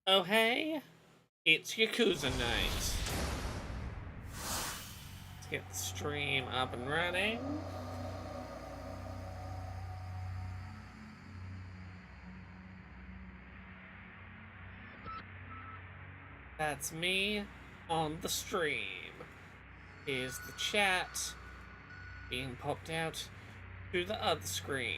Oh hey, it's Yakuza night. Let's get the stream up and running. That's me on the stream. Here's the chat being popped out to the other screen.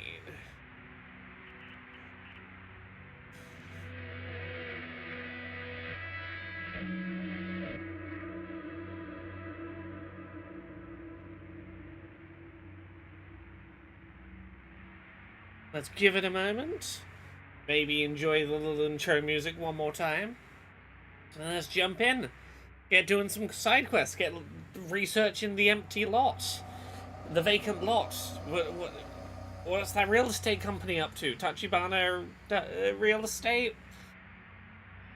Let's give it a moment. Maybe enjoy the little intro music one more time. And let's jump in. Get doing some side quests. Get researching the empty lot. The vacant lot. What's that real estate company up to? Tachibana Real Estate?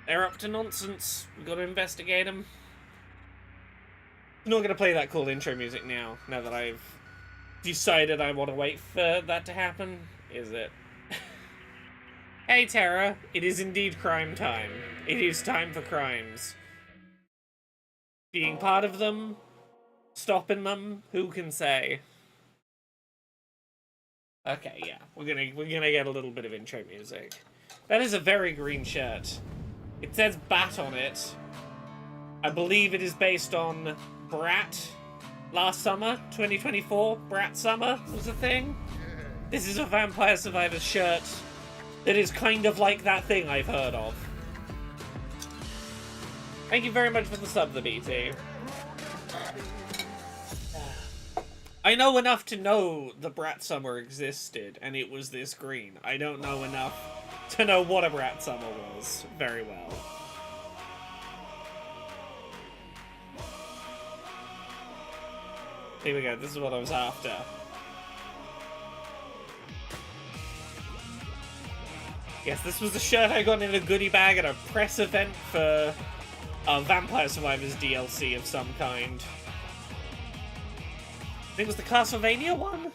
They're up to nonsense. We've got to investigate them. I'm not going to play that cool intro music now that I've decided I want to wait for that to happen. Is it? Hey, Tara. It is indeed crime time. It is time for crimes. Being part of them, stopping them, who can say? Okay, yeah, we're gonna get a little bit of intro music. That is a very green shirt. It says Bat on it. I believe it is based on Brat. Last summer, 2024, Brat Summer was a thing. This is a Vampire Survivors shirt that is kind of like that thing I've heard of. Thank you very much for the sub, the BT. I know enough to know the Brat Summer existed, and it was this green. I don't know enough to know what a Brat Summer was very well. Here we go, this is what I was after. Yes, this was the shirt I got in a goodie bag at a press event for a Vampire Survivors DLC of some kind. I think it was the Castlevania one?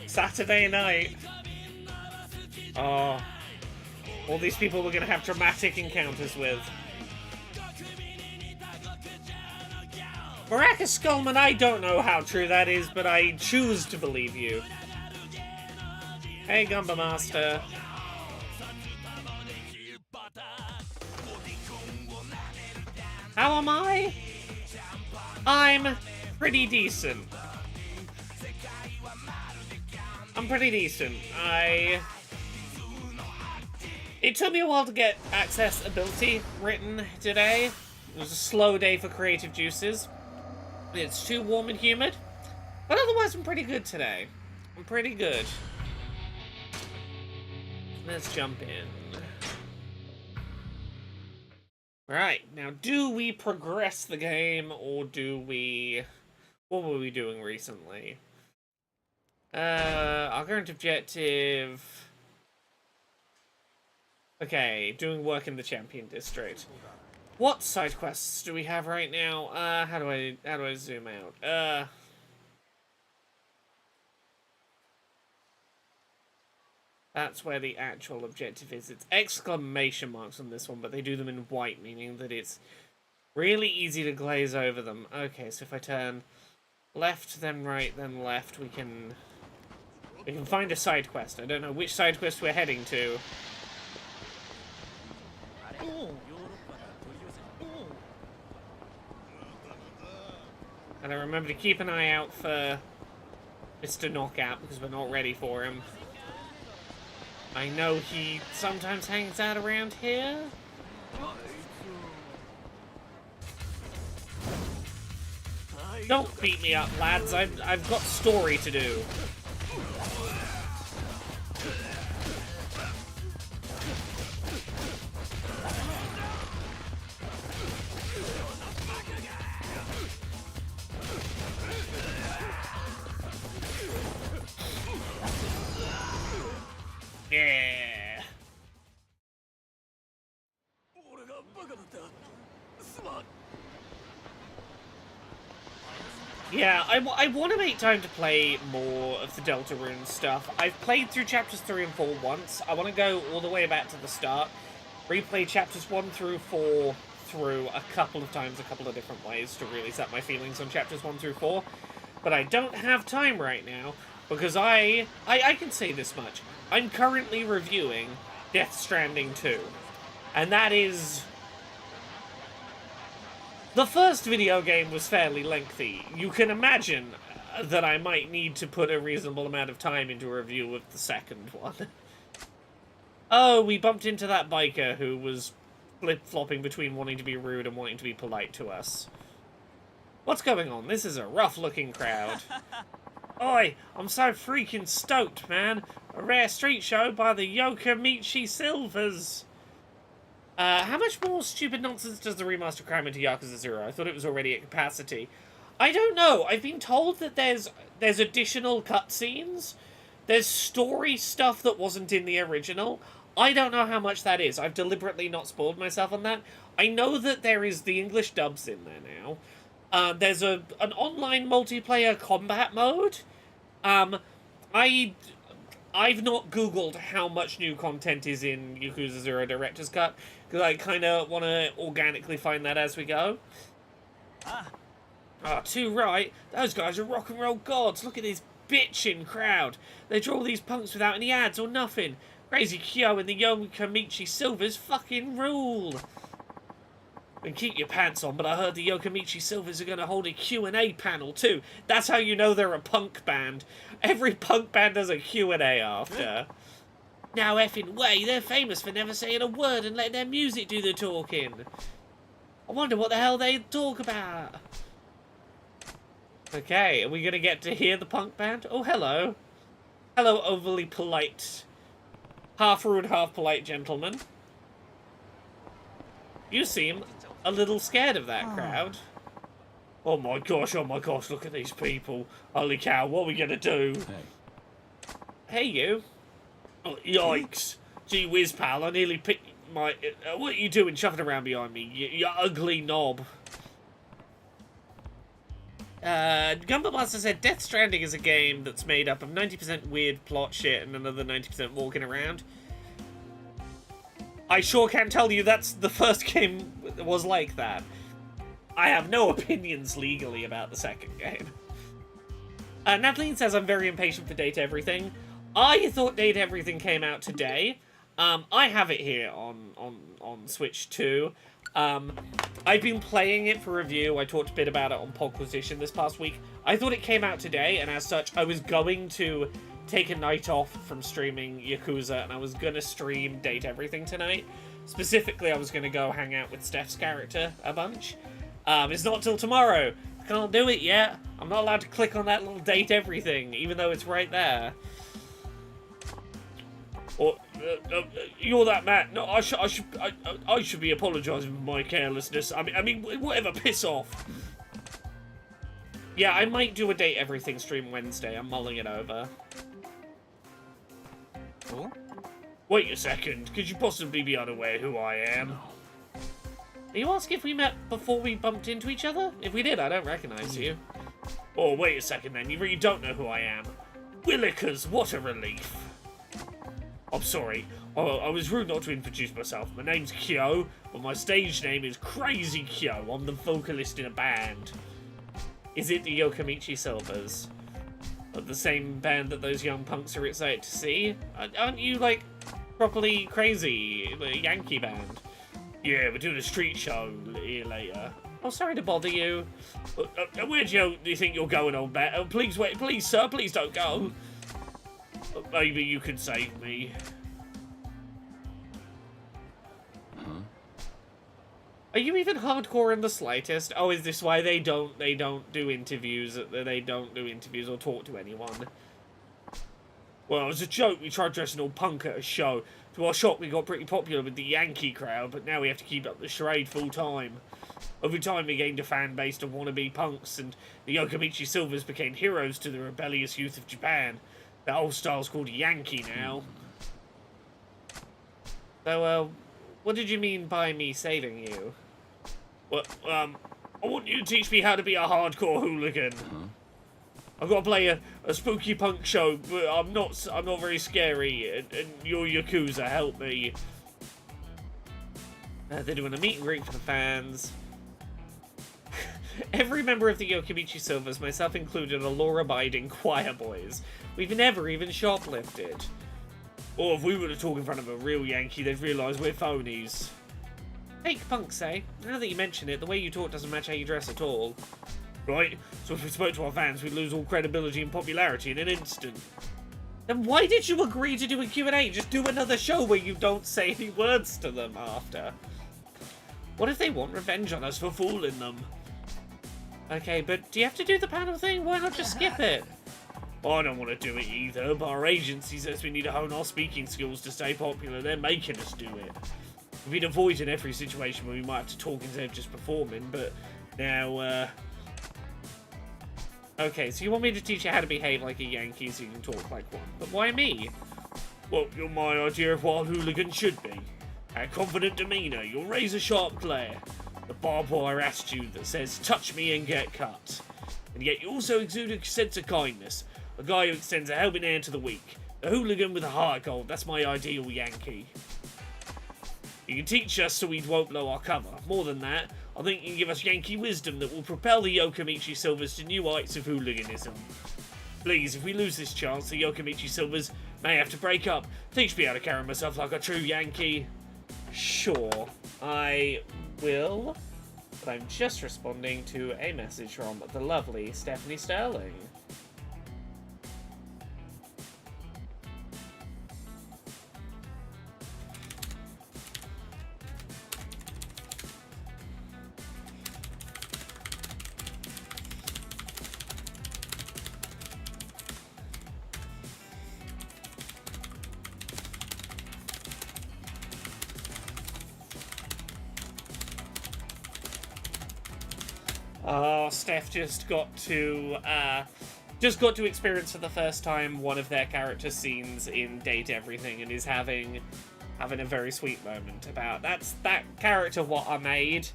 Saturday night. Oh. All these people we're gonna have dramatic encounters with. Maracas Skullman, I don't know how true that is, but I choose to believe you. Hey, Gumba Master. How am I? I'm pretty decent. I'm pretty decent. It took me a while to get accessibility written today. It was a slow day for creative juices. It's too warm and humid. But otherwise, I'm pretty good today. I'm pretty good. Let's jump in. Right, now do we progress the game, or do we... What were we doing recently? Our current objective... Okay, doing work in the Champion District. What side quests do we have right now? How do I zoom out? That's where the actual objective is. It's exclamation marks on this one, but they do them in white, meaning that it's really easy to glaze over them. Okay, so if I turn left, then right, then left, we can find a side quest. I don't know which side quest we're heading to. And I remember to keep an eye out for Mr. Knockout, because we're not ready for him. I know he sometimes hangs out around here. Don't beat me up, lads. I've got story to do. Yeah. Yeah, I want to make time to play more of the Deltarune stuff. I've played through chapters 3 and 4 once. I want to go all the way back to the start. Replay chapters 1 through 4 through a couple of times, a couple of different ways to really set my feelings on chapters 1 through 4. But I don't have time right now, because I can say this much. I'm currently reviewing Death Stranding 2. And that is... The first video game was fairly lengthy. You can imagine that I might need to put a reasonable amount of time into a review of the second one. Oh, we bumped into that biker who was flip-flopping between wanting to be rude and wanting to be polite to us. What's going on? This is a rough-looking crowd. Oi, I'm so freaking stoked, man. A rare street show by the Yokomichi Silvers. How much more stupid nonsense does the remaster cram into Yakuza 0? I thought it was already at capacity. I don't know. I've been told that there's additional cutscenes. There's story stuff that wasn't in the original. I don't know how much that is. I've deliberately not spoiled myself on that. I know that there is the English dubs in there now. There's an online multiplayer combat mode. I've not Googled how much new content is in Yakuza 0 Director's Cut, because I kind of want to organically find that as we go. Too right. Those guys are rock and roll gods. Look at this bitchin' crowd. They draw these punks without any ads or nothing. Crazy Kyo and the Yokomichi Silvers fucking rule. And keep your pants on, but I heard the Yokomichi Silvers are going to hold a Q&A panel too. That's how you know they're a punk band. Every punk band has a Q&A after. Now effing way, they're famous for never saying a word and letting their music do the talking. I wonder what the hell they talk about. Okay, are we going to get to hear the punk band? Oh, hello. Hello, overly polite, half rude, half polite gentleman. You seem a little scared of that crowd. Oh my gosh, look at these people. Holy cow, what are we gonna do? Hey you. Oh, yikes. Gee whiz, pal, I nearly picked my... what are you doing shoving around behind me, you ugly knob? Gumbo Master said, Death Stranding is a game that's made up of 90% weird plot shit and another 90% walking around. I sure can tell you that's the first game was like that. I have no opinions legally about the second game. Natalie says, I'm very impatient for Date Everything. I thought Date Everything came out today. I have it here on Switch 2. I've been playing it for review. I talked a bit about it on Podquisition this past week. I thought it came out today, and as such, I was going to take a night off from streaming Yakuza, and I was gonna stream Date Everything tonight. Specifically, I was gonna go hang out with Steph's character a bunch. It's not till tomorrow. I can't do it yet. I'm not allowed to click on that little Date Everything, even though it's right there. Or, you're that man. No, I should be apologising for my carelessness. I mean, whatever, piss off. Yeah, I might do a Date Everything stream Wednesday. I'm mulling it over. Cool. Wait a second. Could you possibly be unaware who I am? Are you asking if we met before we bumped into each other? If we did, I don't recognise you. Oh, wait a second then. You really don't know who I am. Willikers, what a relief. I'm sorry. I was rude not to introduce myself. My name's Kyo, but my stage name is Crazy Kyo. I'm the vocalist in a band. Is it the Yokomichi Silvers? The same band that those young punks are excited to see? Aren't you, like, properly crazy? A Yankee band? Yeah, we're doing a street show here later. Oh, sorry to bother you. Where do you think you're going, old man? Oh, please wait, please, sir, please don't go. Maybe you could save me. Are you even hardcore in the slightest? Oh, is this why they don't do interviews? They don't do interviews or talk to anyone? Well, it was a joke. We tried dressing all punk at a show. To our shock, we got pretty popular with the Yankee crowd, but now we have to keep up the charade full time. Over time, we gained a fan base of wannabe punks, and the Yokomichi Silvers became heroes to the rebellious youth of Japan. That old style's called Yankee now. So, what did you mean by me saving you? Well, I want you to teach me how to be a hardcore hooligan. I've got to play a spooky punk show, but I'm not very scary, and you're Yakuza, help me. They're doing a meet and greet for the fans. Every member of the Yokomichi Silvers, myself included, are law-abiding choir boys. We've never even shoplifted. Or if we were to talk in front of a real Yankee, they'd realise we're phonies. Fake punks, eh? Now that you mention it, the way you talk doesn't match how you dress at all. Right, so if we spoke to our fans, we'd lose all credibility and popularity in an instant. Then why did you agree to do a Q&A? Just do another show where you don't say any words to them after. What if they want revenge on us for fooling them? Okay, but do you have to do the panel thing? Why not just skip it? I don't want to do it either, but our agency says we need to hone our speaking skills to stay popular. They're making us do it. We'd avoid in every situation where we might have to talk instead of just performing, but now, Okay, so you want me to teach you how to behave like a Yankee so you can talk like one. But why me? Well, you're my idea of what a hooligan should be. A confident demeanour, your razor-sharp glare, the barbed wire attitude that says, touch me and get cut. And yet you also exude a sense of kindness, a guy who extends a helping hand to the weak. A hooligan with a heart of gold, that's my ideal Yankee. You can teach us so we won't blow our cover. More than that, I think you can give us Yankee wisdom that will propel the Yokomichi Silvers to new heights of hooliganism. Please, if we lose this chance, the Yokomichi Silvers may have to break up. Teach me how to carry myself like a true Yankee. Sure, I will. But I'm just responding to a message from the lovely Stephanie Sterling. Oh, Steph just got to experience for the first time one of their character scenes in Date Everything, and is having a very sweet moment about that character what I made,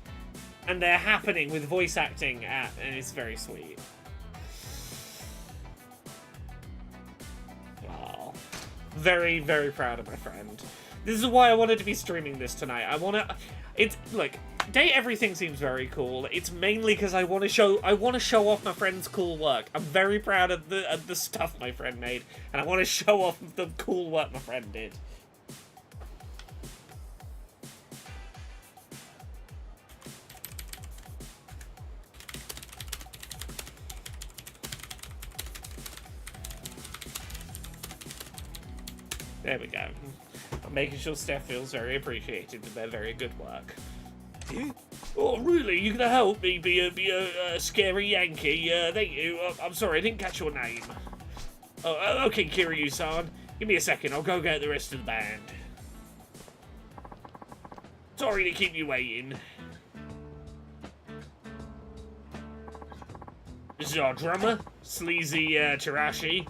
and they're happening with voice acting and it's very sweet. Oh, very, very proud of my friend. This is why I wanted to be streaming this tonight. Look, Date Everything seems very cool. It's mainly because I want to show off my friend's cool work. I'm very proud of the stuff my friend made, and I want to show off the cool work my friend did. There we go. I'm making sure Steph feels very appreciated with their very good work. Oh, really? You're gonna help me be a scary Yankee? Thank you. I'm sorry, I didn't catch your name. Oh, okay, Kiryu-san. Give me a second. I'll go get the rest of the band. Sorry to keep you waiting. This is our drummer, Sleazy Tarashi.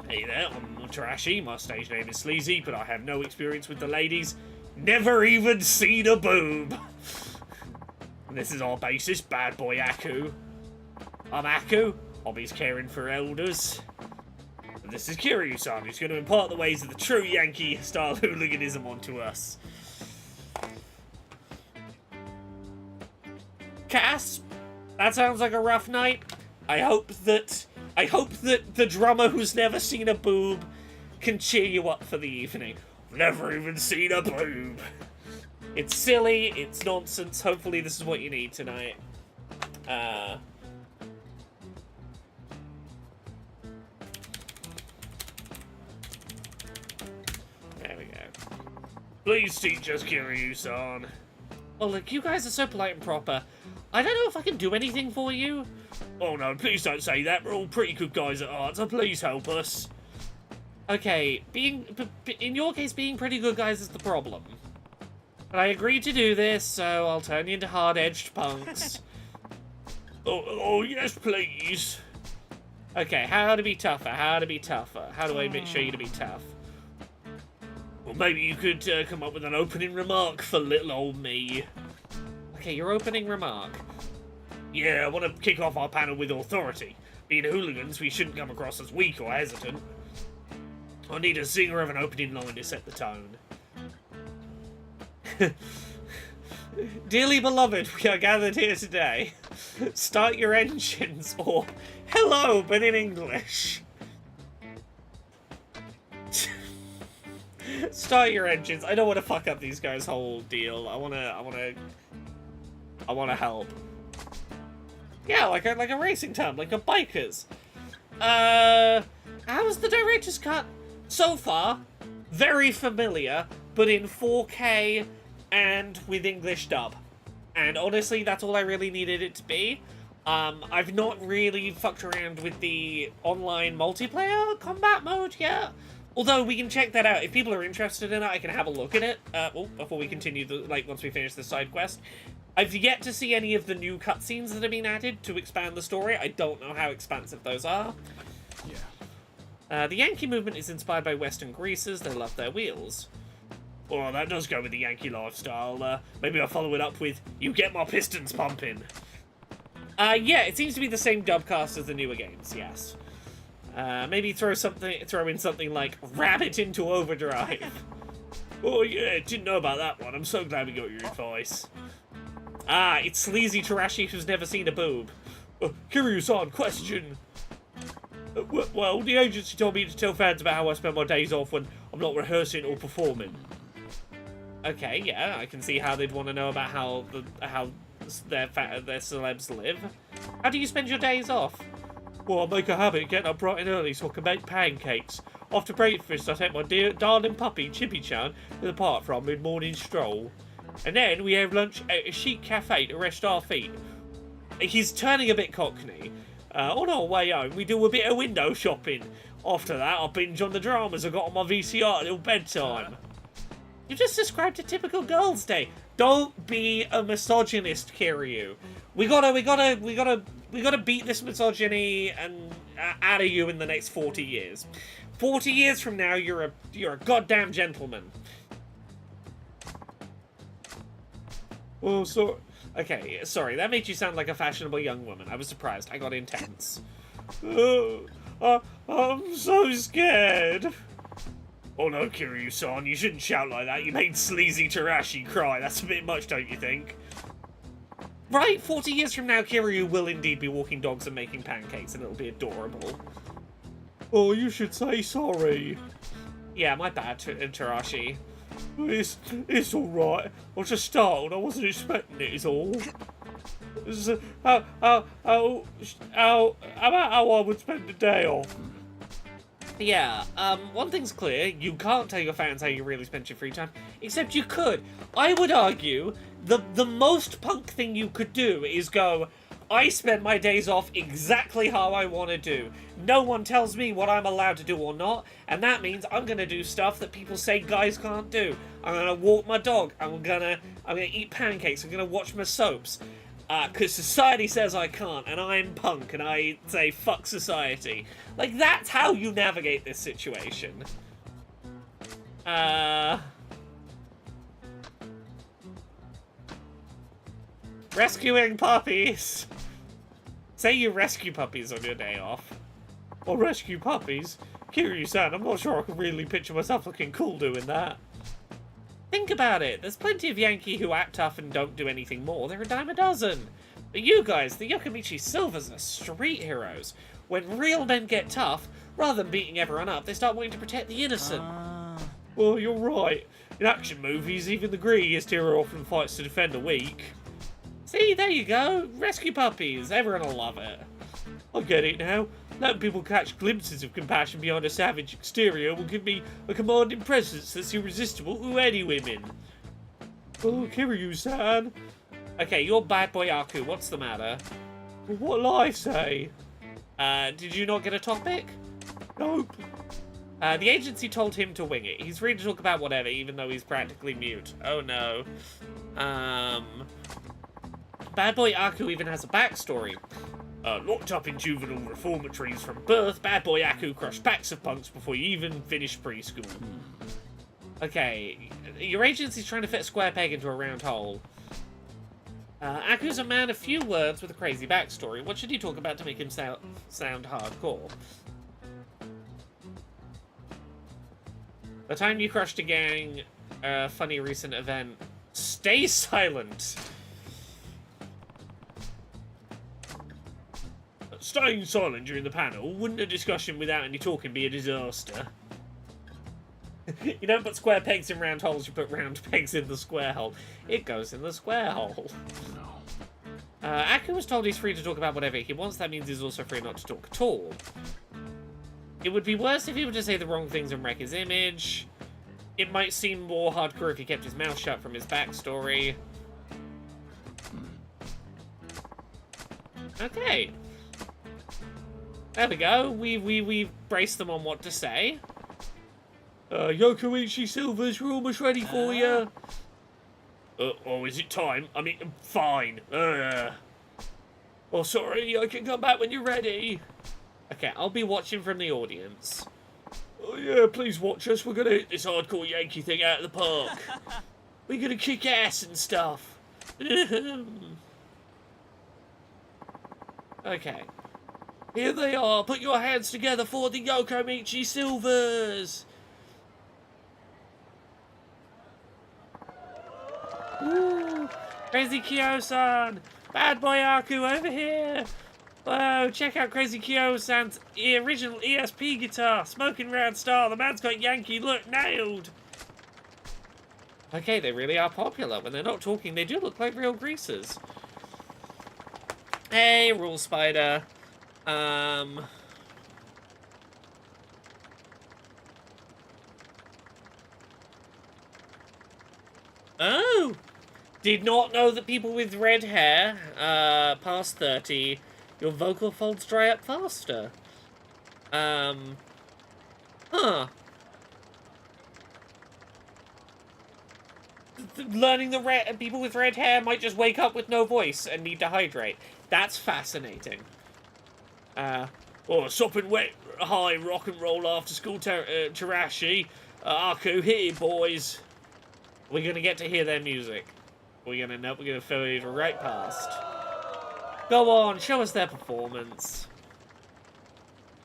Hey there, I'm Tarashi. My stage name is Sleazy, but I have no experience with the ladies. Never even seen a boob. And this is our bassist, Bad Boy Aku. I'm Aku, hobbies caring for elders. And this is Kiryu-san, who's going to impart the ways of the true Yankee-style hooliganism onto us. Cass, that sounds like a rough night. I hope that the drummer who's never seen a boob can cheer you up for the evening. Never even seen a boob. It's silly, it's nonsense. Hopefully this is what you need tonight. There we go. Please teach us, Kiryu-san. Oh, look, you guys are so polite and proper. I don't know if I can do anything for you. Oh no, please don't say that. We're all pretty good guys at heart, so please help us. Okay, in your case, being pretty good guys is the problem. But I agreed to do this, so I'll turn you into hard-edged punks. oh, yes, please. Okay, how to be tougher, how do I make sure you to be tough? Well, maybe you could come up with an opening remark for little old me. okay, your opening remark. Yeah, I want to kick off our panel with authority. Being hooligans, we shouldn't come across as weak or hesitant. I need a zinger of an opening line to set the tone. Dearly beloved, we are gathered here today. Start your engines, or hello, but in English. Start your engines. I don't want to fuck up these guys' whole deal. I wanna help. Yeah, like a racing term, like a bikers. How's the director's cut? So far, very familiar, but in 4K and with English dub. And honestly, that's all I really needed it to be. I've not really fucked around with the online multiplayer combat mode yet. Although we can check that out. If people are interested in it, I can have a look at it. Before we continue, once we finish the side quest. I've yet to see any of the new cutscenes that have been added to expand the story. I don't know how expansive those are. Yeah. The Yankee movement is inspired by Western greasers. They love their wheels. Oh, that does go with the Yankee lifestyle. Maybe I'll follow it up with, you get my pistons pumping. Yeah, it seems to be the same dubcast as the newer games, yes. Maybe throw in something like Rabbit into Overdrive. Oh yeah, didn't know about that one. I'm so glad we got your advice. Ah, it's Sleazy Tarashi who's never seen a boob. Kiryu-san, question. Well, the agency told me to tell fans about how I spend my days off when I'm not rehearsing or performing. Okay, yeah, I can see how they'd want to know about how their celebs live. How do you spend your days off? Well, I make a habit of getting up bright and early so I can make pancakes. After breakfast, I take my darling puppy, Chippy-chan, to the park for our mid-morning stroll. And then we have lunch at a chic cafe to rest our feet. He's turning a bit cockney. On our way home, we do a bit of window shopping. After that, I binge on the dramas I got on my VCR till bedtime. You just described a typical girls' day. Don't be a misogynist, Kiryu. We gotta beat this misogyny and out of you in the next 40 years. 40 years from now, you're a goddamn gentleman. Oh, so... Okay, sorry, that made you sound like a fashionable young woman. I was surprised. I got intense. Oh, I'm so scared. Oh no, Kiryu-san, you shouldn't shout like that. You made Sleazy Tarashi cry. That's a bit much, don't you think? Right, 40 years from now, Kiryu will indeed be walking dogs and making pancakes, and it'll be adorable. Oh, you should say sorry. Yeah, my bad, Tarashi. It's alright. I was just startled. I wasn't expecting it, is all. How about how I would spend the day off? Yeah, one thing's clear. You can't tell your fans how you really spent your free time. Except you could. I would argue the most punk thing you could do is go, I spend my days off exactly how I want to do. No one tells me what I'm allowed to do or not, and that means I'm gonna do stuff that people say guys can't do. I'm gonna walk my dog. I'm gonna eat pancakes. I'm gonna watch my soaps. Because society says I can't, and I'm punk, and I say fuck society. Like, that's how you navigate this situation. Rescuing puppies! Say you rescue puppies on your day off. Or rescue puppies? Kiryu-san, I'm not sure I can really picture myself looking cool doing that. Think about it. There's plenty of Yankee who act tough and don't do anything more. They're a dime a dozen. But you guys, the Yokomichi Silvers, are street heroes. When real men get tough, rather than beating everyone up, they start wanting to protect the innocent. Well, you're right. In action movies, even the greediest hero often fights to defend the weak. See, there you go. Rescue puppies. Everyone will love it. I get it now. Letting people catch glimpses of compassion behind a savage exterior will give me a commanding presence that's irresistible to any women. Oh, Kiryu-san. Okay, you're bad boy Aku. What's the matter? Well, what'll I say? Did you not get a topic? Nope. The agency told him to wing it. He's free to talk about whatever, even though he's practically mute. Oh no. Bad boy Aku even has a backstory. Locked up in juvenile reformatories from birth, Bad Boy Aku crushed packs of punks before he even finished preschool. Okay, your agency's trying to fit a square peg into a round hole. Aku's a man of few words with a crazy backstory. What should he talk about to make him sound hardcore? The time you crushed a gang, funny recent event. Stay silent. Staying silent during the panel. Wouldn't a discussion without any talking be a disaster? You don't put square pegs in round holes, you put round pegs in the square hole. It goes in the square hole. Aku was told he's free to talk about whatever he wants. That means he's also free not to talk at all. It would be worse if he were to say the wrong things and wreck his image. It might seem more hardcore if he kept his mouth shut from his backstory. Okay. There we go. We braced them on what to say. Yokoichi Silvers, we're almost ready for you. Oh, is it time? I mean, fine. Oh, sorry, I can come back when you're ready. Okay, I'll be watching from the audience. Oh yeah, please watch us. We're gonna hit this hardcore Yankee thing out of the park. We're gonna kick ass and stuff. Okay. Here they are. Put your hands together for the Yokoichi Silvers. Woo! Crazy Kyo-san! Bad boy Aku over here! Whoa, check out Crazy Kyo-san's original ESP guitar! Smoking round style, the man's got Yankee look, nailed! Okay, they really are popular. When they're not talking, they do look like real greasers. Hey, Rule Spider. Oh! Did not know that people with red hair, past 30, your vocal folds dry up faster. Huh. Learning that people with red hair might just wake up with no voice and need to hydrate. That's fascinating. Sopping wet, high rock and roll after school Tarashi. Aku, hit it, boys. We're gonna get to hear their music. We're gonna fade right past. Go on, show us their performance.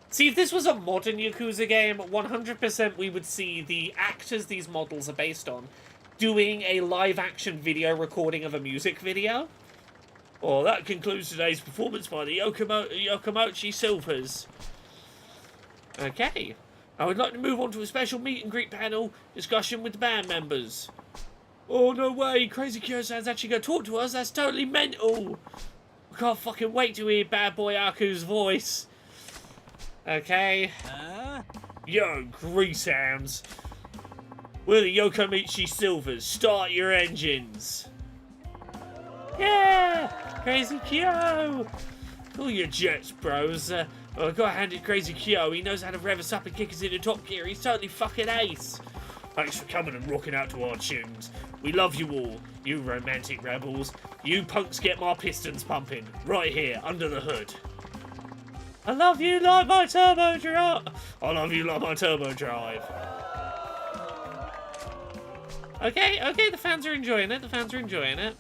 See, if this was a modern Yakuza game, 100% we would see the actors these models are based on doing a live-action video recording of a music video. Oh, that concludes today's performance by the Yokoichi Silvers. Okay. I would like to move on to a special meet and greet panel discussion with the band members. Oh, no way, Crazy Kyo-san's actually going to talk to us? That's totally mental! I can't fucking wait to hear Bad Boy Aku's voice. Okay. Yo, grease hounds. We're the Yokoichi Silvers. Start your engines. Yeah! Crazy Kyo! Cool your jets, bros. I gotta hand it Crazy Kyo. He knows how to rev us up and kick us into top gear. He's totally fucking ace. Thanks for coming and rocking out to our tunes. We love you all, you romantic rebels. You punks get my pistons pumping. Right here, under the hood. I love you like my turbo drive. I love you like my turbo drive. Okay, the fans are enjoying it.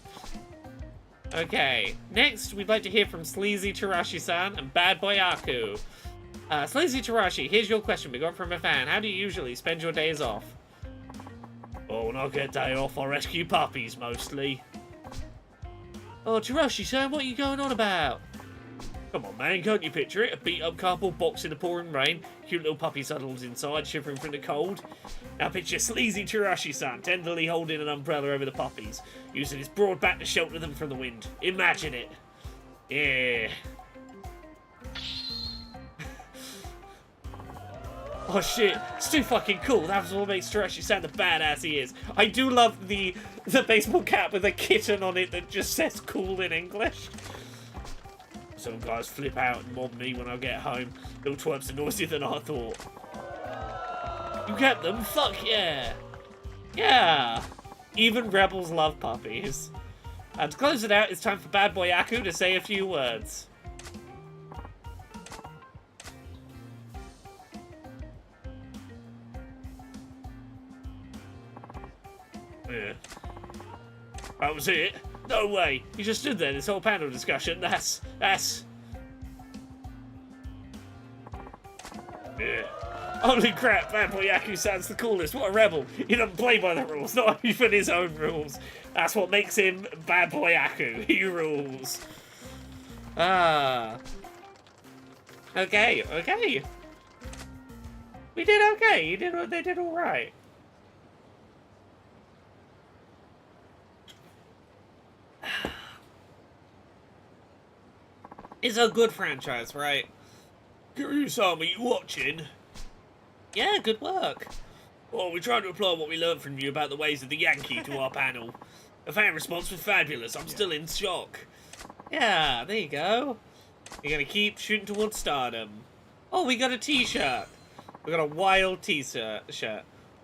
Okay, next we'd like to hear from Sleazy Tarashi-san and Bad Boy Aku. Sleazy Tarashi, here's your question we got from a fan. How do you usually spend your days off? Oh, when I get a day off, I rescue puppies, mostly. Oh, Tarashi-san, what are you going on about? Come on, man, can't you picture it? A beat-up couple boxed in the pouring rain, cute little puppy huddles inside, shivering from the cold. Now picture Sleazy Tarashi-san tenderly holding an umbrella over the puppies, using his broad back to shelter them from the wind. Imagine it. Yeah. Oh shit, it's too fucking cool. That was what makes Tarashi-san the badass he is. I do love the baseball cap with a kitten on it that just says cool in English. Some guys flip out and mob me when I get home. Little twerps are noisier than I thought. You get them? Fuck yeah! Yeah! Even rebels love puppies. And to close it out, it's time for Bad Boy Aku to say a few words. Yeah. That was it. No way. He just stood there this whole panel discussion. That's... Yeah. Holy crap, Bad Boy Yakuza's the coolest. What a rebel. He doesn't play by the rules, not even his own rules. That's what makes him Bad Boy Yaku. He rules. Ah. Okay. We did okay. They did alright. It's a good franchise, right? Kiryu-san, are you watching? Yeah, good work. Well, we tried to apply what we learned from you about the ways of the Yankee to our panel. The fan response was fabulous. I'm still in shock. Yeah, there you go. You're gonna keep shooting towards stardom. Oh, we got a t-shirt. We got a wild t-shirt.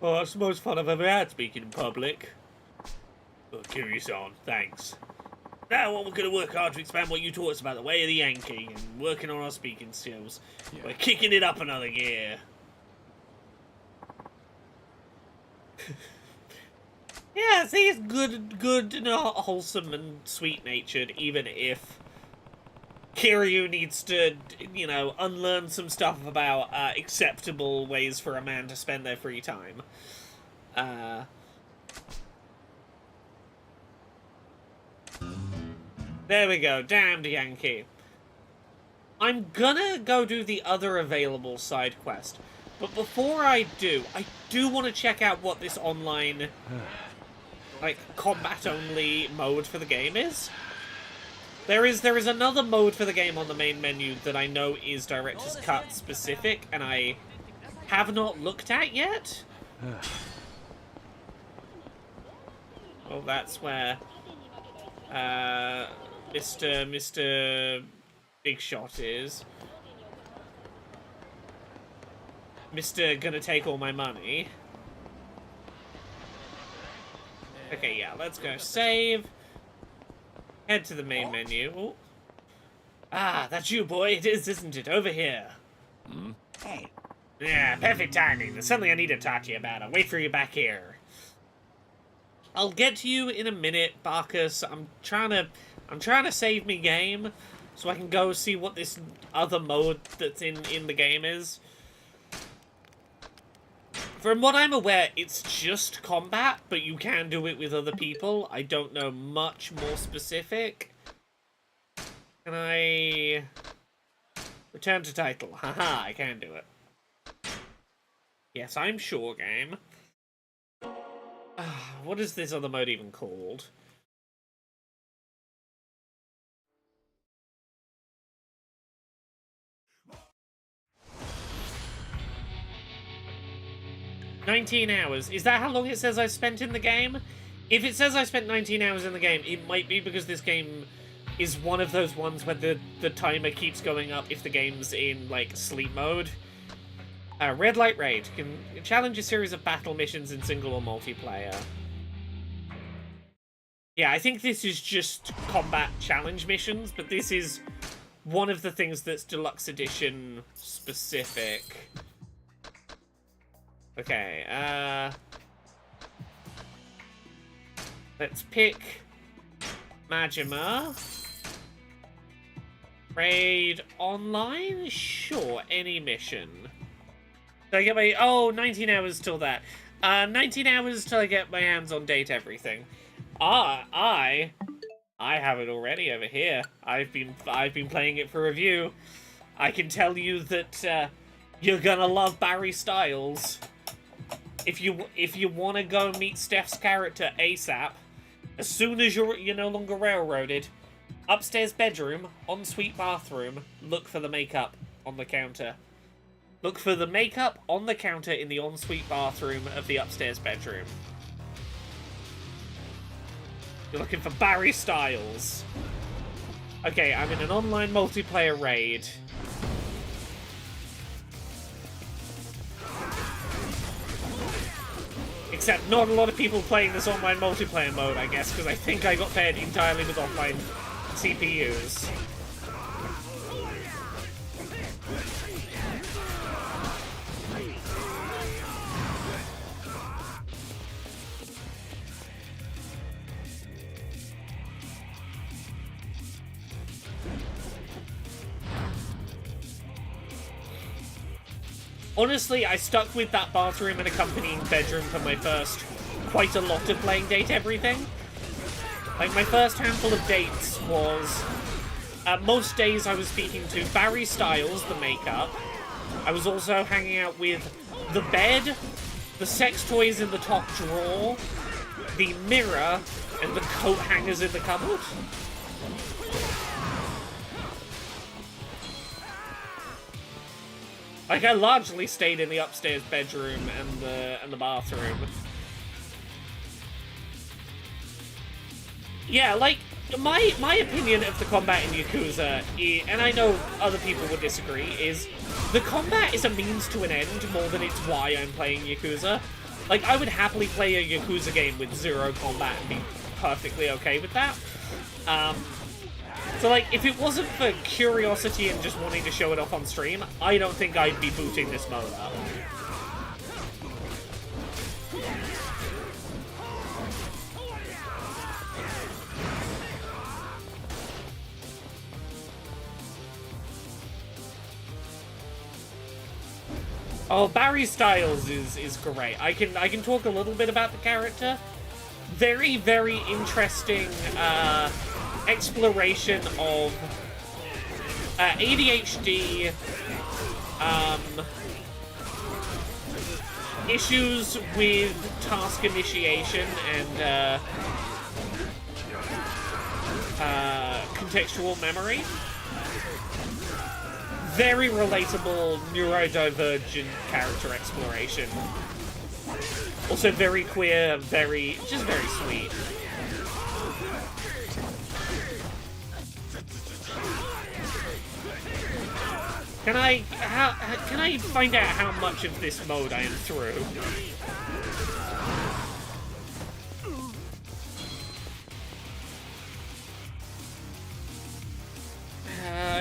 Oh, that's the most fun I've ever had speaking in public. Oh, Kiryu-san, thanks. Now we're going to work hard to expand what you taught us about the way of the Yankee and working on our speaking skills. Yeah. We're kicking it up another gear. Yeah, see, he's good and wholesome and sweet-natured, even if Kiryu needs to, you know, unlearn some stuff about acceptable ways for a man to spend their free time. There we go, damned Yankee. I'm gonna go do the other available side quest. But before I do want to check out what this online, like, combat-only mode for the game is. There is another mode for the game on the main menu that I know is Director's Cut specific, and I have not looked at yet. Well, that's where Mr. Big Shot is. Mr. Gonna take all my money. Okay, yeah, let's go save. Head to the main menu. Ooh. Ah, that's you, boy. It is, isn't it? Over here. Hey. Yeah, perfect timing. There's something I need to talk to you about. I'll wait for you back here. I'll get to you in a minute, Barkus. I'm trying to save me game so I can go see what this other mode that's in the game is. From what I'm aware, it's just combat, but you can do it with other people. I don't know much more specific. Can I return to title? Haha, I can do it. Yes, I'm sure, game. What is this other mode even called? $19 hours. Is that how long it says I spent in the game? If it says I spent 19 hours in the game, it might be because this game is one of those ones where the timer keeps going up if the game's in, like, sleep mode. Red Light Raid. Can challenge a series of battle missions in single or multiplayer. Yeah, I think this is just combat challenge missions, but this is one of the things that's Deluxe Edition specific. Okay, let's pick Majima. Raid online? Sure, any mission. Did I get my... Oh, 19 hours till that. 19 hours till I get my hands on Date Everything. I have it already over here. I've been playing it for review. I can tell you that you're gonna love Barry Styles. If you want to go meet Steph's character ASAP, as soon as you're no longer railroaded, upstairs bedroom, ensuite bathroom, look for the makeup on the counter. Look for the makeup on the counter in the ensuite bathroom of the upstairs bedroom. You're looking for Barry Styles. Okay, I'm in an online multiplayer raid. Except not a lot of people playing this online multiplayer mode, I guess, because I think I got paired entirely with offline CPUs. Honestly, I stuck with that bathroom and accompanying bedroom for my first quite a lot of playing date everything. Like, my first handful of dates was... most days I was speaking to Barry Styles, the makeup. I was also hanging out with the bed, the sex toys in the top drawer, the mirror, and the coat hangers in the cupboard. Like, I largely stayed in the upstairs bedroom and the bathroom. Yeah, like, my opinion of the combat in Yakuza, and I know other people would disagree, is the combat is a means to an end more than it's why I'm playing Yakuza. Like, I would happily play a Yakuza game with zero combat and be perfectly okay with that. So, like, if it wasn't for curiosity and just wanting to show it off on stream, I don't think I'd be booting this mode up. Oh, Barry Styles is great. I can talk a little bit about the character. Very, very interesting exploration of ADHD, issues with task initiation and contextual memory. Very relatable, neurodivergent character exploration. Also very queer, just very sweet. Can I find out how much of this mode I am through?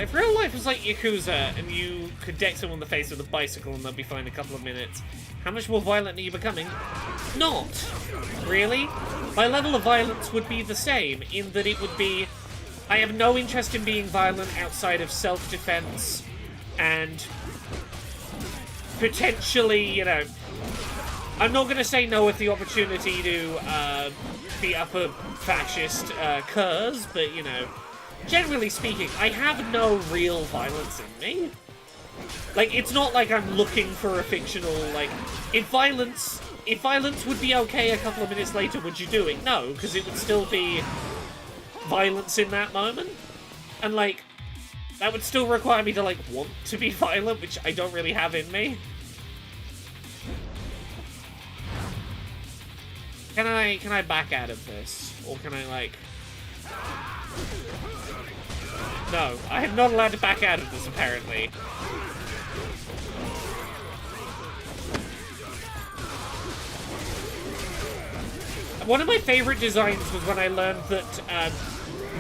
If real life was like Yakuza and you could deck someone in the face with a bicycle and they'll be fine in a couple of minutes, how much more violent are you becoming? Not. Really? My level of violence would be the same, in that it would be, I have no interest in being violent outside of self-defense and potentially, you know, I'm not going to say no with the opportunity to beat up a fascist curs, but, you know, generally speaking, I have no real violence in me. Like, it's not like I'm looking for a fictional, like, if violence would be okay a couple of minutes later, would you do it? No, because it would still be violence in that moment. And, like, that would still require me to, like, want to be violent, which I don't really have in me. Can I back out of this? Or can I, like... No, I am not allowed to back out of this, apparently. One of my favorite designs was when I learned that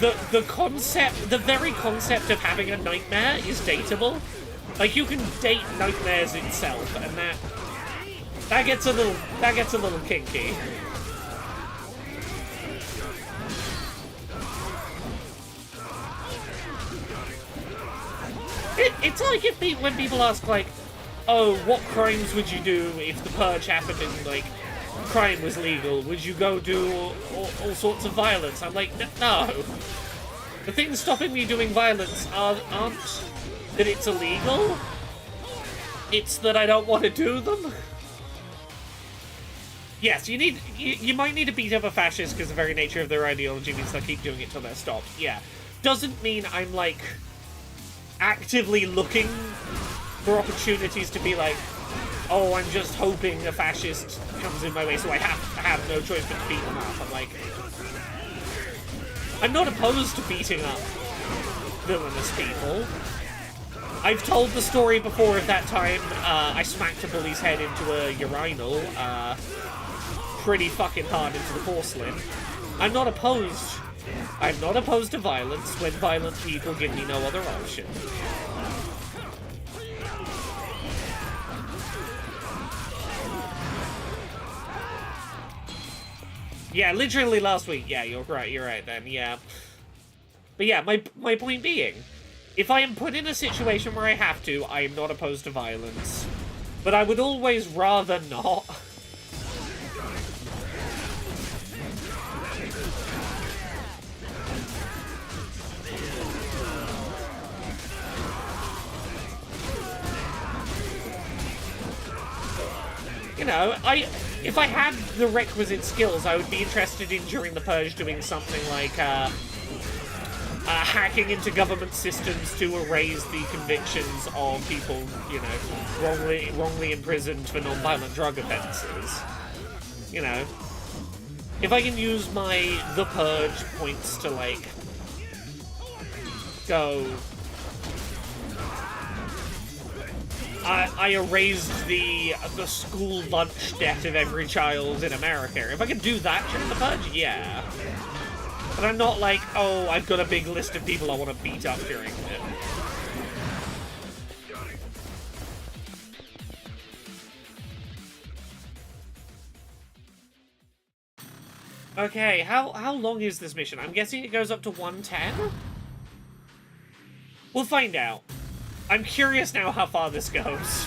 the very concept of having a nightmare is dateable. Like, you can date nightmares itself, and that gets a little kinky. It's like when people ask, like, oh, what crimes would you do if the purge happened and, like, crime was legal? Would you go do all sorts of violence? I'm like, no. The things stopping me doing violence aren't that it's illegal. It's that I don't want to do them. Yes, you might need to beat up a fascist because the very nature of their ideology means they'll keep doing it till they're stopped. Yeah. Doesn't mean I'm, like, actively looking for opportunities to be like, oh, I'm just hoping a fascist comes in my way, so I have no choice but to beat them up. I'm like, I'm not opposed to beating up villainous people. I've told the story before of that time I smacked a bully's head into a urinal pretty fucking hard into the porcelain. I'm not opposed to violence when violent people give me no other option. Yeah, literally last week. Yeah, you're right then, yeah. But yeah, my point being, if I am put in a situation where I have to, I am not opposed to violence. But I would always rather not. You know, if I had the requisite skills, I would be interested in, during the Purge, doing something like, hacking into government systems to erase the convictions of people, you know, wrongly imprisoned for non-violent drug offences. You know, if I can use my The Purge points to, like, go... I erased the school lunch debt of every child in America. If I could do that during the Purge, yeah. But I'm not like, oh, I've got a big list of people I want to beat up during it. Okay, how long is this mission? I'm guessing it goes up to 110? We'll find out. I'm curious now how far this goes.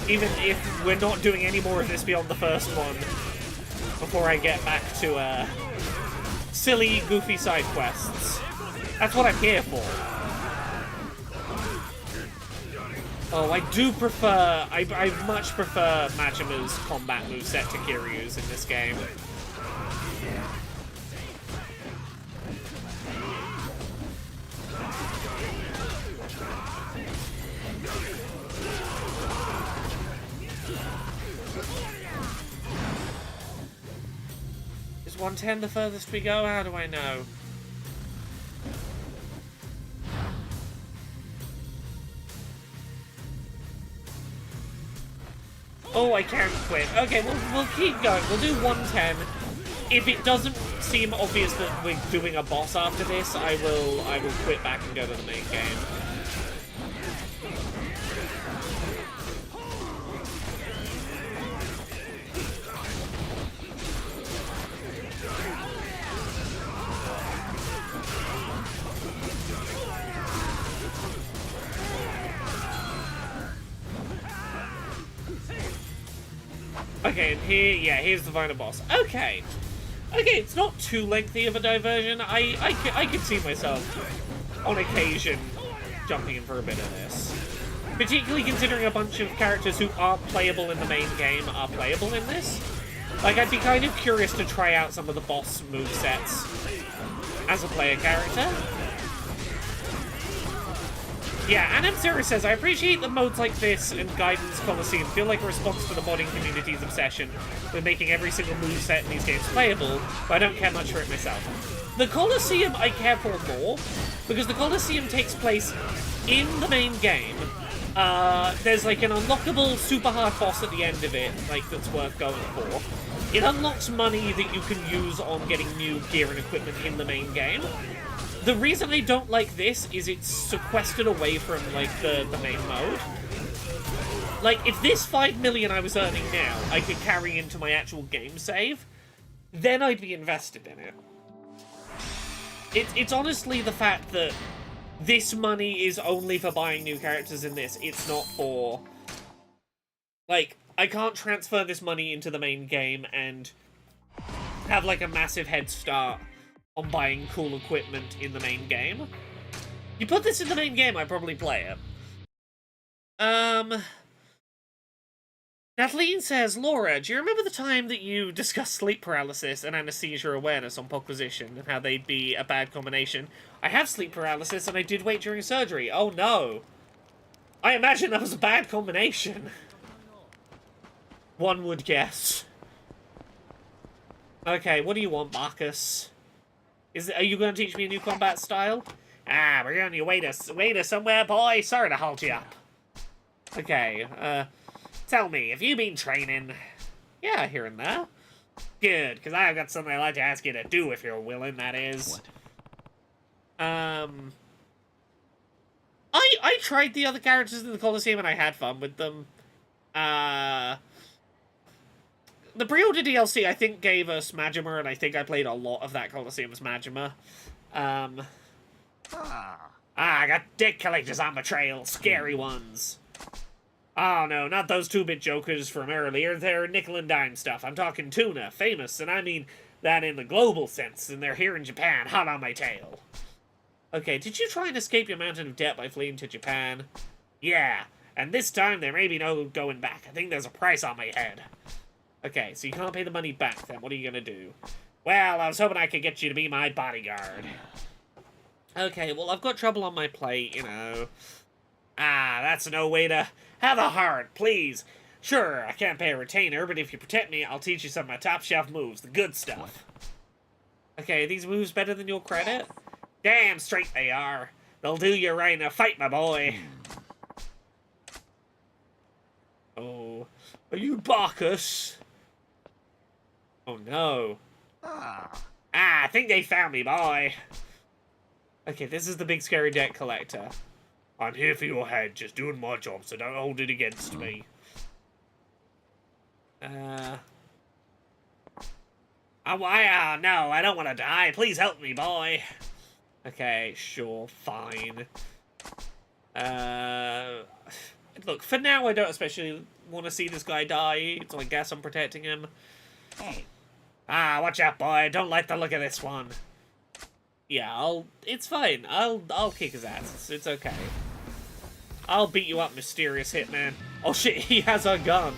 Even if we're not doing any more of this beyond the first one, before I get back to, silly, goofy side quests. That's what I'm here for. Oh, I do prefer... I much prefer Majima's combat moveset to Kiryu's in this game. Is 110 the furthest we go? How do I know? Oh, I can't quit. Okay, we'll keep going. We'll do 110. If it doesn't seem obvious that we're doing a boss after this, I will quit back and go to the main game. Okay, and here's the final boss. Okay. Okay, it's not too lengthy of a diversion. I could see myself, on occasion, jumping in for a bit of this. Particularly considering a bunch of characters who aren't playable in the main game are playable in this. Like, I'd be kind of curious to try out some of the boss movesets as a player character. Yeah, Anam Sarah says, I appreciate that modes like this and Guidance Coliseum feel like a response to the modding community's obsession with making every single moveset in these games playable, but I don't care much for it myself. The Coliseum I care for more, because the Coliseum takes place in the main game. There's like an unlockable super hard boss at the end of it, like, that's worth going for. It unlocks money that you can use on getting new gear and equipment in the main game. The reason I don't like this is it's sequestered away from, like, the main mode. Like, if this 5 million I was earning now I could carry into my actual game save, then I'd be invested in it. It's honestly the fact that this money is only for buying new characters in this. It's not for... Like, I can't transfer this money into the main game and have, like, a massive head start on buying cool equipment in the main game. You put this in the main game, I'd probably play it. Kathleen says, Laura, do you remember the time that you discussed sleep paralysis and anesthesia awareness on Poquisition and how they'd be a bad combination? I have sleep paralysis and I did wait during surgery. Oh no. I imagine that was a bad combination. One would guess. Okay, what do you want, Marcus? Are you going to teach me a new combat style? Ah, we're on your way to somewhere, boy. Sorry to hold you up. Okay, tell me, have you been training? Yeah, here and there. Good, because I've got something I'd like to ask you to do if you're willing, that is. What? I tried the other characters in the Coliseum and I had fun with them. The pre-order DLC, I think, gave us Majima, and I think I played a lot of that Coliseum as Majima. I got dick collectors on my trail. Scary ones. Oh no, not those 2-bit jokers from earlier. They're nickel and dime stuff. I'm talking tuna, famous, and I mean that in the global sense, and they're here in Japan, hot on my tail. Okay, did you try and escape your mountain of debt by fleeing to Japan? Yeah, and this time there may be no going back. I think there's a price on my head. Okay, so you can't pay the money back then. What are you gonna do? Well, I was hoping I could get you to be my bodyguard. Okay, well, I've got trouble on my plate, you know. Ah, that's no way to... Have a heart, please. Sure, I can't pay a retainer, but if you protect me, I'll teach you some of my top-shelf moves, the good stuff. Okay, are these moves better than your credit? Damn straight they are. They'll do you right in a fight, my boy. Oh, are you Bacchus? Oh, no. I think they found me, boy. Okay, this is the big scary debt collector. I'm here for your head, just doing my job, so don't hold it against me. No, I don't want to die. Please help me, boy. Okay, sure, fine. Look, for now, I don't especially want to see this guy die, so I guess I'm protecting him. Hey. Watch out, boy. Don't like the look of this one. Yeah, it's fine. I'll kick his ass. It's okay. I'll beat you up, mysterious hitman. Oh shit, he has a gun.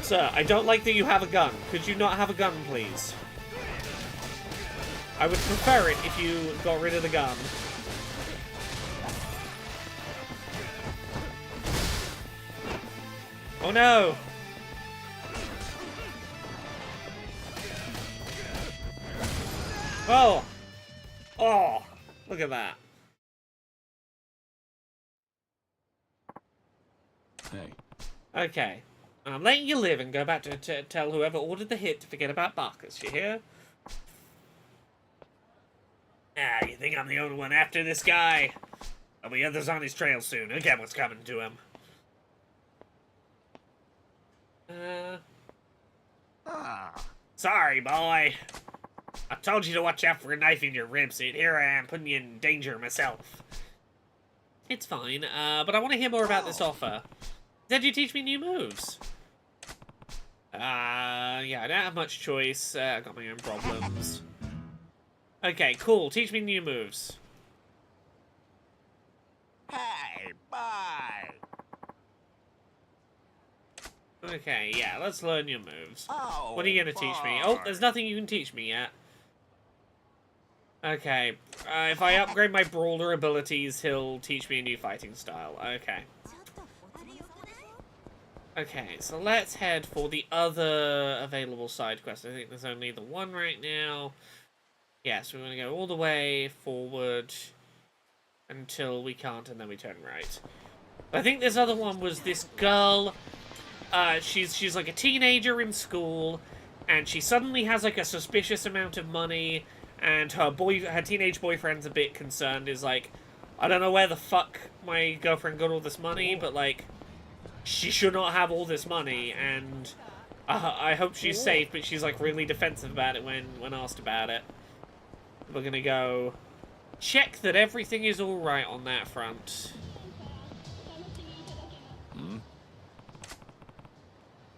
Sir, I don't like that you have a gun. Could you not have a gun, please? I would prefer it if you got rid of the gun. Oh no! Oh! Oh! Look at that. Hey. Okay. I'm letting you live and go back to tell whoever ordered the hit to forget about Bacchus, you hear? You think I'm the only one after this guy? There'll be others on his trail soon. He'll get what's coming to him. Sorry, boy. I told you to watch out for a knife in your ribs, and here I am, putting you in danger myself. It's fine, but I want to hear more about this offer. Did you teach me new moves? Yeah, I don't have much choice. I got my own problems. Okay, cool. Teach me new moves. Hey, bye. Okay, yeah, let's learn your moves. Oh, What are you gonna teach me? Oh, there's nothing you can teach me yet. Okay, if I upgrade my brawler abilities, he'll teach me a new fighting style. Okay. Okay, so let's head for the other available side quest. I think there's only the one right now. Yeah, so we're going to go all the way forward until we can't, and then we turn right. I think this other one was this girl. She's like a teenager in school, and she suddenly has like a suspicious amount of money, and her teenage boyfriend's a bit concerned. Is like, I don't know where the fuck my girlfriend got all this money, but like, she should not have all this money, and I hope she's safe, but she's like really defensive about it when asked about it. We're gonna go check that everything is alright on that front.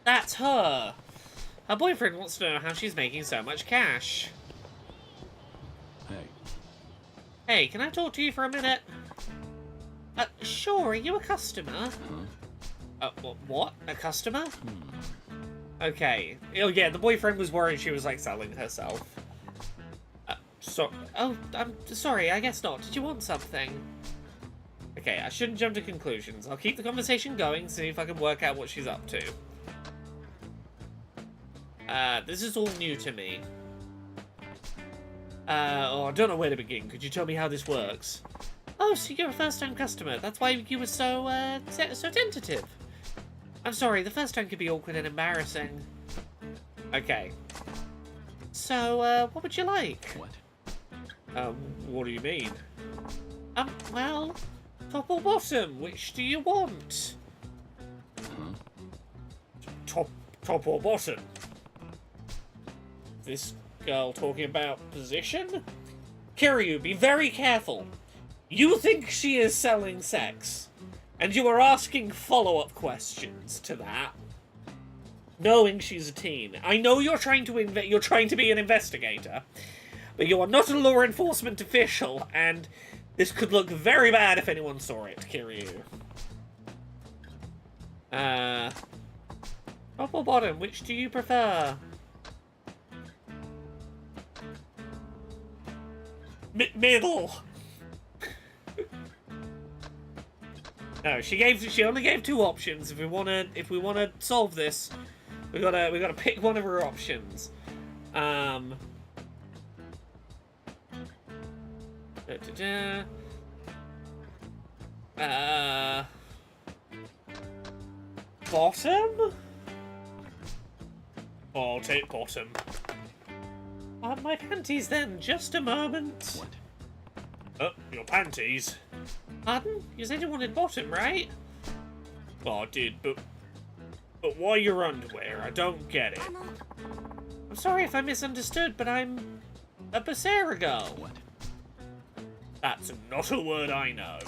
That's her! Her boyfriend wants to know how she's making so much cash. Hey. Hey, can I talk to you for a minute? Sure, are you a customer? What? A customer? Okay. Oh yeah, the boyfriend was worried she was like selling herself. I'm sorry, I guess not. Did you want something? Okay, I shouldn't jump to conclusions. I'll keep the conversation going, see if I can work out what she's up to. This is all new to me. I don't know where to begin. Could you tell me how this works? Oh, so you're a first-time customer. That's why you were so tentative. I'm sorry, the first time could be awkward and embarrassing. Okay. So, what would you like? What? What do you mean? Well, top or bottom, which do you want? Top or bottom? This girl talking about position? Kiryu, be very careful. You think she is selling sex. And you are asking follow-up questions to that, knowing she's a teen. I know you're trying to be an investigator, but you are not a law enforcement official, and this could look very bad if anyone saw it, Kiryu. Top or bottom, which do you prefer? Middle. No, she only gave 2 options. If we wanna solve this, we gotta pick one of her options. Bottom? I'll take bottom. My panties then, just a moment. What? Oh, your panties? Pardon? You said you wanted bottom, right? Well, I did, but why your underwear? I don't get it. I'm sorry if I misunderstood, but I'm a Becerra girl. What? That's not a word I know.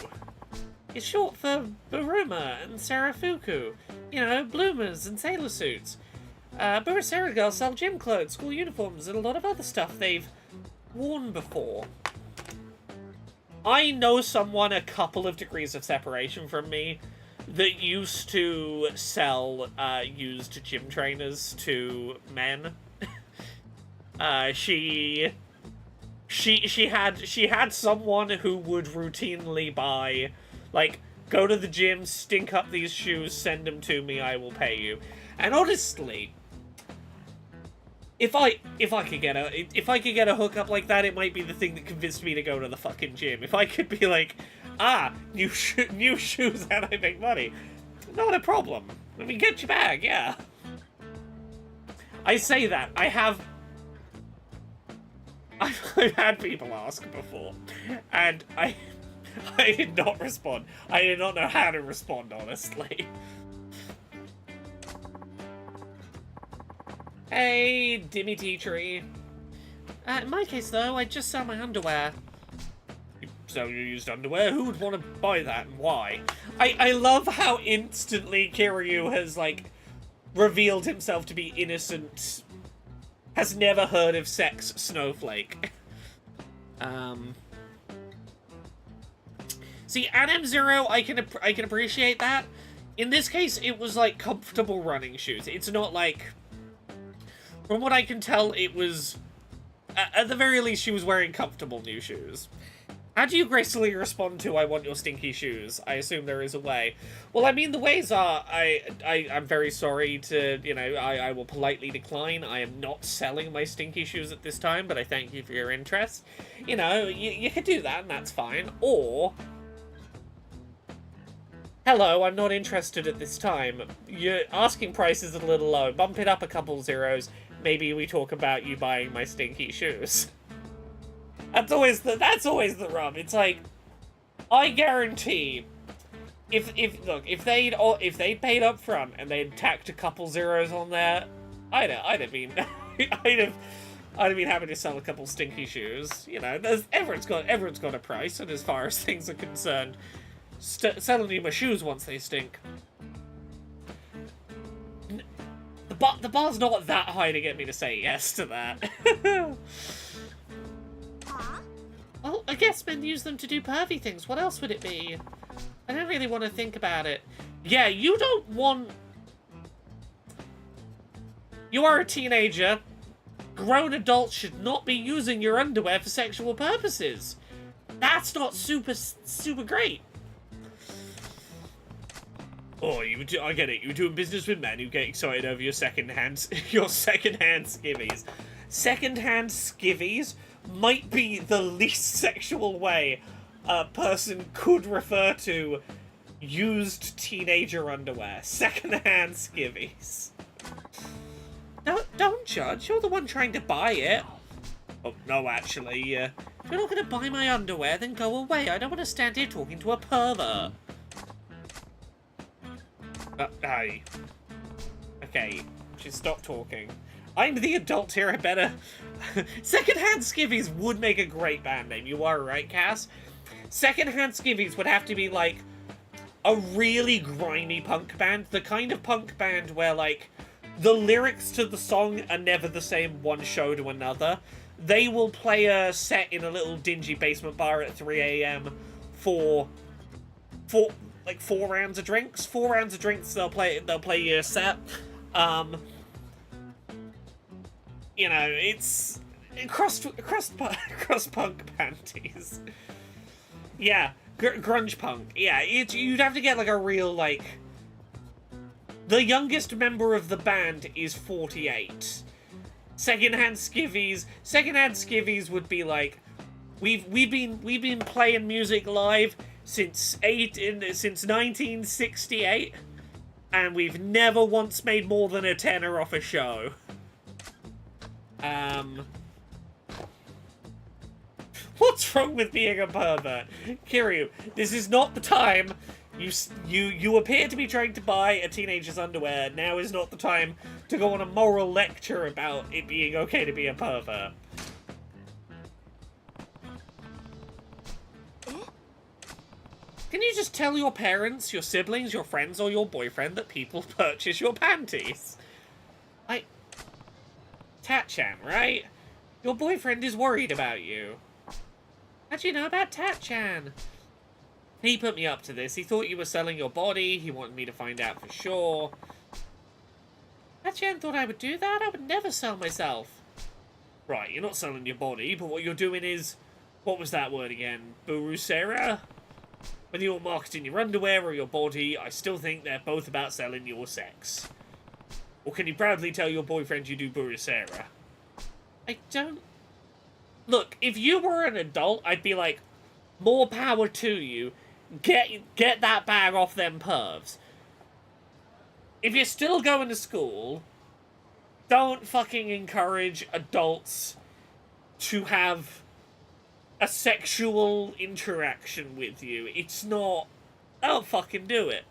It's short for Buruma and Sarafuku. You know, bloomers and sailor suits. Becerra girls sell gym clothes, school uniforms, and a lot of other stuff they've worn before. I know someone a couple of degrees of separation from me that used to sell used gym trainers to men. She had someone who would routinely buy, like, go to the gym, stink up these shoes, send them to me, I will pay you. And honestly, if I could get a hookup like that, it might be the thing that convinced me to go to the fucking gym. If I could be like, new shoes and I make money, not a problem. Let me get your bag, yeah. I say that I've had people ask before, and I did not respond. I did not know how to respond, honestly. Hey, Dimmy Tea Tree. In my case, though, I just sell my underwear. So you used underwear? Who would want to buy that, and why? I love how instantly Kiryu has, like, revealed himself to be innocent. Has never heard of sex snowflake. See, at M0, I can appreciate that. In this case, it was, like, comfortable running shoes. It's not, like... From what I can tell, it was... At the very least, she was wearing comfortable new shoes. How do you gracefully respond to, I want your stinky shoes? I assume there is a way. Well, I mean, the ways are, I'm very sorry to, you know, I will politely decline. I am not selling my stinky shoes at this time, but I thank you for your interest. You know, you could do that, and that's fine. Or... Hello, I'm not interested at this time. Your asking price is a little low. Bump it up a couple zeros. Maybe we talk about you buying my stinky shoes. That's always the rub. It's like, I guarantee, if they'd paid up front and they'd tacked a couple zeros on there, I'd have been happy to sell a couple stinky shoes. You know, everyone's got a price, and as far as things are concerned, selling you my shoes once they stink. The bar's not that high to get me to say yes to that. Well, I guess men use them to do pervy things. What else would it be? I don't really want to think about it. Yeah, you don't want... You are a teenager. Grown adults should not be using your underwear for sexual purposes. That's not super great. Oh, I get it. You're doing business with men who get excited over your second-hand skivvies. Second-hand skivvies might be the least sexual way a person could refer to used teenager underwear. Second-hand skivvies. Don't judge. You're the one trying to buy it. Oh, no, actually, if you're not going to buy my underwear, then go away. I don't want to stand here talking to a pervert. Hey. Okay, just stop talking. I'm the adult here, I better... Secondhand Skivvies would make a great band name. You are right, Cass. Secondhand Skivvies would have to be, like, a really grimy punk band. The kind of punk band where, like, the lyrics to the song are never the same one show to another. They will play a set in a little dingy basement bar at 3 a.m. for like 4 rounds of drinks. 4 rounds of drinks, they'll play your set. You know, it's crust punk panties. Yeah, grunge punk. Yeah, you'd have to get like a real like. The youngest member of the band is 48. Secondhand skivvies would be like, we've been playing music live since 1968, and we've never once made more than a tenner off a show. What's wrong with being a pervert? Kiryu, this is not the time. You appear to be trying to buy a teenager's underwear. Now is not the time to go on a moral lecture about it being okay to be a pervert. Can you just tell your parents, your siblings, your friends, or your boyfriend that people purchase your panties? Like, Tat-chan, right? Your boyfriend is worried about you. How'd you know about Tat-chan? He put me up to this. He thought you were selling your body. He wanted me to find out for sure. Tat-chan thought I would do that? I would never sell myself. Right, you're not selling your body, but what you're doing is... What was that word again? Burusera? Whether you're marketing your underwear or your body, I still think they're both about selling your sex. Or can you proudly tell your boyfriend you do Burusera? I don't... Look, if you were an adult, I'd be like, more power to you. Get that bag off them pervs. If you're still going to school, don't fucking encourage adults to have a sexual interaction with you. It's not... Don't fucking do it.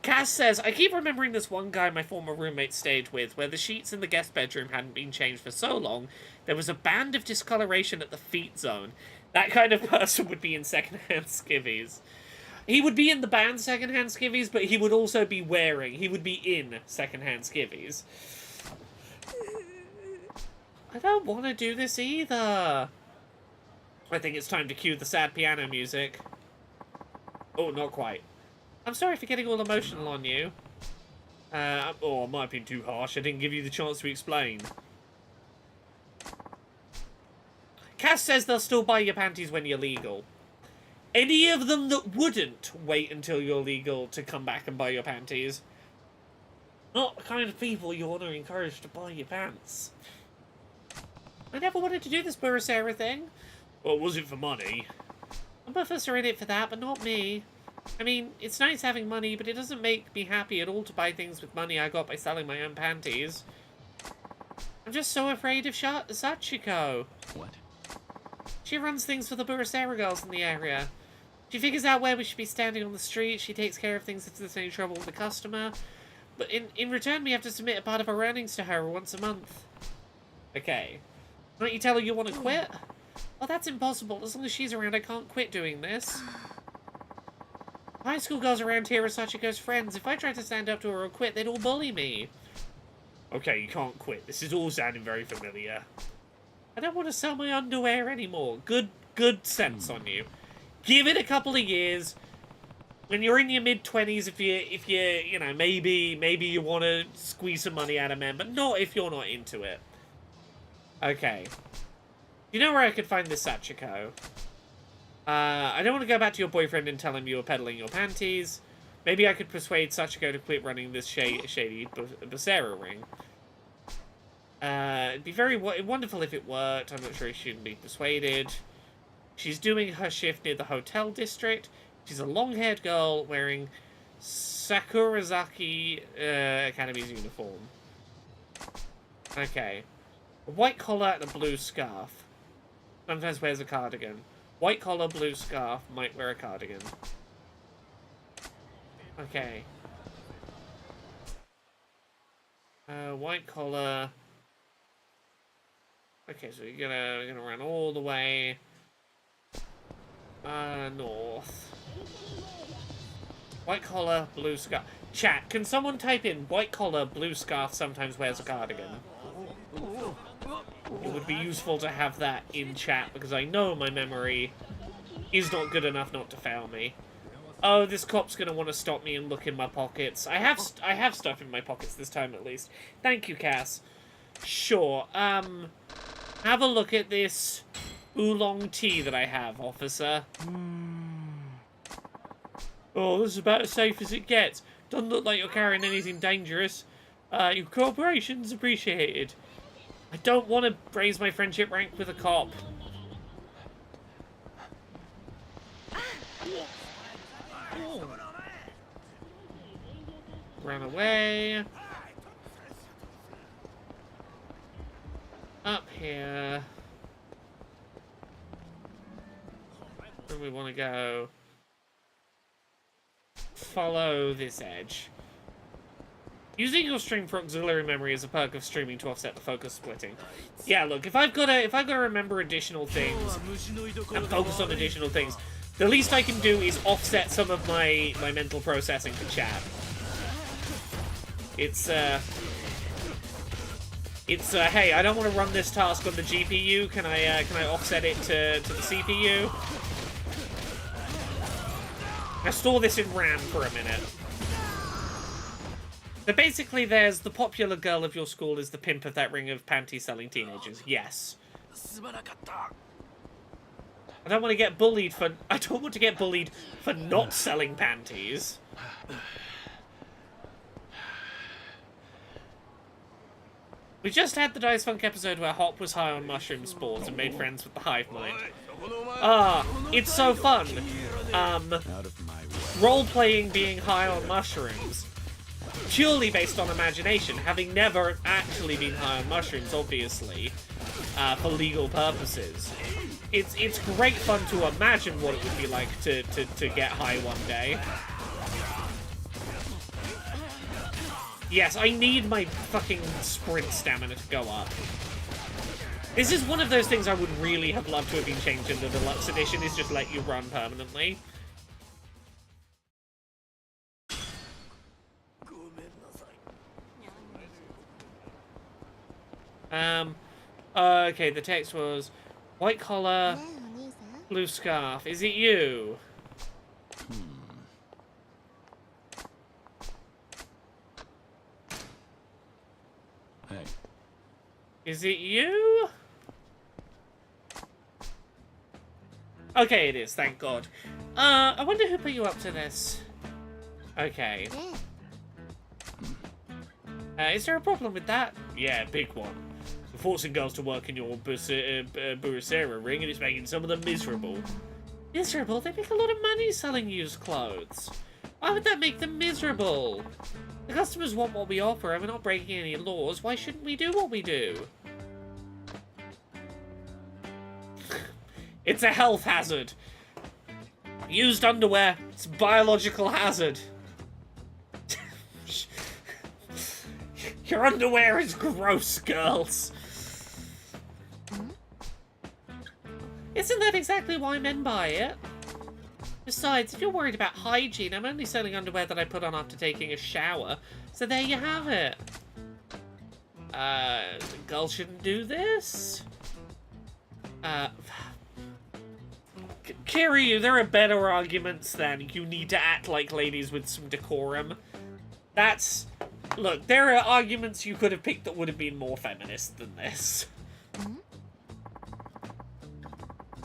Cass says, I keep remembering this one guy my former roommate stayed with, where the sheets in the guest bedroom hadn't been changed for so long, there was a band of discoloration at the feet zone. That kind of person would be in secondhand skivvies. He would be in the band secondhand skivvies, but he would also be wearing, he would be in secondhand skivvies. I don't want to do this either. I think it's time to cue the sad piano music. Oh, not quite. I'm sorry for getting all emotional on you. I might have been too harsh. I didn't give you the chance to explain. Cass says they'll still buy your panties when you're legal. Any of them that wouldn't wait until you're legal to come back and buy your panties, not the kind of people you want to encourage to buy your pants. I never wanted to do this Burusera thing. Well, was it for money? Both of us are in it for that, but not me. I mean, it's nice having money, but it doesn't make me happy at all to buy things with money I got by selling my own panties. I'm just so afraid of Sachiko. What? She runs things for the Burusera girls in the area. She figures out where we should be standing on the street, she takes care of things if there's any trouble with the customer. But in return, we have to submit a part of our earnings to her once a month. Okay. Don't you tell her you want to quit? Well, that's impossible. As long as she's around, I can't quit doing this. High school girls around here are Sachiko's friends. If I tried to stand up to her or quit, they'd all bully me. Okay, you can't quit. This is all sounding very familiar. I don't want to sell my underwear anymore. Good sense on you. Give it a couple of years. When you're in your mid-20s, if you you know, maybe you want to squeeze some money out of men, but not if you're not into it. Okay. You know where I could find this Sachiko? I don't want to go back to your boyfriend and tell him you were peddling your panties. Maybe I could persuade Sachiko to quit running this shady Basera ring. It'd be very wonderful if it worked. I'm not sure if she can be persuaded. She's doing her shift near the hotel district. She's a long-haired girl wearing Sakurazaki Academy's uniform. Okay. A white collar and a blue scarf. Sometimes wears a cardigan. White collar, blue scarf, might wear a cardigan. Okay. White collar. Okay, so we're gonna run all the way north. White collar, blue scarf. Chat, can someone type in white collar, blue scarf sometimes wears a cardigan? It would be useful to have that in chat because I know my memory is not good enough not to fail me. Oh, this cop's gonna want to stop me and look in my pockets. I have stuff in my pockets this time at least. Thank you, Cass. Sure. Have a look at this oolong tea that I have, officer. Oh, this is about as safe as it gets. Doesn't look like you're carrying anything dangerous. Your cooperation's appreciated. I don't want to raise my friendship rank with a cop. Run away. Up here. Where do we want to go? Follow this edge. Using your stream for auxiliary memory is a perk of streaming to offset the focus splitting. Yeah, look, if I've got to remember additional things and focus on additional things, the least I can do is offset some of my mental processing to chat. It's hey, I don't want to run this task on the GPU. Can I offset it to the CPU? Now store this in RAM for a minute. So basically there's the popular girl of your school is the pimp of that ring of panty-selling teenagers. Yes. I don't want to get bullied for not selling panties. We just had the Dice Funk episode where Hop was high on mushroom spores and made friends with the hive mind. It's so fun. Role-playing being high on mushrooms. Purely based on imagination, having never actually been high on mushrooms, obviously, for legal purposes. It's great fun to imagine what it would be like to get high one day. Yes, I need my fucking sprint stamina to go up. This is one of those things I would really have loved to have been changed in the deluxe edition, is just let you run permanently. Okay, the text was white collar, blue scarf. Is it you? Hey. Is it you? Okay, it is, thank God. I wonder who put you up to this. Okay. Is there a problem with that? Yeah, big one. You're forcing girls to work in your Burasera ring and it's making some of them miserable. Miserable? They make a lot of money selling used clothes. Why would that make them miserable? The customers want what we offer and we're not breaking any laws. Why shouldn't we do what we do? It's a health hazard. Used underwear. It's a biological hazard. Your underwear is gross, girls. Isn't that exactly why men buy it? Besides, if you're worried about hygiene, I'm only selling underwear that I put on after taking a shower. So there you have it. Girls shouldn't do this? Kiryu, there are better arguments than you need to act like ladies with some decorum. That's... Look, there are arguments you could have picked that would have been more feminist than this.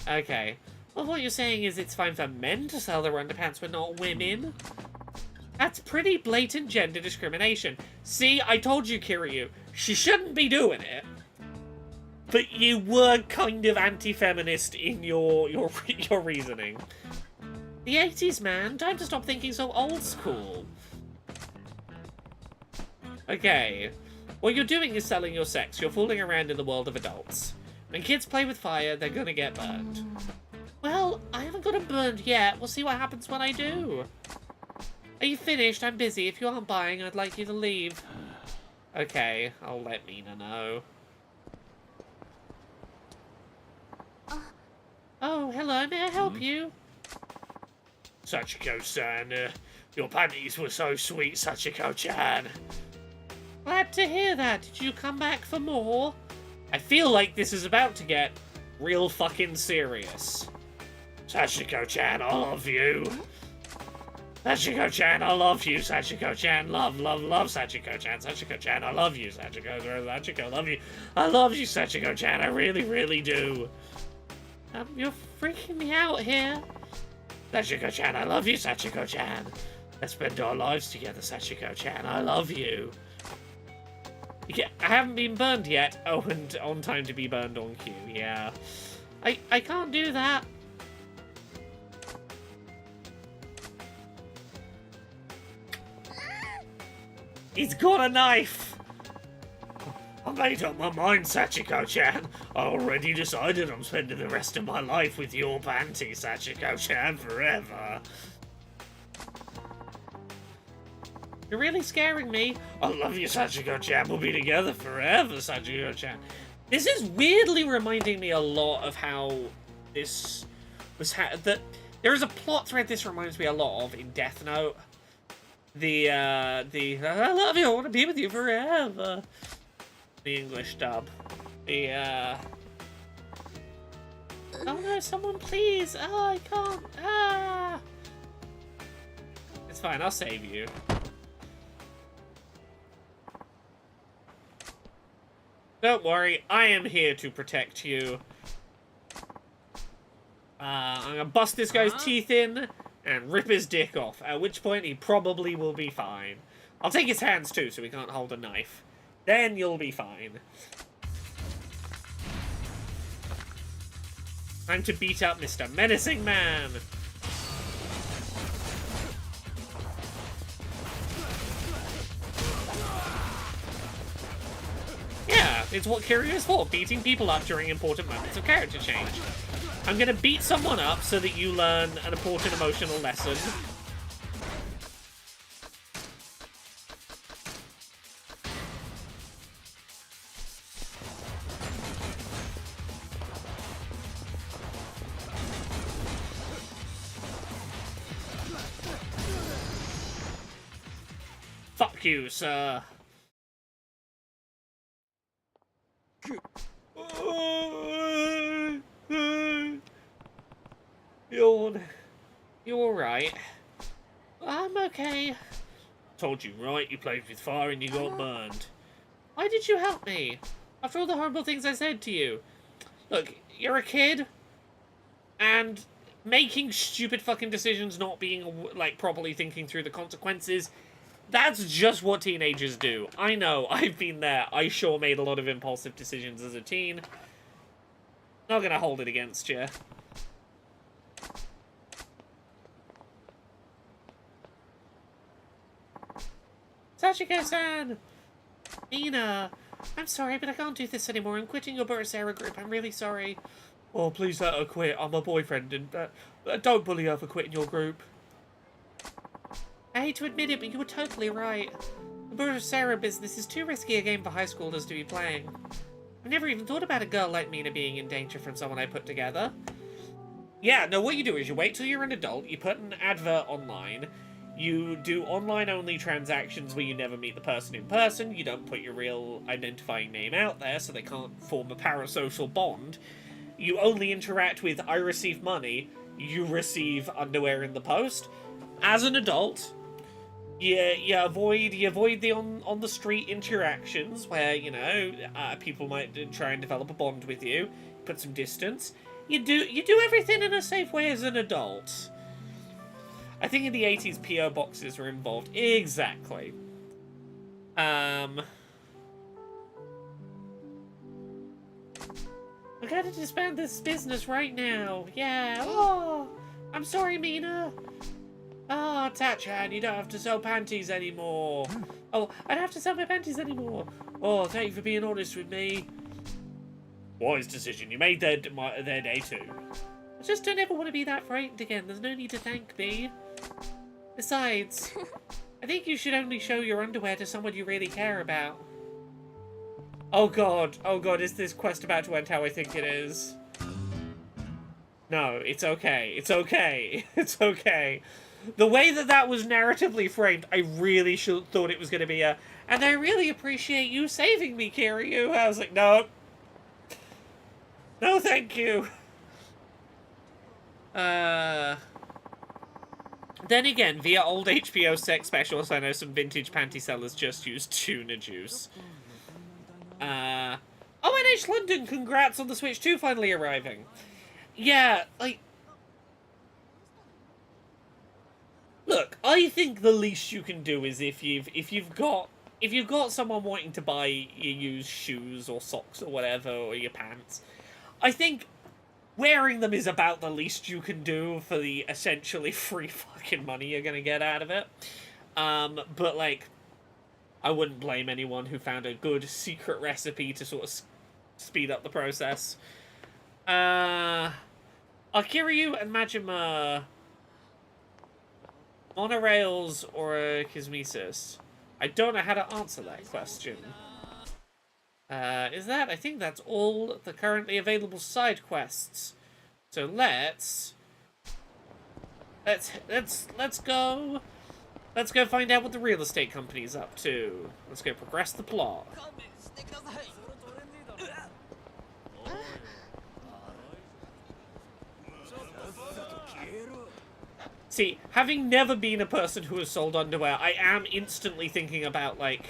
Okay. Well, what you're saying is it's fine for men to sell their underpants but not women? That's pretty blatant gender discrimination. See, I told you, Kiryu. She shouldn't be doing it. But you were kind of anti-feminist in your reasoning. The 80s, man. Time to stop thinking so old school. Okay. What you're doing is selling your sex. You're fooling around in the world of adults. When kids play with fire, they're gonna get burned. Well, I haven't got them burned yet. We'll see what happens when I do. Are you finished? I'm busy. If you aren't buying, I'd like you to leave. Okay, I'll let Mina know. Oh, hello, may I help you? Sachiko-san, your panties were so sweet, Sachiko-chan. Glad to hear that. Did you come back for more? I feel like this is about to get real fucking serious. Sachiko-chan, I love you. Sachiko-chan, I love you. Sachiko-chan, love, love, love Sachiko-chan. Sachiko-chan, I love you. Sachiko, love you. I love you, Sachiko-chan. I really, really do. You're freaking me out here. Sachiko-chan, I love you, Sachiko-chan. Let's spend our lives together, Sachiko-chan. I love you. Yeah, I haven't been burned yet. Oh, and on time to be burned on cue. Yeah. I can't do that. He's got a knife! I made up my mind, Sachiko-chan. I already decided I'm spending the rest of my life with your panties, Sachiko-chan, forever. You're really scaring me. I love you, Sachiko-chan. We'll be together forever, Sachiko-chan. This is weirdly reminding me a lot of how this was there is a plot thread this reminds me a lot of in Death Note. The I love you, I want to be with you forever. The English dub. Oh no, someone please! Oh, I can't! Ah! It's fine, I'll save you. Don't worry, I am here to protect you. I'm gonna bust this guy's teeth in and rip his dick off, at which point he probably will be fine. I'll take his hands too, so he can't hold a knife. Then you'll be fine. Time to beat up Mr. Menacing Man! Yeah, it's what Kiryu is for, beating people up during important moments of character change. I'm gonna beat someone up so that you learn an important emotional lesson. Fuck you, sir. You're alright. I'm okay. Told you, right? You played with fire and you got burned. Why did you help me? After all the horrible things I said to you. Look, you're a kid, and making stupid fucking decisions, not being, like, properly thinking through the consequences, that's just what teenagers do. I know, I've been there. I sure made a lot of impulsive decisions as a teen. Not gonna hold it against you. Sachiko-san! Mina! I'm sorry, but I can't do this anymore. I'm quitting your Burasera group. I'm really sorry. Oh, please let her quit. I'm her boyfriend, and don't bully her for quitting your group. I hate to admit it, but you were totally right. The Burasera business is too risky a game for high schoolers to be playing. I've never even thought about a girl like Mina being in danger from someone I put together. Yeah, no, what you do is you wait till you're an adult, you put an advert online, you do online-only transactions where you never meet the person in person, you don't put your real identifying name out there so they can't form a parasocial bond. You only interact with, I receive money, you receive underwear in the post. As an adult, you avoid the on the street interactions where, you know, people might try and develop a bond with you, put some distance. You do everything in a safe way as an adult. I think in the 80s, P.O. boxes were involved. Exactly. I gotta disband this business right now. Yeah. Oh, I'm sorry, Mina. Oh, Tachan, you don't have to sell panties anymore. Oh, I don't have to sell my panties anymore. Oh, thank you for being honest with me. Wise decision. You made their day too. I just don't ever want to be that frightened again. There's no need to thank me. Besides, I think you should only show your underwear to someone you really care about. Oh god, is this quest about to end how I think it is? No, it's okay. It's okay. It's okay. The way that that was narratively framed, I really thought it was going to be a, and I really appreciate you saving me, Kiryu. I was like, no. No, thank you. Then again, via old HBO sex specials, I know some vintage panty sellers just use tuna juice. ONH London, congrats on the Switch 2 finally arriving. Yeah, like... Look, I think the least you can do is if you've got someone wanting to buy your used shoes or socks or whatever, or your pants, I think wearing them is about the least you can do for the essentially free fucking money you're gonna get out of it. But, like, I wouldn't blame anyone who found a good secret recipe to sort of speed up the process. Are Kiryu and Majima monorails or a Kismesis? I don't know how to answer that question. Is that? I think that's all the currently available side quests. So let's go. Let's go find out what the real estate company's up to. Let's go progress the plot. See, having never been a person who has sold underwear, I am instantly thinking about, like,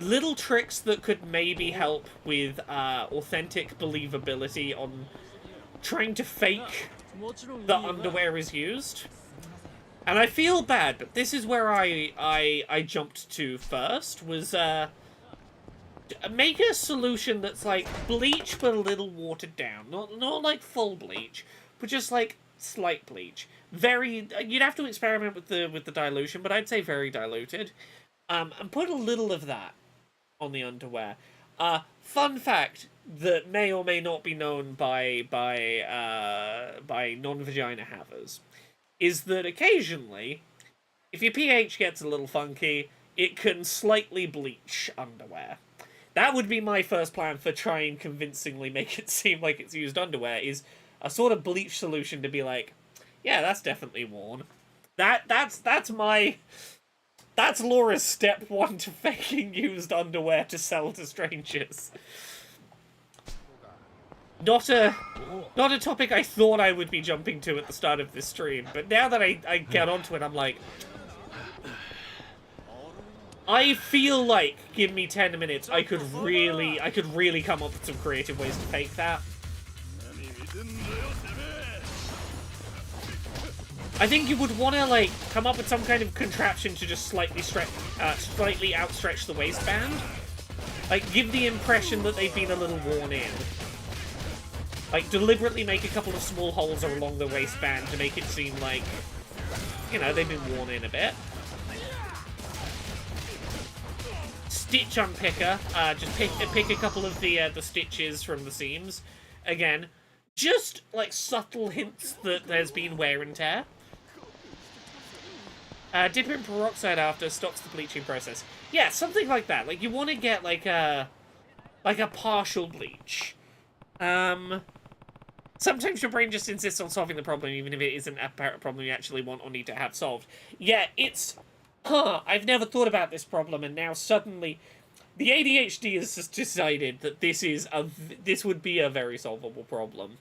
little tricks that could maybe help with authentic believability on trying to fake the underwear is used. And I feel bad, but this is where I jumped to first, was make a solution that's like bleach but a little watered down. Not like full bleach, but just like slight bleach. Very, you'd have to experiment with the dilution, but I'd say very diluted. And put a little of that on the underwear. Fun fact that may or may not be known by non-vagina havers is that occasionally, if your pH gets a little funky, it can slightly bleach underwear. That would be my first plan for trying convincingly make it seem like it's used underwear, is a sort of bleach solution to be like, yeah, that's definitely worn. That's Laura's step one to faking used underwear to sell to strangers. Not a topic I thought I would be jumping to at the start of this stream, but now that I get onto it, I'm like, I feel like, give me 10 minutes, I could really come up with some creative ways to fake that. I think you would want to, like, come up with some kind of contraption to just slightly outstretch the waistband. Like, give the impression that they've been a little worn in. Like, deliberately make a couple of small holes along the waistband to make it seem like, you know, they've been worn in a bit. Stitch unpicker. Just pick a couple of the stitches from the seams. Again, just, like, subtle hints that there's been wear and tear. Dip in peroxide after stops the bleaching process. Yeah, something like that. Like, you want to get, like a partial bleach. Sometimes your brain just insists on solving the problem, even if it isn't a problem you actually want or need to have solved. Yeah, it's... I've never thought about this problem, and now suddenly... The ADHD has just decided that this would be a very solvable problem.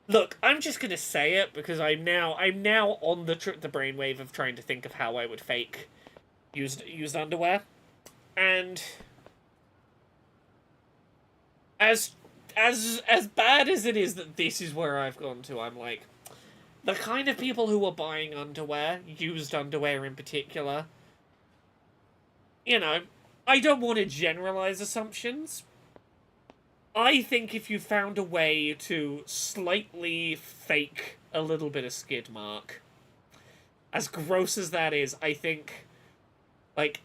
Look, I'm just gonna say it, because I'm now on the brainwave of trying to think of how I would fake used underwear. And... As bad as it is that this is where I've gone to, I'm like, the kind of people who are buying underwear, used underwear in particular, you know, I don't want to generalize assumptions. I think if you found a way to slightly fake a little bit of skid mark, as gross as that is, I think, like,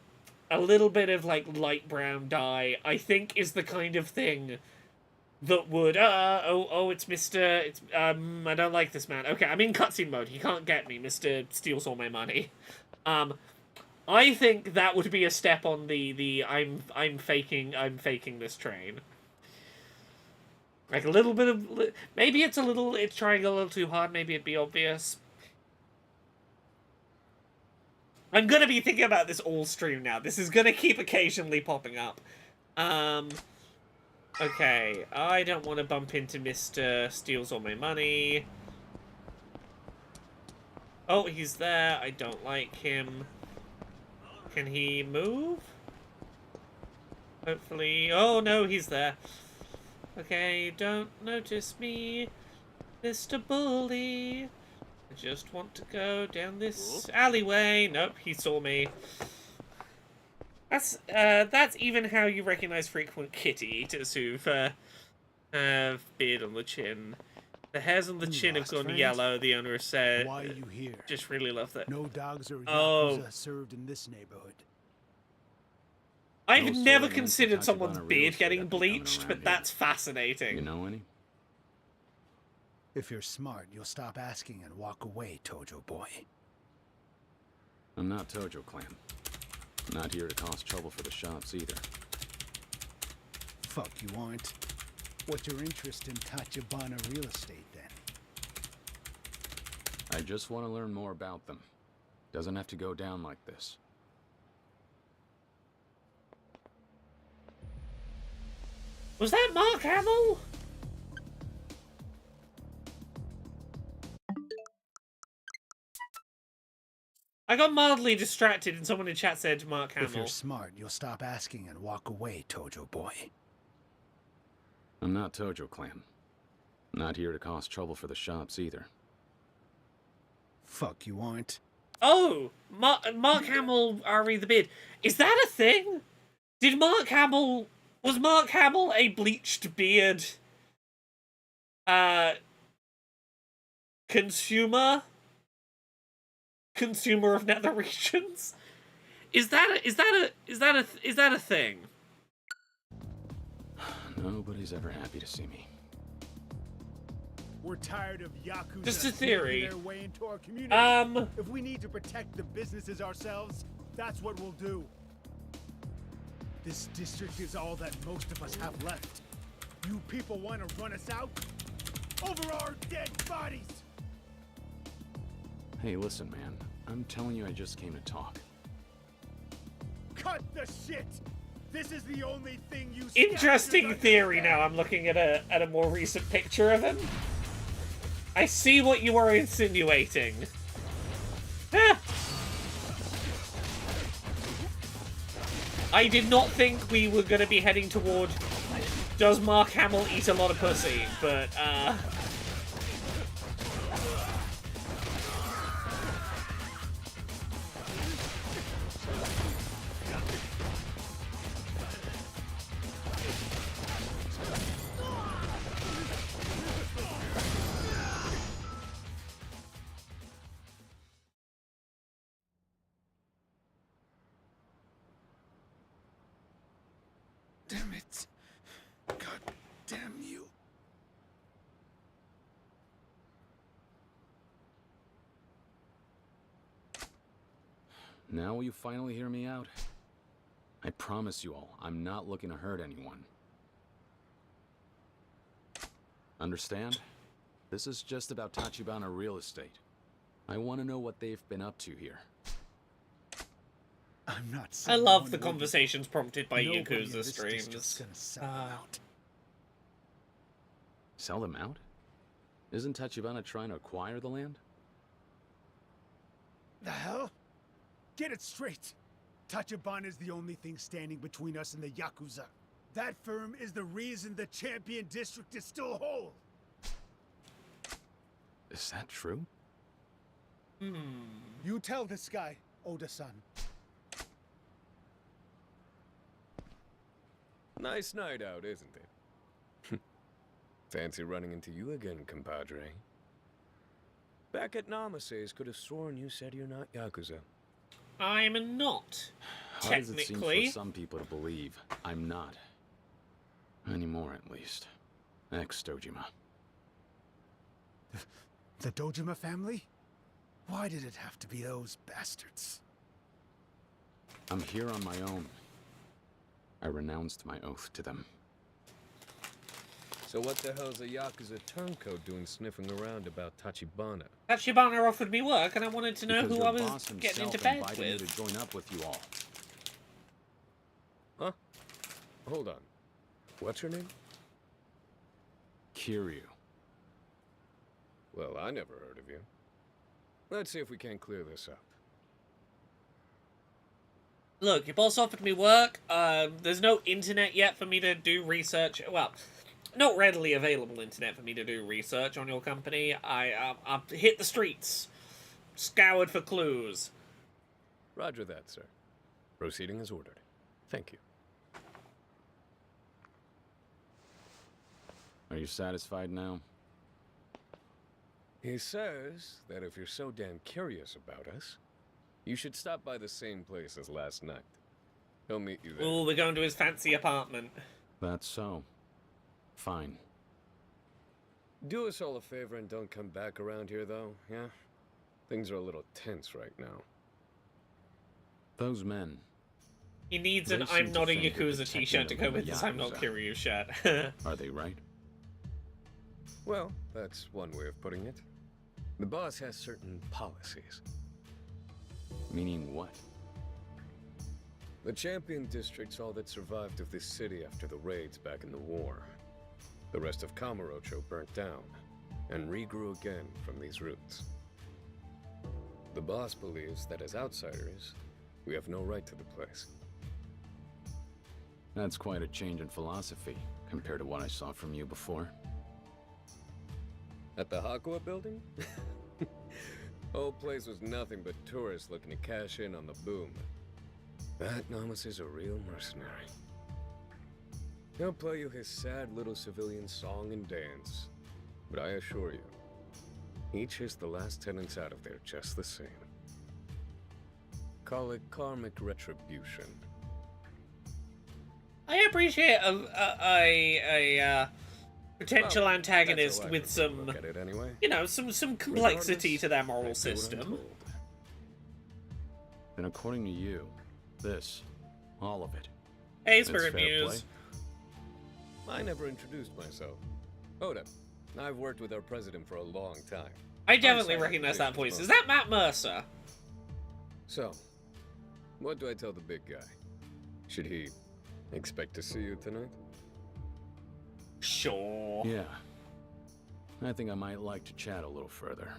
a little bit of, like, light brown dye, I think is the kind of thing that would, it's Mr. I don't like this man. Okay, I'm in cutscene mode. He can't get me. Mr. steals all my money. I think that would be a step on the I'm faking this train. Like a little bit of... Maybe it's trying a little too hard. Maybe it'd be obvious. I'm gonna be thinking about this all stream now. This is gonna keep occasionally popping up. Okay. I don't want to bump into Mr. Steals All My Money. Oh, he's there. I don't like him. Can he move? Hopefully. Oh, no, he's there. Okay, don't notice me, Mr. Bully. I just want to go down this alleyway. Nope, he saw me. That's even how you recognize frequent kitty eaters who've have beard on the chin. The hairs on the chin have gone yellow, the owner has said. Why are you here? Just really love that. No dogs or Yakuza served in this neighborhood. I've never considered someone's beard getting bleached, but that's fascinating. You know any? If you're smart, you'll stop asking and walk away, Tojo boy. I'm not Tojo Clan. I'm not here to cause trouble for the shops either. Fuck you aren't. What's your interest in Tachibana real estate then? I just want to learn more about them. Doesn't have to go down like this. Was that Mark Hamill? I got mildly distracted and someone in chat said Mark Hamill. If you're smart, you'll stop asking and walk away, Tojo boy. I'm not Tojo Clan. I'm not here to cause trouble for the shops either. Fuck you aren't. Oh, Mark Hamill, Ari the Beard. Is that a thing? Was Mark Hamill a bleached beard consumer of nether regions? Is that a thing? Nobody's ever happy to see me. We're tired of Yakuza Just a theory. their way into our community. If we need to protect the businesses ourselves, that's what we'll do. This district is all that most of us have left. You people want to run us out? Over our dead bodies! Hey, listen, man. I'm telling you, I just came to talk. Cut the shit! This is the only thing you... Interesting theory now. I'm looking at a more recent picture of him. I see what you are insinuating. I did not think we were going to be heading toward does Mark Hamill eat a lot of pussy, but Damn it. God damn you. Now will you finally hear me out? I promise you all, I'm not looking to hurt anyone. Understand? This is just about Tachibana real estate. I want to know what they've been up to here. I'm not I love the conversations prompted by Yakuza streams. Gonna sell out. Sell them out? Isn't Tachibana trying to acquire the land? The hell? Get it straight. Tachibana is the only thing standing between us and the Yakuza. That firm is the reason the Champion District is still whole. Is that true? You tell this guy, Oda-san. Nice night out, isn't it? Fancy running into you again, compadre. Back at Namase's, could have sworn you said you're not Yakuza. I'm not. Hard as it seems Technically. for some people to believe, I'm not. Anymore, at least. Ex-Dojima. The Dojima family? Why did it have to be those bastards? I'm here on my own. I renounced my oath to them. So what the hell's a Yakuza turncoat doing sniffing around about Tachibana? Tachibana offered me work, and I wanted to know Because who your I was boss getting himself into bed invited me with. to join up with you all. Huh? Hold on. What's your name? Kiryu. Well, I never heard of you. Let's see if we can't clear this up. Look, your boss offered me work. There's no internet yet for me to do research. Well, not readily available internet for me to do research on your company. I've hit the streets, scoured for clues. Roger that, sir. Proceeding as ordered. Thank you. Are you satisfied now? He says that if you're so damn curious about us, you should stop by the same place as last night. He'll meet you there. Oh, we're going to his fancy apartment. That's so. Fine. Do us all a favor and don't come back around here, though, yeah? Things are a little tense right now. Those men. He needs They an seem I'm to not a think you're Yakuza protecting t-shirt to them go from with the this I'm not Yakuza. Kiryu shirt. Are they right? Well, that's one way of putting it. The boss has certain policies. Meaning what? The Champion District's all that survived of this city after the raids back in the war. The rest of Kamurocho burnt down, and regrew again from these roots. The boss believes that as outsiders, we have no right to the place. That's quite a change in philosophy compared to what I saw from you before. At the Hakua building? Whole place was nothing but tourists looking to cash in on the boom. That Namas is a real mercenary. He'll play you his sad little civilian song and dance. But I assure you, he chased the last tenants out of there just the same. Call it karmic retribution. I appreciate a potential Well, antagonist that's how I with prefer to some, look at it anyway. you know, some complexity Regardless, to their moral I do what I'm system. told. Then according to you, this, all of it, Hey, it's Spirit fair Muse. play? I never introduced myself. Oda, I've worked with our president for a long time. I definitely sorry, recognize that positions voice. Is both. that Matt Mercer? So, what do I tell the big guy? Should he expect to see you tonight? Sure. Yeah. I think I might like to chat a little further.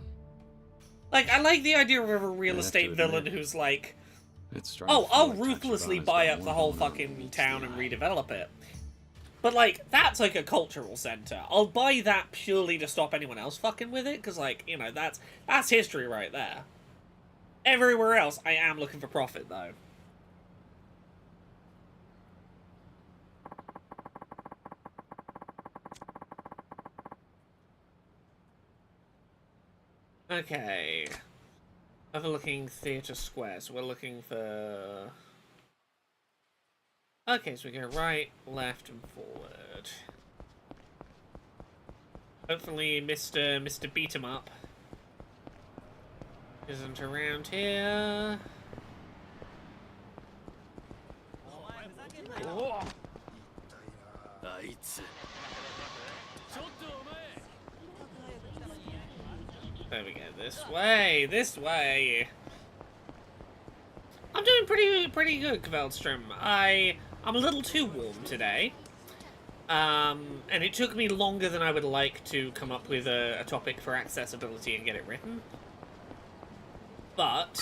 Like, I like the idea of a real I have estate to villain admit, who's like, It's starting oh, to feel I'll like ruthlessly Tachibana's buy got up the more whole going on fucking than meets town the and eye. redevelop it. But, like, that's like a cultural center. I'll buy that purely to stop anyone else fucking with it, because, like, you know, that's history right there. Everywhere else, I am looking for profit, though. Okay. Overlooking Theatre Square, so we're looking for... Okay, so we go right, left, and forward. Hopefully Mr. Beat 'em Up isn't around here. There we go, this way, this way. I'm doing pretty good, Kveldstrom. I'm a little too warm today. And it took me longer than I would like to come up with a topic for accessibility and get it written. But,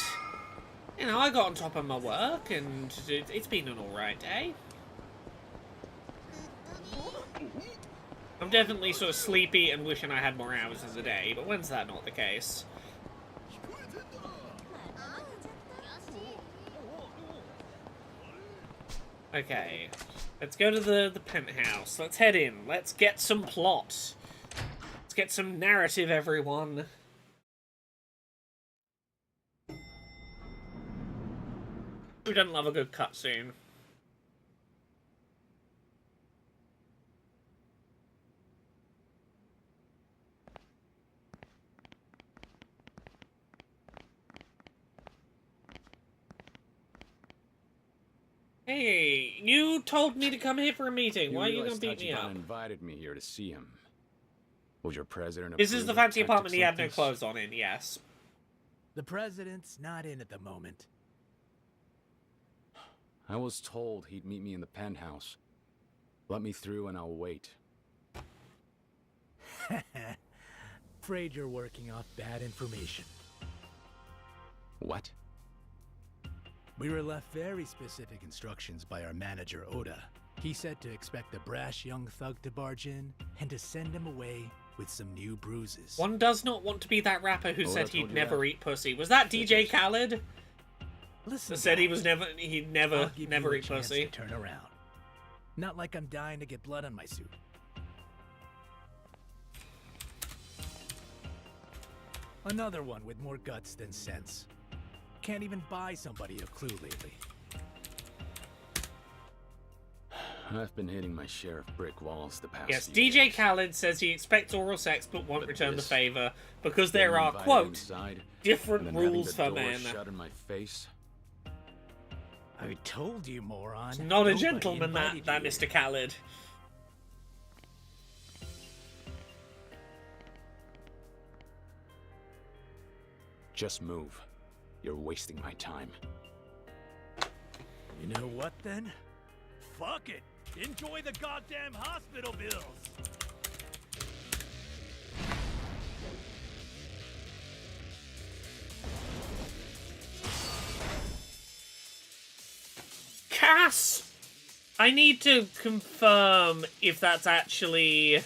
you know, I got on top of my work, and it's been an alright day. I'm definitely sort of sleepy and wishing I had more hours as a day, but when's that not the case? Okay, let's go to the penthouse. Let's head in. Let's get some plot. Let's get some narrative, everyone. Who doesn't love a good cutscene? Hey, you told me to come here for a meeting. Why are you gonna realize beat me Tachibana up? invited me here to see him. Would your president This is approve the of fancy tactics apartment he like had no this? clothes on in, yes. The president's not in at the moment. I was told he'd meet me in the penthouse. Let me through and I'll wait. Afraid you're working off bad information. What? We were left very specific instructions by our manager, Oda. He said to expect a brash young thug to barge in and to send him away with some new bruises. One does not want to be that rapper who Oh, I said told he'd you never that. eat pussy. Was that DJ Khaled? Listen, That said he guys, was he'd I'll never give never you a eat chance pussy. to turn around. Not like I'm dying to get blood on my suit. Another one with more guts than sense. Can't even buy somebody a clue lately. I've been hitting my share of brick walls the past Yes, few DJ days. Khaled says he expects oral sex but won't But return the this- favor because Getting there are, invited quote, inside, and different then having rules the for door men. shut in my face. I told you, moron. It's not a Nobody gentleman, invited that you. Mr. Khaled. Just move. You're wasting my time. You know what then? Fuck it. Enjoy the goddamn hospital bills. Cass! I need to confirm if that's actually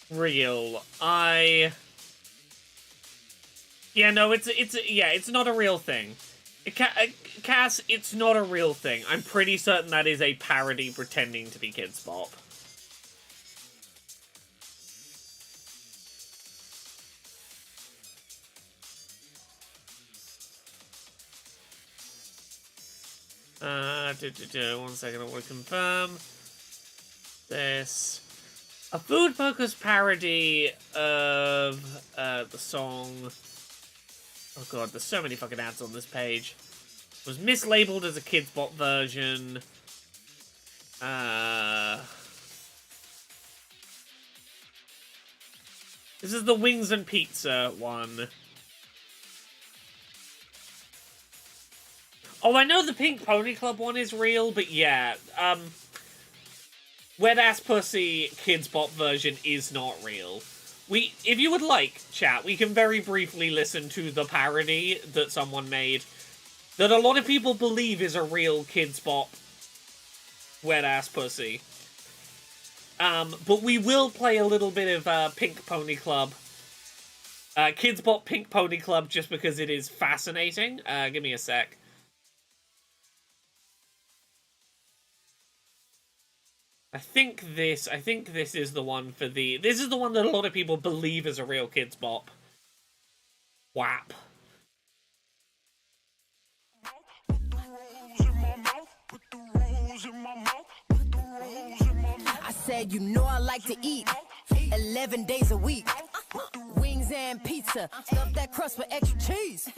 real. Yeah, no, it's not a real thing. Cass, it's not a real thing. I'm pretty certain that is a parody pretending to be Kids Bop. One second, I want to confirm this. A food-focused parody of the song. Oh god, there's so many fucking ads on this page. Was mislabeled as a Kids Bop version. This is the Wings and Pizza one. Oh, I know the Pink Pony Club one is real, but yeah, Wet Ass Pussy Kids Bop version is not real. If you would like, chat, we can very briefly listen to the parody that someone made that a lot of people believe is a real Kids Bop Wet Ass Pussy. But we will play a little bit of Pink Pony Club. Kids Bop Pink Pony Club just because it is fascinating. Give me a sec. I think this is the one for this is the one that a lot of people believe is a real Kids Bop. WAP. I said, you know I like to eat 11 days a week. Wings and pizza, stuff that crust with extra cheese.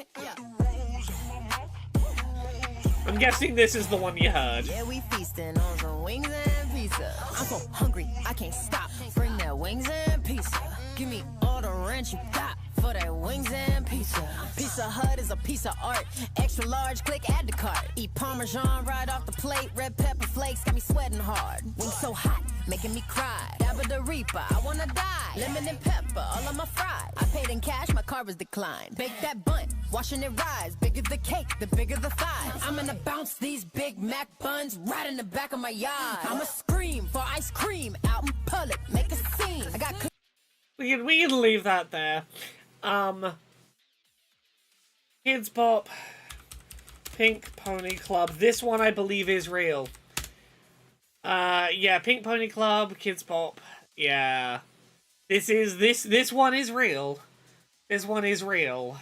I'm guessing this is the one you heard. Yeah, we feasting on some wings and pizza. I'm so hungry, I can't stop. Bring that wings and pizza. Give me all the ranch you got for that wings and pizza. Pizza Hut is a piece of art. Extra large, click, add to cart. Eat Parmesan right off the plate. Red pepper flakes got me sweating hard. Wings so hot, making me cry. Dabba the Reaper, I wanna die. Lemon and pepper, all on my fries. I paid in cash, my car was declined. Bake that bun, watching it rise. Bigger the cake, the bigger the thighs. I'm gonna bounce these Big Mac buns right in the back of my yard. I'ma scream for ice cream out in public, make a scene. I got We can leave that there. Kids Bop, Pink Pony Club. This one I believe is real. Yeah, Pink Pony Club, Kids Bop. Yeah. This one is real. This one is real.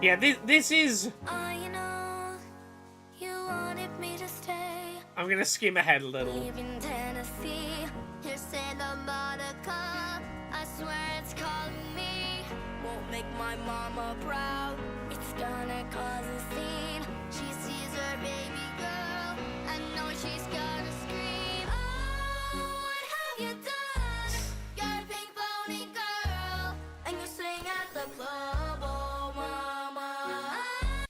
Yeah, this is... I know you wanted me to stay. I'm gonna skim ahead a little. Leave in Tennessee. You Santa Monica. my mama proud. It's gonna cause a scene. She sees her baby girl. I know she's gonna scream. Oh, what have you done? You're a pink pony girl, and you sing at the club. Oh, mama.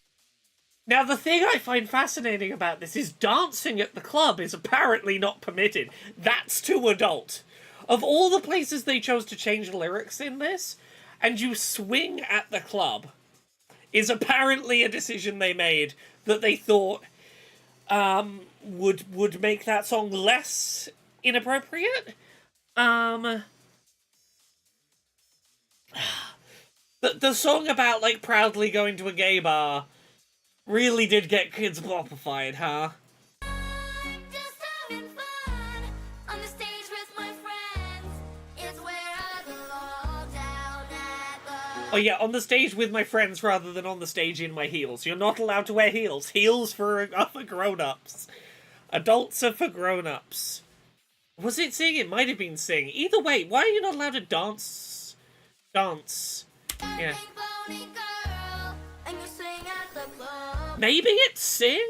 Now, the thing I find fascinating about this is dancing at the club is apparently not permitted. That's too adult. Of all the places they chose to change lyrics in this, and you swing at the club, is apparently a decision they made that they thought would make that song less inappropriate. The song about, like, proudly going to a gay bar really did get kids bopified, huh? Just having fun on the stage with my friends. It's where I belong down at the... Oh yeah, on the stage with my friends rather than on the stage in my heels. You're not allowed to wear heels. Heels are for grown-ups. Adults are for grown-ups. Was it Sing? It might have been Sing. Either way, why are you not allowed to dance? Dance. Yeah. Pink pony girl, and you sing at the club. Maybe it's Sing?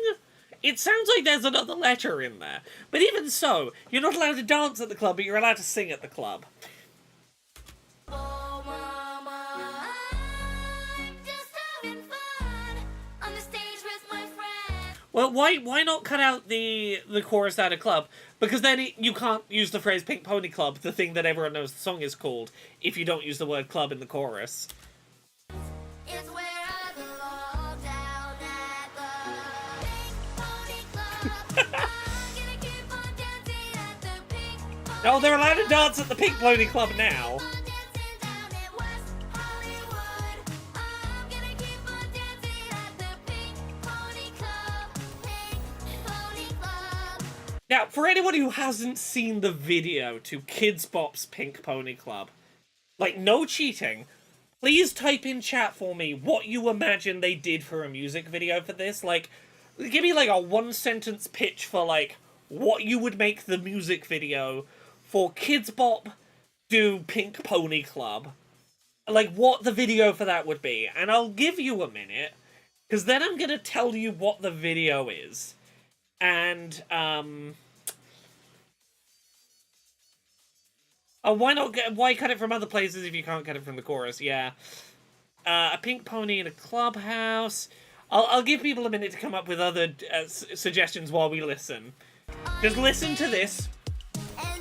It sounds like there's another letter in there. But even so, you're not allowed to dance at the club, but you're allowed to sing at the club. Oh, mama, I'm just having fun on the stage with my friends. Well, why not cut out the chorus at a club? Because then you can't use the phrase Pink Pony Club, the thing that everyone knows the song is called, if you don't use the word club in the chorus. It's where I belong down at the Pink Pony Club. I'm gonna keep on dancing at the Pink Pony Oh, they're allowed to dance at the Pink Pony Club now. Club. Dancing down at West Hollywood. I'm gonna keep on dancing at the Pink Pony Club. Pink Pony Club. Now, for anyone who hasn't seen the video to Kids Bop's Pink Pony Club, like, no cheating, please type in chat for me what you imagine they did for a music video for this. Like, give me, like, a one-sentence pitch for, like, what you would make the music video for Kids Bop do Pink Pony Club. Like, what the video for that would be. And I'll give you a minute, because then I'm gonna tell you what the video is. And, oh, why cut it from other places if you can't cut it from the chorus? Yeah. A pink pony in a clubhouse. I'll give people a minute to come up with other suggestions while we listen. Just listen to this.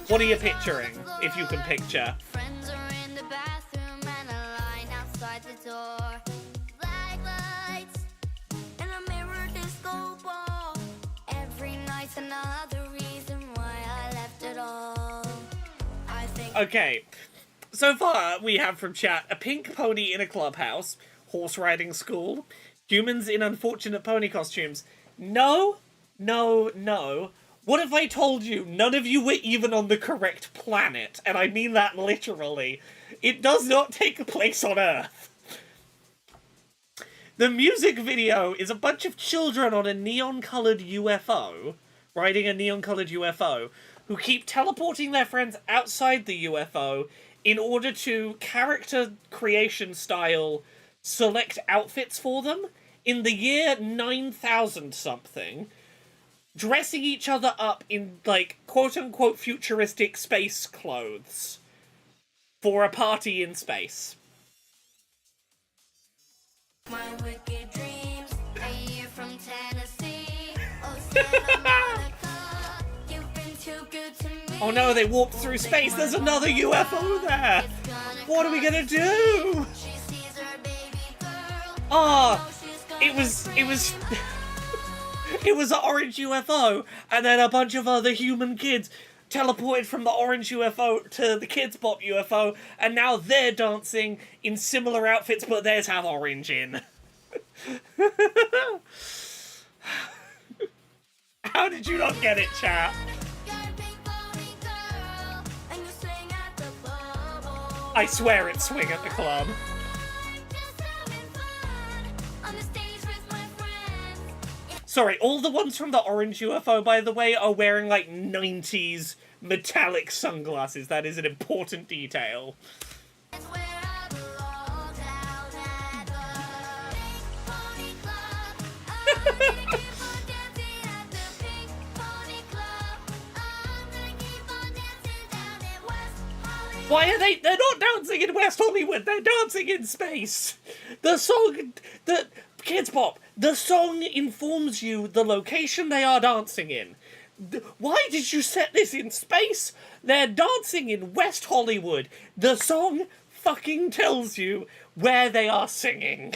What are you picturing, if you can picture? Friends are in the bathroom and a line outside the door. Black lights and a mirror disco ball. Every night's another reason why I left it all. I think Okay, so far we have from chat a pink pony in a clubhouse, horse riding school, humans in unfortunate pony costumes. No, no, no. What if I told you none of you were even on the correct planet? And I mean that literally. It does not take place on Earth. The music video is a bunch of children on a neon-coloured UFO, riding a neon-coloured UFO, who keep teleporting their friends outside the UFO in order to, character creation style, select outfits for them in the year 9000 something, dressing each other up in, like, quote-unquote futuristic space clothes for a party in space. my wicked dreams. A year from Tennessee. Oh, Santa Monica, you've been too good to me. Oh no, they warped through space. There's another UFO there. What are we gonna do? She sees her baby girl. Oh, She's gonna it was it was an orange UFO, and then a bunch of other human kids teleported from the orange UFO to the Kids Bop UFO, and now they're dancing in similar outfits, but theirs have orange in. How did you not get it, chat? I swear it's Swing at the Club. Sorry, all the ones from the orange UFO, by the way, are wearing, like, 90s metallic sunglasses. That is an important detail. Why are they? They're not dancing in West Hollywood. They're dancing in space. The song, the Kids Bop. The song informs you the location they are dancing in. Why did you set this in space? They're dancing in West Hollywood. The song fucking tells you where they are singing.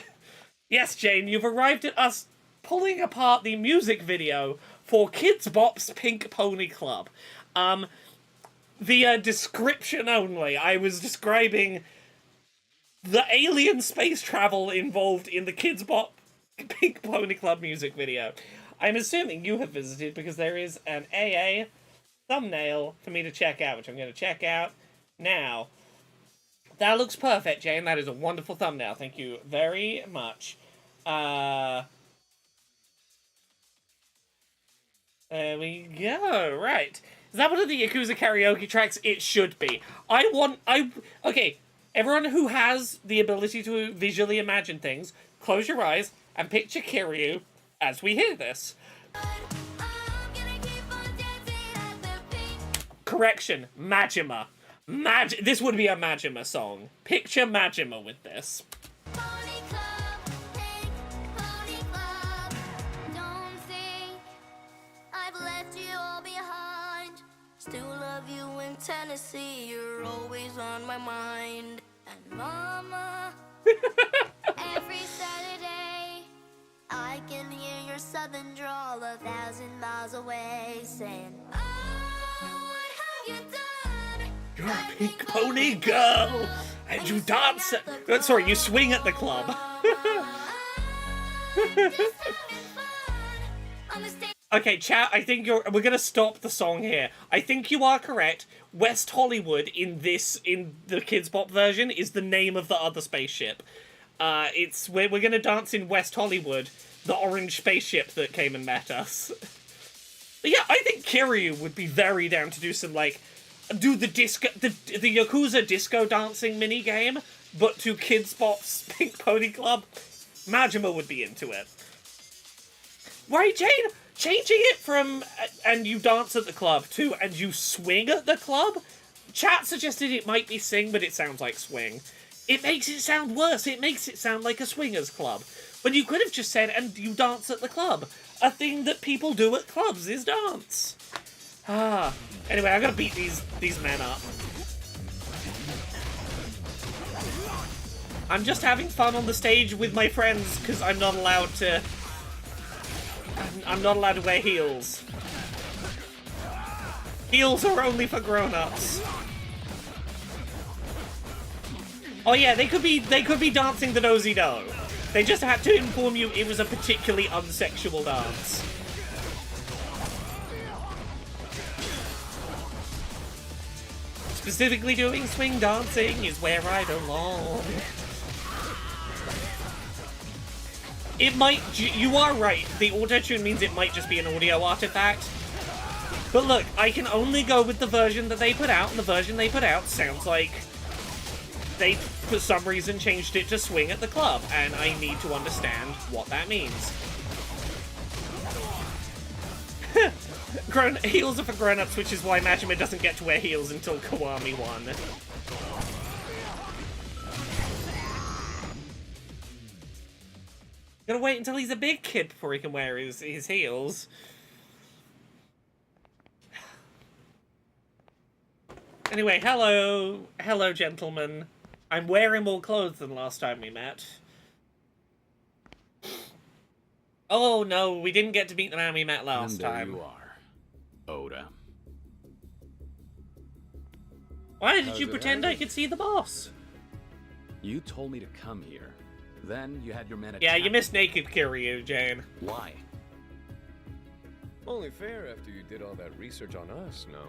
Yes, Jane, you've arrived at us pulling apart the music video for Kids Bop's Pink Pony Club. Via description only, I was describing the alien space travel involved in the Kids Bop Pink Pony Club music video. I'm assuming you have visited because there is an AA thumbnail for me to check out, which I'm going to check out now. That looks perfect, Jane. That is a wonderful thumbnail. Thank you very much. There we go. Right. Is that one of the Yakuza karaoke tracks? It should be. Okay, everyone who has the ability to visually imagine things, close your eyes and picture Kiryu as we hear this. Correction, Majima. This would be a Majima song. Picture Majima with this. Still love you in Tennessee, you're always on my mind. And mama, every Saturday, I can hear your southern drawl 1,000 miles away, saying, oh, what have you done? You're a pink pony girl, and you dance at... Sorry, you swing at the club. Okay, chat, I think we're gonna stop the song here. I think you are correct. West Hollywood in the Kids Bop version is the name of the other spaceship. We're gonna dance in West Hollywood, the orange spaceship that came and met us. But yeah, I think Kiryu would be very down to do some, like, do the Yakuza disco dancing minigame, but to Kids Bop's Pink Pony Club. Majima would be into it. Right, Jane? Changing it from and you dance at the club to and you swing at the club? Chat suggested it might be sing, but it sounds like swing. It makes it sound worse. It makes it sound like a swingers club. But you could have just said, and you dance at the club. A thing that people do at clubs is dance. Anyway, I'm gonna beat these men up. I'm just having fun on the stage with my friends because I'm not allowed to... I'm not allowed to wear heels. Heels are only for grown-ups. Oh yeah, they could be dancing the nosy-do. They just had to inform you it was a particularly unsexual dance. Specifically doing swing dancing is where I belong. It might... You are right. The auto-tune means it might just be an audio artifact. But look, I can only go with the version that they put out, and the version they put out sounds like they, for some reason, changed it to swing at the club, and I need to understand what that means. Heels are for grown-ups, which is why Majima doesn't get to wear heels until Kiwami 1. Gotta wait until he's a big kid before he can wear his heels. Anyway, hello, gentlemen. I'm wearing more clothes than last time we met. Oh no, we didn't get to meet the man we met last time. You are, Oda. Why did you pretend I could see the boss? You told me to come here. Then you had your men attack. Yeah, you missed naked Kiryu, Jane. Why? Only fair after you did all that research on us, no?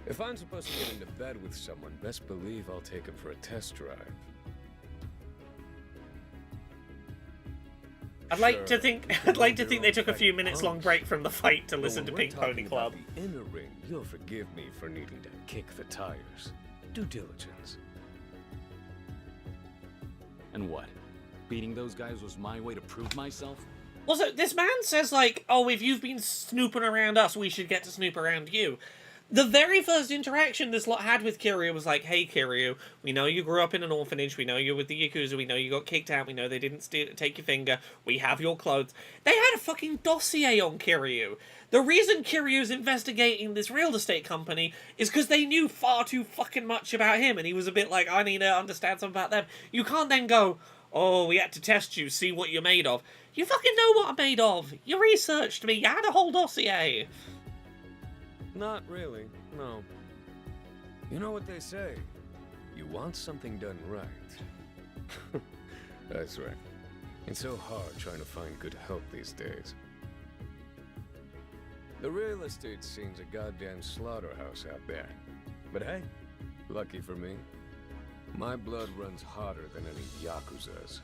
If I'm supposed to get into bed with someone, best believe I'll take him for a test drive. I'd like to think they took a few minutes long break from the fight to listen to Pink Pony Club. The inner ring, you'll forgive me for needing to kick the tires. Due diligence. And what? Beating those guys was my way to prove myself? Also, this man says, like, oh, if you've been snooping around us, we should get to snoop around you. The very first interaction this lot had with Kiryu was like, hey, Kiryu, we know you grew up in an orphanage, we know you're with the Yakuza, we know you got kicked out, we know they didn't take your finger, we have your clothes. They had a fucking dossier on Kiryu. The reason Kiryu's investigating this real estate company is because they knew far too fucking much about him, and he was a bit like, I need to understand something about them. You can't then go, oh, we had to test you, see what you're made of. You fucking know what I'm made of. You researched me, you had a whole dossier. Not really, no. You know what they say? You want something done right. That's right. It's so hard trying to find good help these days. The real estate scene's a goddamn slaughterhouse out there. But hey, lucky for me, my blood runs hotter than any Yakuza's.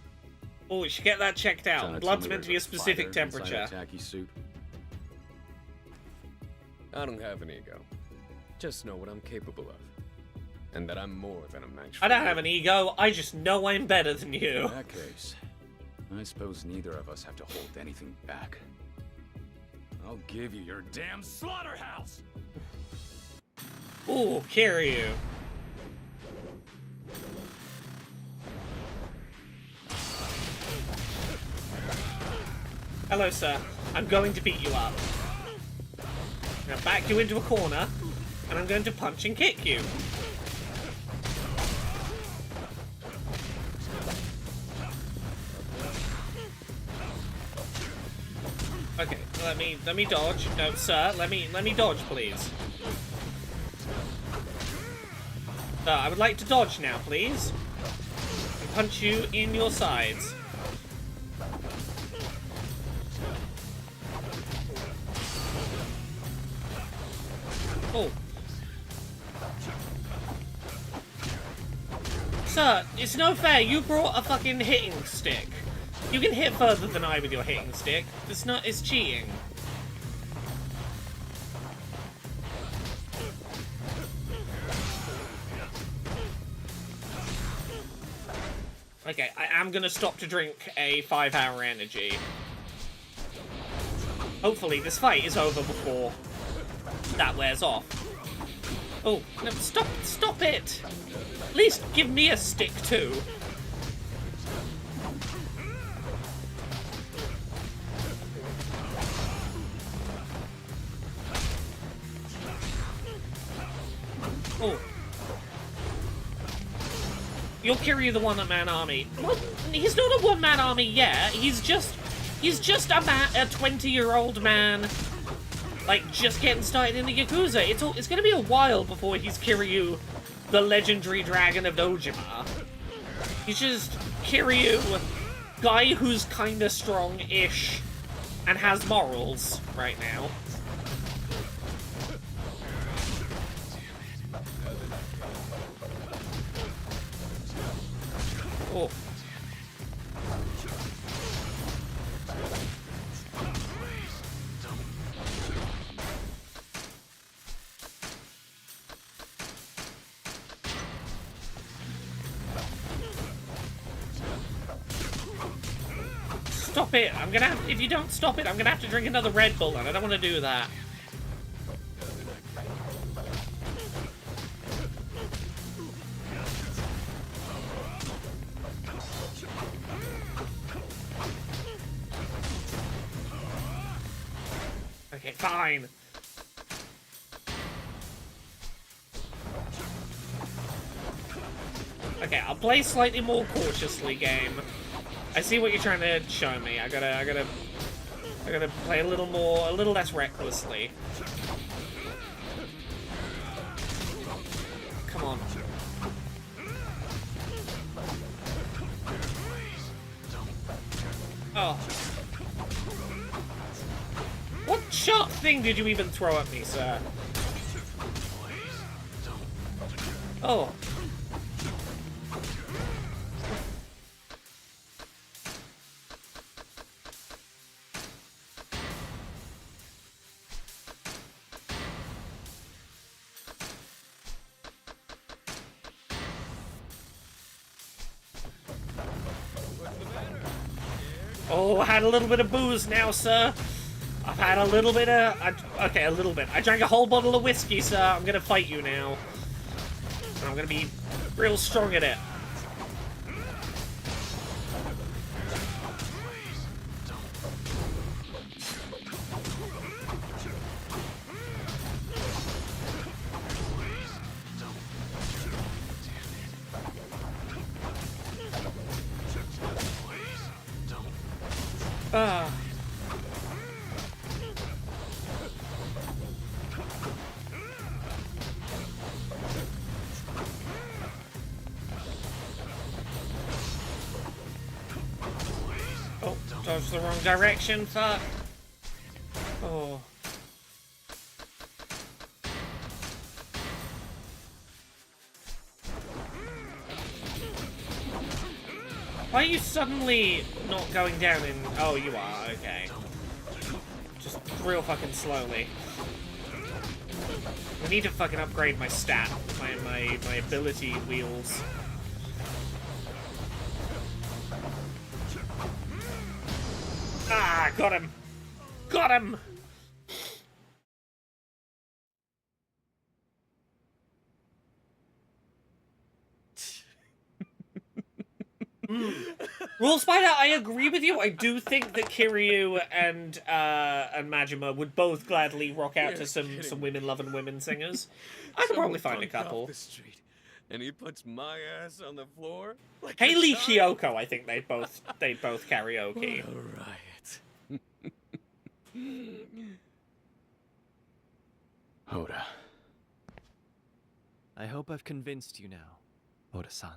Oh, we should get that checked out. Trying to Blood's tell me meant to be a there's specific fighter inside temperature. a tacky suit? I don't have an ego. Just know what I'm capable of. And that I'm more than a match for I don't you. have an ego, I just know I'm better than In you. that case, I suppose neither of us have to hold anything back. I'll give you your damn slaughterhouse! Ooh, Kiryu. Hello, sir. I'm going to beat you up. I'm going to back you into a corner, and I'm going to punch and kick you. Okay, let me dodge. No, sir, let me dodge, please. I would like to dodge now, please. And punch you in your sides. Oh. Sir, it's no fair. You brought a fucking hitting stick. You can hit further than I with your hitting stick. It's cheating. Okay, I am gonna stop to drink a 5-hour energy. Hopefully this fight is over before that wears off. Oh, no, stop it! At least give me a stick too. Oh. You'll carry the one-man army. Well, he's not a one-man army yet. He's just a 20-year-old man, like, just getting started in the Yakuza. It's gonna be a while before he's Kiryu, the legendary dragon of Dojima. He's just Kiryu, guy who's kinda strong-ish and has morals right now. Oh. Stop it! If you don't stop it, I'm gonna have to drink another Red Bull, and I don't want to do that. Okay, fine. Okay, I'll play slightly more cautiously, game. I see what you're trying to show me. I gotta play a little less recklessly. Come on. Oh. What sharp thing did you even throw at me, sir? Oh. Oh, I had a little bit of booze now, sir. I've had a little bit of... okay, a little bit. I drank a whole bottle of whiskey, sir. I'm gonna fight you now. And I'm gonna be real strong at it. Ah. Oh, dodged the wrong direction, fuck. Oh. Why are you suddenly not going down in... Oh, you are, okay. Just real fucking slowly. I need to fucking upgrade my stat, my ability wheels. Ah, got him! Got him! Rule Spider, I agree with you. I do think that Kiryu and Majima would both gladly rock out to some women-loving women singers. I could probably find a couple. The street, and he puts my ass on the floor. Like Haley a child? Kiyoko, I think they'd both karaoke. What a riot. Hoda. I hope I've convinced you now, Oda-san.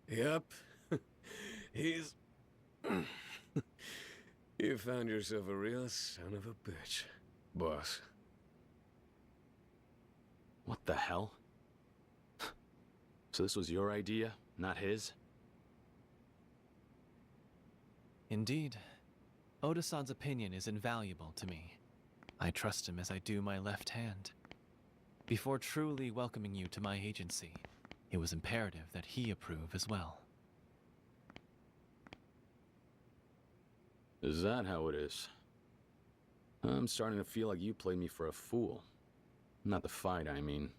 Yep. He's... You found yourself a real son of a bitch, boss. What the hell? So this was your idea, not his? Indeed. Oda-san's opinion is invaluable to me. I trust him as I do my left hand. Before truly welcoming you to my agency, it was imperative that he approve as well. Is that how it is? I'm starting to feel like you played me for a fool. Not the fight, I mean.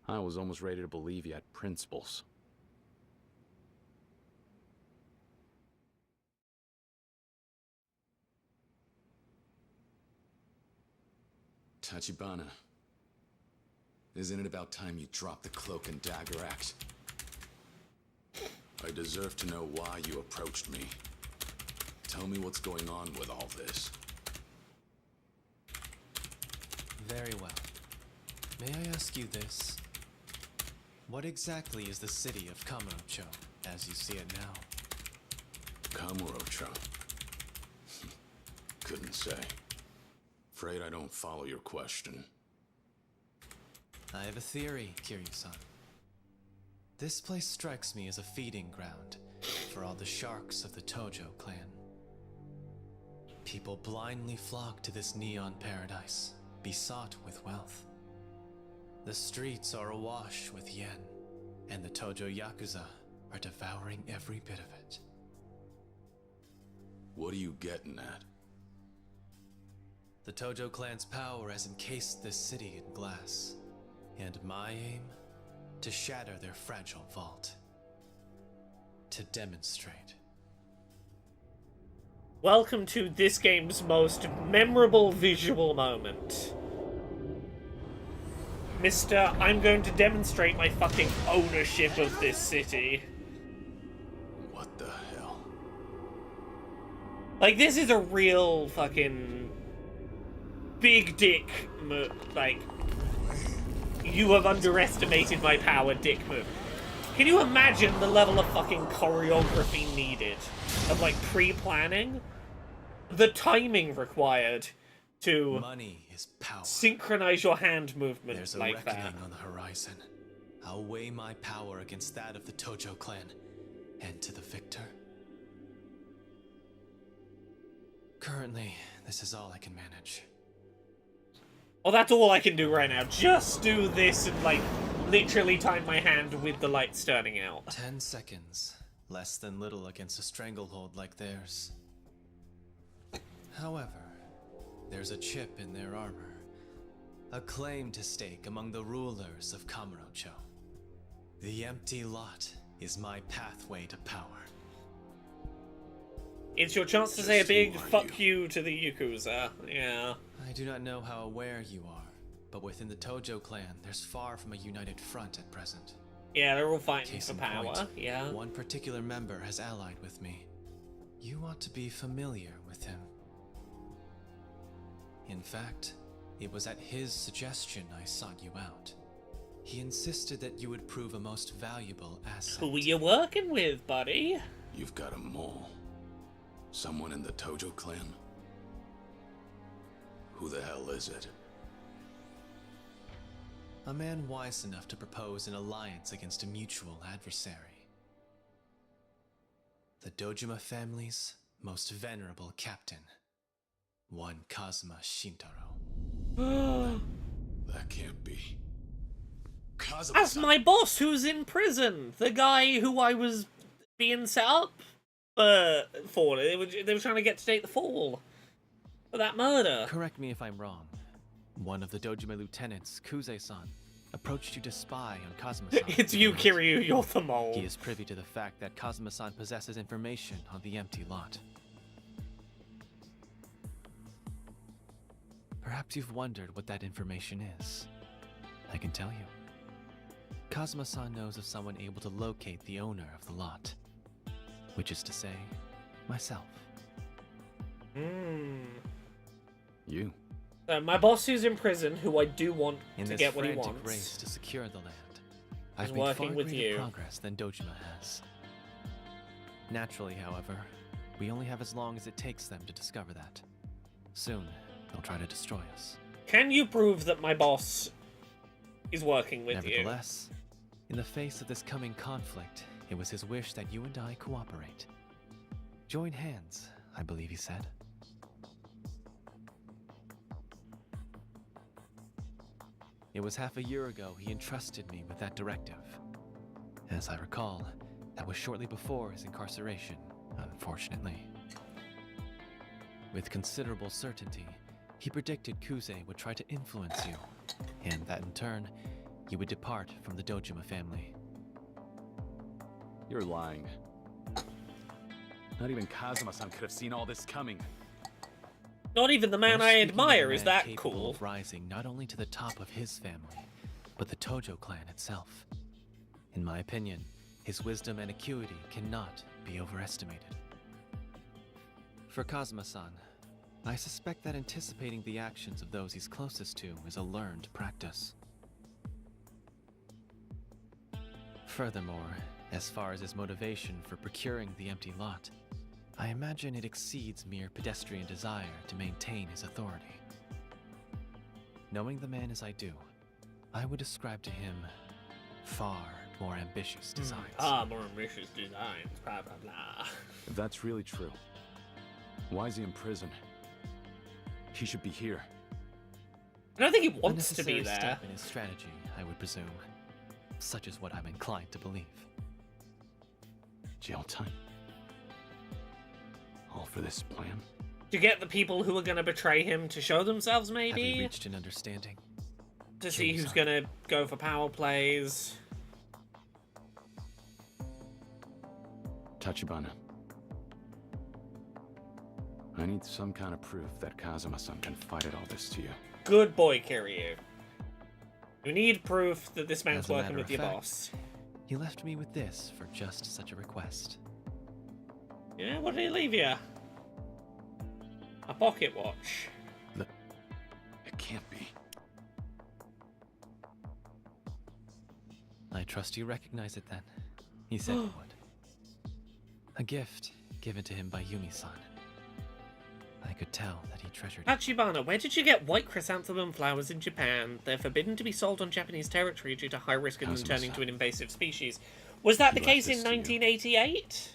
I was almost ready to believe you had principles. Tachibana, isn't it about time you dropped the cloak and dagger axe? I deserve to know why you approached me. Tell me what's going on with all this. Very well. May I ask you this? What exactly is the city of Kamurocho, as you see it now? Kamurocho? Couldn't say. Afraid I don't follow your question. I have a theory, Kiryu-san. This place strikes me as a feeding ground for all the sharks of the Tojo clan. People blindly flock to this neon paradise, besought with wealth. The streets are awash with yen, and the Tojo Yakuza are devouring every bit of it. What are you getting at? The Tojo clan's power has encased this city in glass, and my aim? To shatter their fragile vault. To demonstrate. Welcome to this game's most memorable visual moment. Mr. I'm going to demonstrate my fucking ownership of this city. What the hell? Like, this is a real fucking big dick like, you have underestimated my power dick move. Can you imagine the level of fucking choreography needed? Of, like, pre-planning? The timing required to Money is power. synchronize your hand movement There's a like reckoning that. on the horizon. I'll weigh my power against that of the Tojo clan, and to the victor. Currently, this is all I can manage. Oh, that's all I can do right now. Just do this and, like, literally time my hand with the lights turning out. 10 seconds. Less than little against a stranglehold like theirs. However, there's a chip in their armor. A claim to stake among the rulers of Kamurocho. The empty lot is my pathway to power. It's your chance to say a big fuck you to the Yakuza. Yeah. I do not know how aware you are, but within the Tojo clan, there's far from a united front at present. Yeah, they're all fighting Case for in power. point, Yeah. one particular member has allied with me. You ought to be familiar with him. In fact, it was at his suggestion I sought you out. He insisted that you would prove a most valuable asset. Who are you working with, buddy? You've got a mole. Someone in the Tojo clan? Who the hell is it? A man wise enough to propose an alliance against a mutual adversary. The Dojima family's most venerable captain, one Kazuma Shintaro. That can't be. That's my boss who's in prison. The guy who I was being set up for. They were trying to get to take the fall for that murder. Correct me if I'm wrong. One of the Dojima lieutenants, Kuze-san, approached you to spy on Kazuma-san. It's you, Kiryu. You're the mole. He is privy to the fact that Kazuma-san possesses information on the empty lot. Perhaps you've wondered what that information is. I can tell you. Kazuma-san knows of someone able to locate the owner of the lot. Which is to say, myself. You? My boss who's in prison, who I do want In to this get what he frantic wants. race to secure the land, He's I've made working far with greater you. progress than Dojima has. Naturally, however, we only have as long as it takes them to discover that. Soon, they'll try to destroy us. Can you prove that my boss is working with you? Nevertheless, in the face of this coming conflict, it was his wish that you and I cooperate. Join hands, I believe he said. It was half a year ago he entrusted me with that directive. As I recall, that was shortly before his incarceration, unfortunately. With considerable certainty, he predicted Kuze would try to influence you, and that in turn, you would depart from the Dojima family. You're lying. Not even Kazuma-san could have seen all this coming. Not even the man We're I speaking of a admire is man that capable cool. of rising not only to the top of his family, but the Tojo clan itself. In my opinion, his wisdom and acuity cannot be overestimated. For Kazuma-san, I suspect that anticipating the actions of those he's closest to is a learned practice. Furthermore, as far as his motivation for procuring the empty lot, I imagine it exceeds mere pedestrian desire to maintain his authority. Knowing the man as I do, I would ascribe to him far more ambitious designs. More ambitious designs, blah blah blah. If that's really true, why is he in prison? He should be here. I don't think he A wants to be necessary there. step in his strategy, I would presume. Such is what I'm inclined to believe. Jail time? All for this plan? To get the people who are going to betray him to show themselves, Have we maybe? reached an understanding? To see who's James, going to go for power plays. Tachibana. I need some kind of proof that Kazuma-san confided all this to you. Good boy, Kiryu. You need proof that this man's As a working matter with of your fact, boss. He left me with this for just such a request. Yeah, what did he leave you? A pocket watch. It can't be. I trust you recognize it then. He said he would. A gift given to him by Yumi-san. I could tell that he treasured it. Tachibana, where did you get white chrysanthemum flowers in Japan? They're forbidden to be sold on Japanese territory due to high risk of them Kazuma-san. turning to an invasive species. Was that He the left case in this to you. 1988?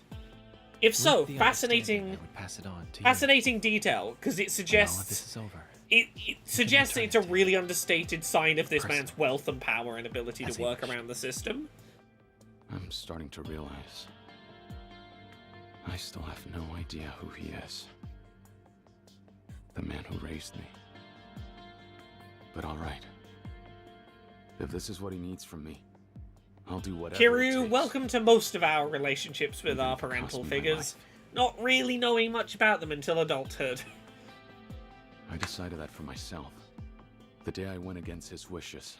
If With so, the fascinating, understanding I would pass it on to you fascinating detail, because it when all of this suggests is over. it suggests that it's a really understated sign of this Person. man's wealth and power and ability As to you work wish. around the system. I'm starting to realize I still have no idea who he is. The man who raised me. But all right. If this is what he needs from me, I'll do whatever it Kiryu, takes. welcome to most of our relationships with Even our if it costs parental me my figures. life. Not really knowing much about them until adulthood. I decided that for myself. The day I went against his wishes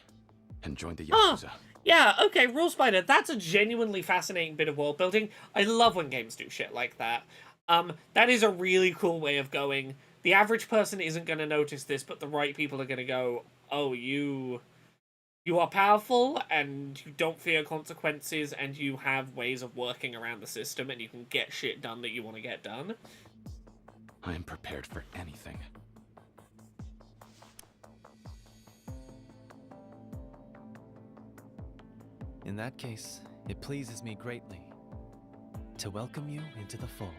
and joined the Oh, Yakuza. yeah, okay, Rule Spider, that's a genuinely fascinating bit of world building. I love when games do shit like that. That is a really cool way of going. The average person isn't going to notice this, but the right people are going to go, oh, you are powerful, and you don't fear consequences, and you have ways of working around the system, and you can get shit done that you want to get done. I am prepared for anything. In that case, it pleases me greatly to welcome you into the fold,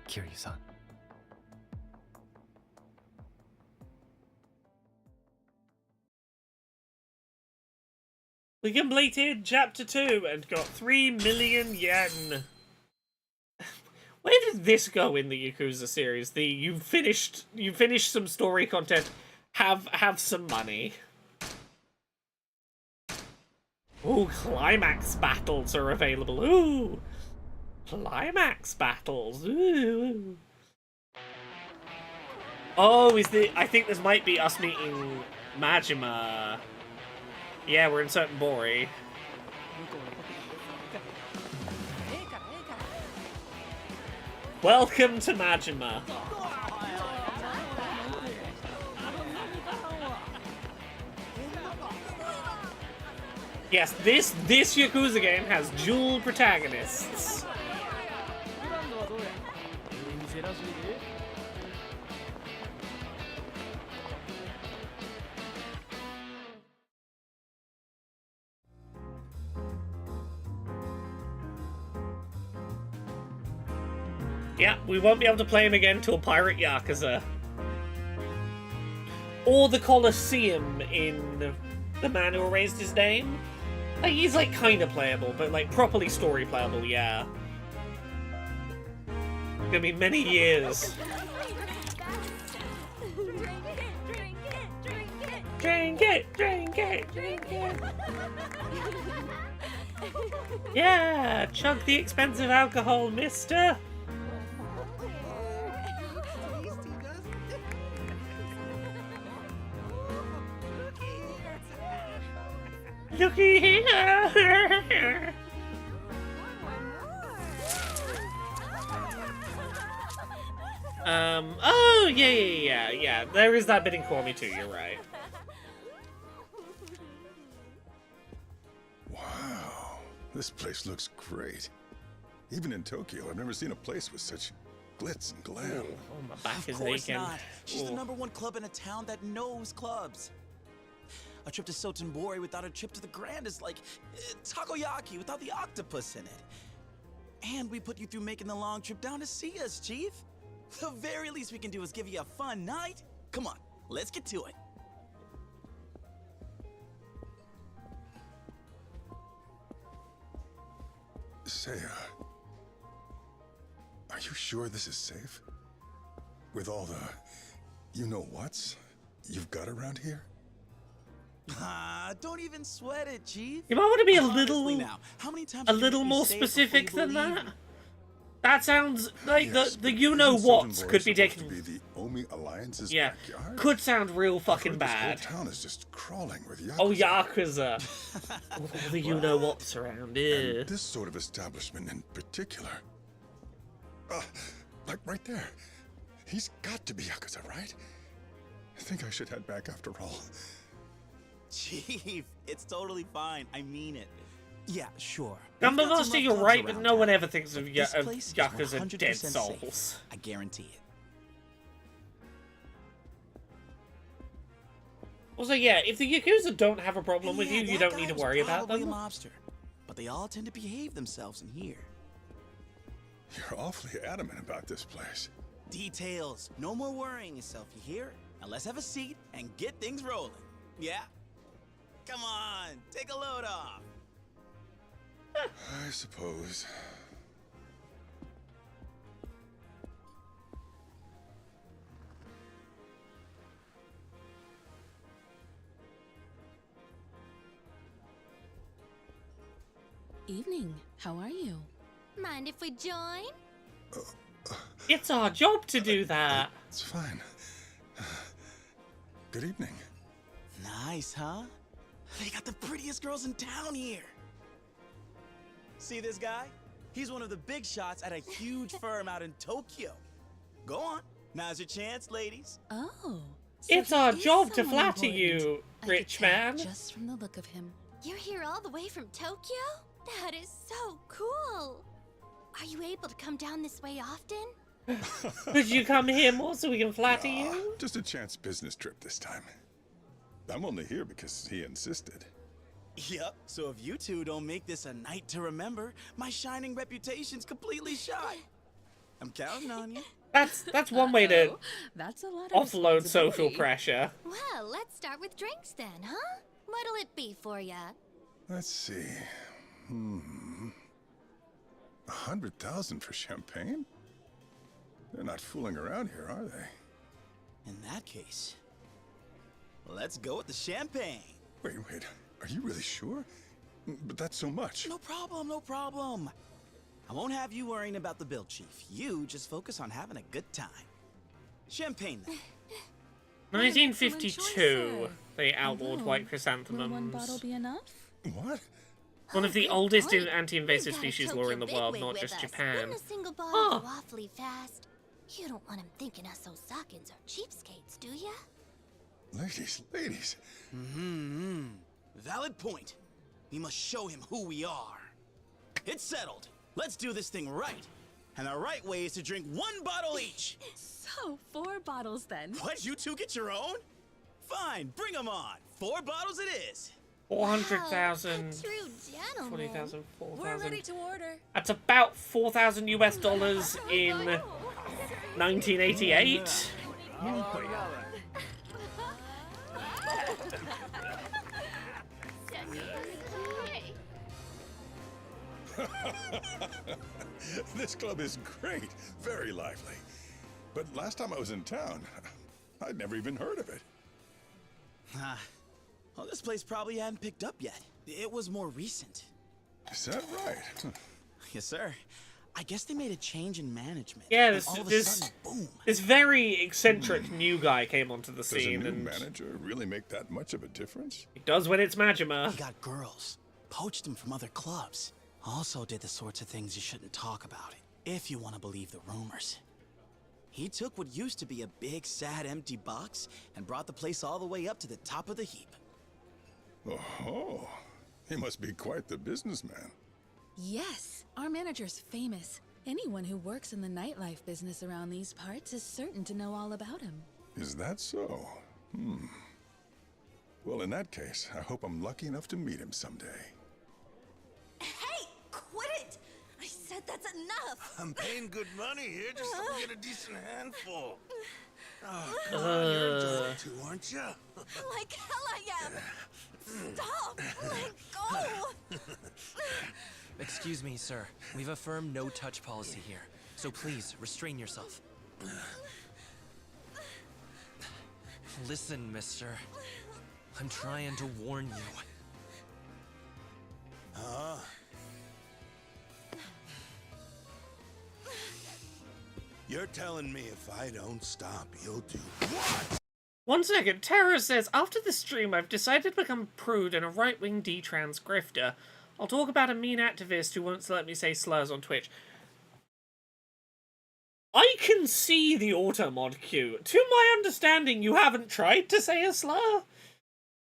Kiryu-san. We completed Chapter 2 and got 3 million yen. Where did this go in the Yakuza series? The you finished some story content, have some money. Ooh, climax battles are available. Ooh, climax battles. Ooh. Oh, I think this might be us meeting Majima. Yeah, we're in certain Bori. Welcome to Majima. Yes, this Yakuza game has dual protagonists. Yeah, we won't be able to play him again till Pirate Yakuza. Or the Colosseum in The Man Who Erased His Name. Like, he's like kinda playable, but like properly story playable, yeah. Gonna be many years. Drink it, drink it, drink it. Yeah, chug the expensive alcohol, mister. Looky here. Oh, yeah. There is that bit in Call Me too, you're right. Wow, this place looks great. Even in Tokyo, I've never seen a place with such glitz and glam. Oh, my back Of is course aching. not. She's the Ooh. #1 club in a town that knows clubs. A trip to Sotenbori without a trip to the Grand is like takoyaki without the octopus in it. And we put you through making the long trip down to see us, Chief. The very least we can do is give you a fun night. Come on, let's get to it. Say, are you sure this is safe? With all the you-know-whats you've got around here? Ah, don't even sweat it, Chief. You might want to be a Honestly little now, how many times a do you little make me more say it before specific you than believe that. me? That sounds like Yes, the but you know isn't what Sotenbori could be supposed taken. to be the Omi Alliance's Yeah, backyard? could sound real I've fucking heard bad. This whole town is just crawling with Yakuza. Oh, Yakuza. All the you know what's around here. And this sort of establishment in particular. Like right there. He's got to be Yakuza, right? I think I should head back after all. Chief, it's totally fine. I mean it. Yeah, sure. Gumbo We've got some Master, rough you're clubs right, but around no one town, ever thinks of but this place is Yakuza 100% dead safe. souls. I guarantee it. Also, yeah, if the Yakuza don't have a problem with Yeah, you, you that don't need guy to was worry about probably them. a mobster, but they all tend to behave themselves in here. You're awfully adamant about this place. Details. No more worrying yourself, you hear? Now let's have a seat and get things rolling. Yeah? Come on, take a load off. I suppose. Evening. How are you? Mind if we join? It's our job to do that. It's fine. Good evening. Nice, huh? They got the prettiest girls in town here. See this guy? He's one of the big shots at a huge firm out in Tokyo. Go on. Now's your chance, ladies. Oh. So It's he our is job to someone flatter important. you, I rich could tell man. Just from the look of him. You're here all the way from Tokyo? That is so cool. Are you able to come down this way often? Could you come here more so we can flatter Nah, you? just a chance business trip this time. I'm only here because he insisted. Yep, so if you two don't make this a night to remember, my shining reputation's completely shot. I'm counting on you. That's one way to Uh-oh. That's a lot of offload social responsibility. pressure. Well, let's start with drinks then, huh? What'll it be for ya? Let's see. 100,000 for champagne? They're not fooling around here, are they? In that case, let's go with the champagne. Wait. Are you really sure? But that's so much. No problem, no problem. I won't have you worrying about the bill, Chief. You just focus on having a good time. Champagne, then. 1952, sir. they outlawed Although, white Will one chrysanthemums. bottle be enough? What? One of the Good oldest point. anti-invasive We've got a species Tokyo law in the world, bigwig not with just us. Japan. Wouldn't a single bottle Huh. go awfully fast? You don't want him thinking us Osakans are cheapskates, do ya? Ladies. Valid point. We must show him who we are. It's settled. Let's do this thing right. And the right way is to drink one bottle each. So, 4 bottles then. What, you two get your own? Fine, bring them on. 4 bottles it is. 400,000, Wow, a true gentleman. 40,000, We're 4,000. ready to order. That's about $4,000 US in 1988. This club is great. Very lively. But last time I was in town, I'd never even heard of it. Well, this place probably hadn't picked up yet. It was more recent. Is that right? Yes, sir. I guess they made a change in management. Yeah, and this- all of a this- sudden, boom. This very eccentric new guy came onto the Does a scene, new and manager really make that much of a difference? he does when it's Majima. He got girls, poached them from other clubs. Also did the sorts of things you shouldn't talk about, if you want to believe the rumors. He took what used to be a big, sad, empty box and brought the place all the way up to the top of the heap. Oh, he must be quite the businessman. Yes, our manager's famous. Anyone who works in the nightlife business around these parts is certain to know all about him. Is that so? Well, in that case, I hope I'm lucky enough to meet him someday. Hey, quit it! I said that's enough! I'm paying good money here just so we get a decent handful. Oh, come on, you're enjoying it too, aren't you? Like hell I am! Stop! Let go! Excuse me, sir. We've a firm no-touch policy here, so please restrain yourself. Listen, mister. I'm trying to warn you. You're telling me if I don't stop, you'll do what? 1 second, Tara says, after the stream I've decided to become a prude and a right-wing D-trans grifter. I'll talk about a mean activist who wants to let me say slurs on Twitch. I can see the auto-mod queue. To my understanding, you haven't tried to say a slur.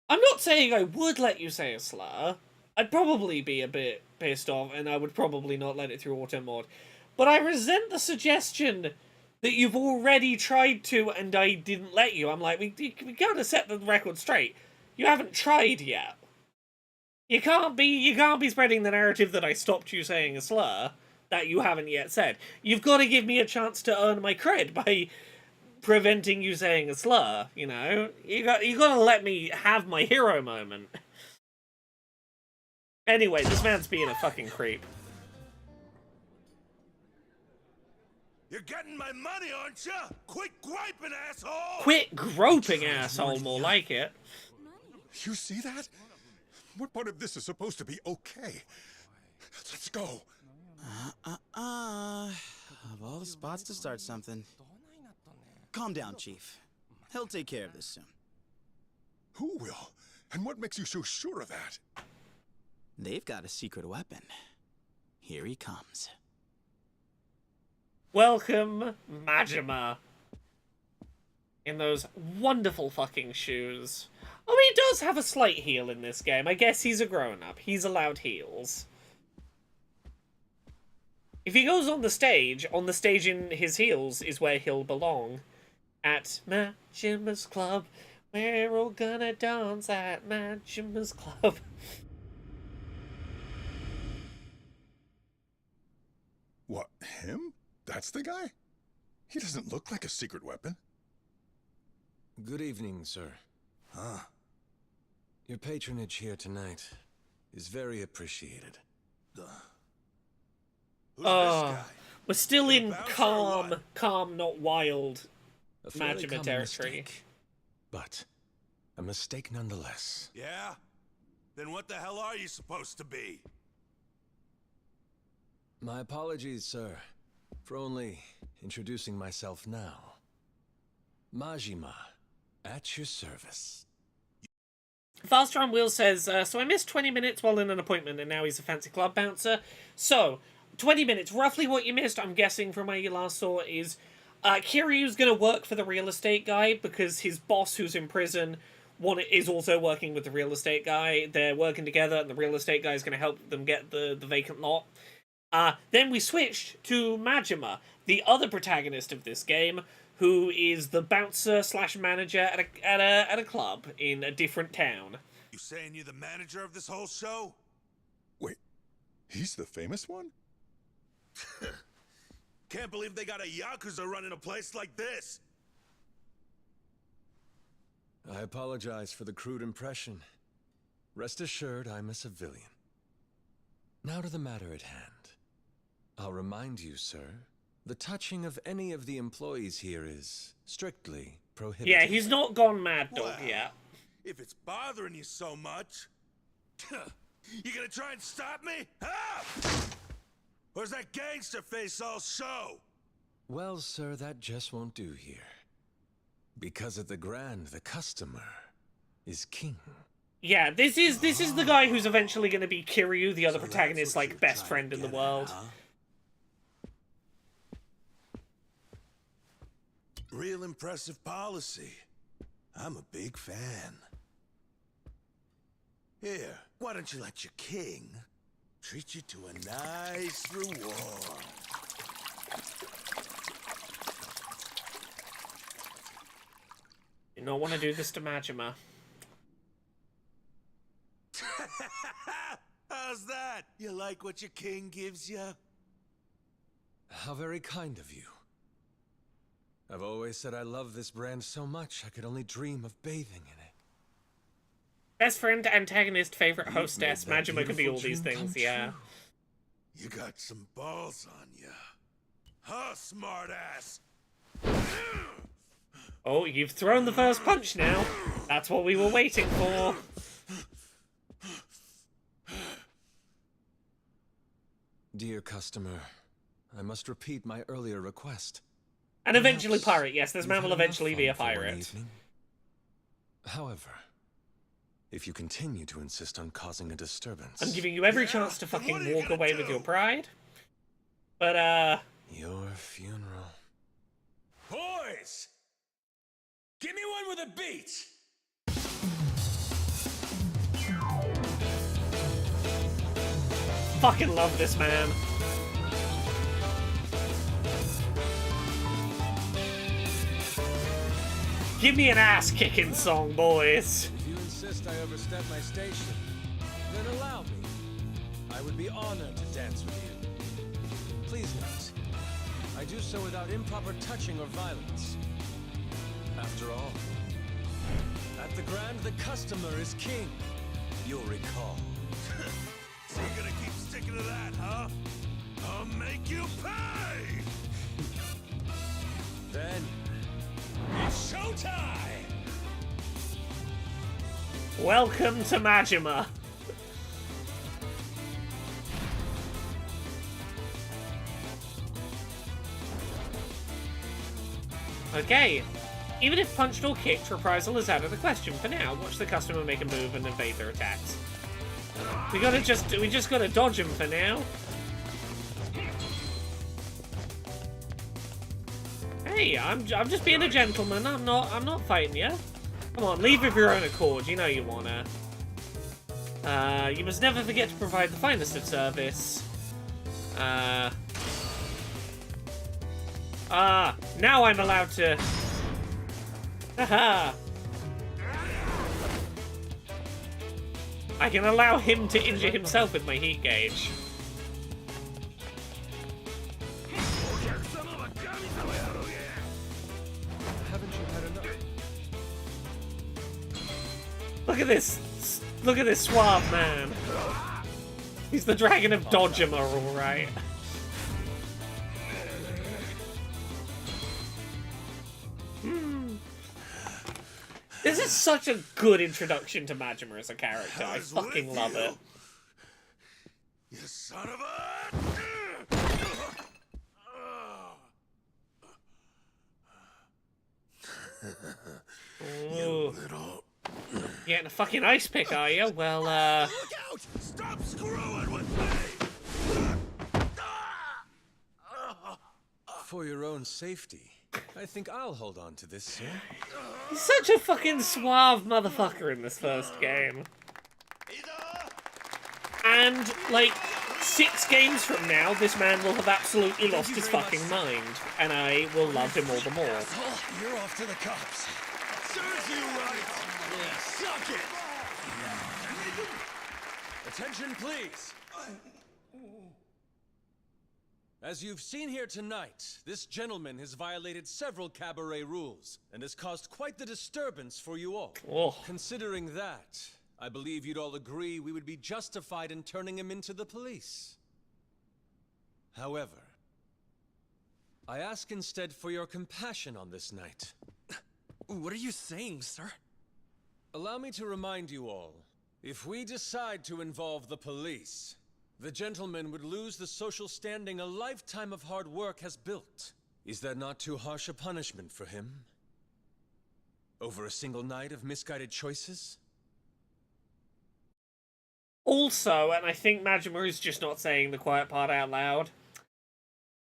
I'm not saying I would let you say a slur. I'd probably be a bit pissed off, and I would probably not let it through auto-mod. But I resent the suggestion that you've already tried to and I didn't let you. I'm like, we gotta set the record straight. You haven't tried yet. You can't be spreading the narrative that I stopped you saying a slur that you haven't yet said. You've got to give me a chance to earn my cred by preventing you saying a slur, you know? You gotta let me have my hero moment. Anyway, this man's being a fucking creep. You're getting my money, aren't you? Quit griping, asshole! Quit groping, asshole, more like it. You see that? What part of this is supposed to be okay? Let's go. Of all the spots to start something. Calm down, Chief. He'll take care of this soon. Who will? And what makes you so sure of that? They've got a secret weapon. Here he comes. Welcome, Majima. In those wonderful fucking shoes. Oh, he does have a slight heel in this game. I guess he's a grown-up. He's allowed heels. If he goes on the stage in his heels is where he'll belong. At Majima's Club, we're all gonna dance at Majima's Club. What, him? That's the guy? He doesn't look like a secret weapon. Good evening, sir. Huh? Your patronage here tonight is very appreciated. Who's this guy? We're still in bouncer or calm, not wild A fairly Majima common territory. mistake, but a mistake nonetheless. Yeah? Then what the hell are you supposed to be? My apologies, sir, for only introducing myself now. Majima, at your service. Faster on Wheels says, so I missed 20 minutes while in an appointment and now he's a fancy club bouncer. So, 20 minutes, roughly what you missed, I'm guessing from where you last saw, is Kiryu's going to work for the real estate guy because his boss who's in prison is also working with the real estate guy. They're working together and the real estate guy is going to help them get the vacant lot. Then we switched to Majima, the other protagonist of this game, who is the bouncer slash manager at a club in a different town. You saying you're the manager of this whole show? Wait, he's the famous one? Can't believe they got a Yakuza running a place like this. I apologize for the crude impression. Rest assured, I'm a civilian. Now to the matter at hand. I'll remind you, sir, the touching of any of the employees here is strictly prohibited. Yeah, he's not gone mad dog Well, yet. If it's bothering you so much, you gonna try and stop me? Huh? Or is that gangster face all show? Well, sir, that just won't do here. Because at the Grand, the customer is king. Yeah, this is the guy who's eventually going to be Kiryu, the other So protagonist's that's what like you're best trying friend to in the get at, world. huh? Real impressive policy. I'm a big fan. Here, why don't you let your king treat you to a nice reward? You don't want to do this to Majima. How's that? You like what your king gives you? How very kind of you. I've always said I love this brand so much I could only dream of bathing in it. Best friend, antagonist, favorite You've hostess. made that Majima can be all beautiful these dream things, come yeah. true. You got some balls on you. Huh, smartass? Oh, you've thrown the first punch now. That's what we were waiting for. Dear customer, I must repeat my earlier request. And eventually Perhaps pirate. Yes, this you've man will had enough eventually be a fun for one pirate. evening. However, if you continue to insist on causing a disturbance, I'm giving you every Yeah, chance to then what fucking are you walk gonna away with do? your pride. But, your funeral. Boys! Give me one with a beat! fucking love this man. Give me an ass-kicking song, boys. If you insist I overstep my station, then allow me. I would be honored to dance with you. Please note, I do so without improper touching or violence. After all, at the Grand, the customer is king. You'll recall. So you're gonna keep sticking to that, huh? I'll make you pay! Then, It's showtime! Welcome to Majima. Okay. Even if punched or kicked, reprisal is out of the question. For now, watch the customer make a move and evade their attacks. We just gotta dodge him for now. Hey, I'm just being a gentleman. I'm not fighting you. Come on, leave of your own accord. You know you wanna. You must never forget to provide the finest of service. Now I'm allowed to. Haha. I can allow him to injure himself with my heat gauge. haven't you had enough? Look at this. Look at this suave man. He's the dragon of Dodgema, alright. This is such a good introduction to Majima as a character. I fucking love it. You son of a... Ooh. little... You getting a fucking ice pick, are you? Well, Look out! Stop screwing with me! For your own safety, I think I'll hold on to this, sir. he's such a fucking suave motherfucker in this first game. And, like, 6 games from now, this man will have absolutely lost his fucking mind. And I will love him all the more. You're off to the cops. Serves you right! Yeah, suck it! Attention, please. As you've seen here tonight, this gentleman has violated several cabaret rules and has caused quite the disturbance for you all. Oh. Considering that, I believe you'd all agree we would be justified in turning him into the police. However, I ask instead for your compassion on this night. What are you saying, sir? Allow me to remind you all, if we decide to involve the police, the gentleman would lose the social standing a lifetime of hard work has built. Is that not too harsh a punishment for him? Over a single night of misguided choices? Also, and I think Majima is just not saying the quiet part out loud,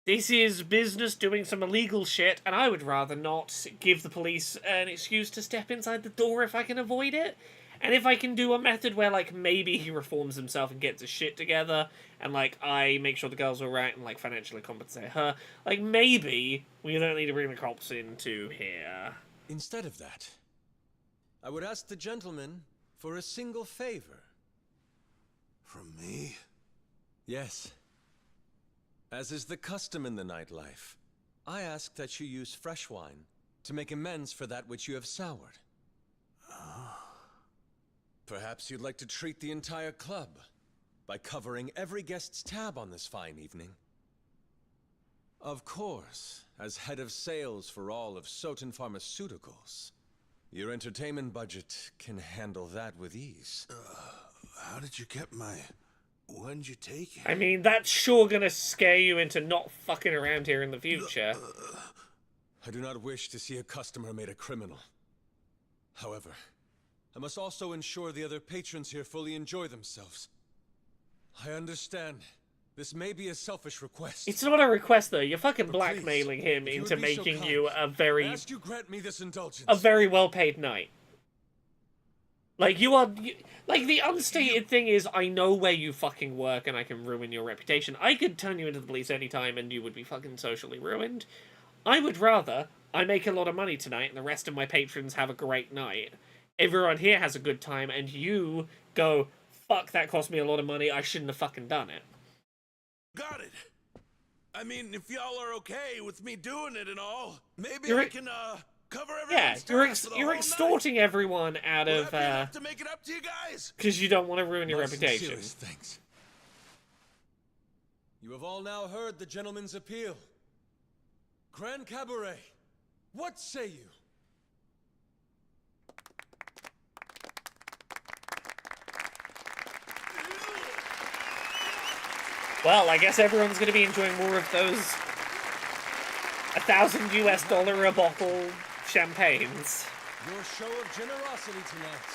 this is business doing some illegal shit, and I would rather not give the police an excuse to step inside the door if I can avoid it. And if I can do a method where, like, maybe he reforms himself and gets his shit together, and, like, I make sure the girl's alright and, like, financially compensate her, like, maybe we don't need to bring the cops into here. Instead of that, I would ask the gentleman for a single favor. From me? Yes. As is the custom in the nightlife, I ask that you use fresh wine to make amends for that which you have soured. Perhaps you'd like to treat the entire club by covering every guest's tab on this fine evening. Of course, as head of sales for all of Soten Pharmaceuticals, your entertainment budget can handle that with ease. How did you get my... When did you take it? I mean, that's sure gonna scare you into not fucking around here in the future. I do not wish to see a customer made a criminal. However, I must also ensure the other patrons here fully enjoy themselves. I understand. This may be a selfish request. It's not a request, though. You're fucking But blackmailing please, him if you into would be so making kind, you a I very... ask you grant me this indulgence. a very well-paid knight. Like, you are... like, the unstated thing is, I know where you fucking work and I can ruin your reputation. I could turn you into the police anytime and you would be fucking socially ruined. I would rather I make a lot of money tonight and the rest of my patrons have a great night. Everyone here has a good time and you go, fuck, that cost me a lot of money, I shouldn't have fucking done it. Got it. I mean, if y'all are okay with me doing it and all, maybe You're I a- can, cover Yeah, everyone's tabs for the you're whole extorting everyone out night. Will of that be enough to make it up to you guys? because you don't want to ruin your My reputation. sincerest thanks. You have all now heard the gentleman's appeal. Grand Cabaret, what say you? Well, I guess everyone's going to be enjoying more of those $1,000 a bottle champagnes. Your show of generosity tonight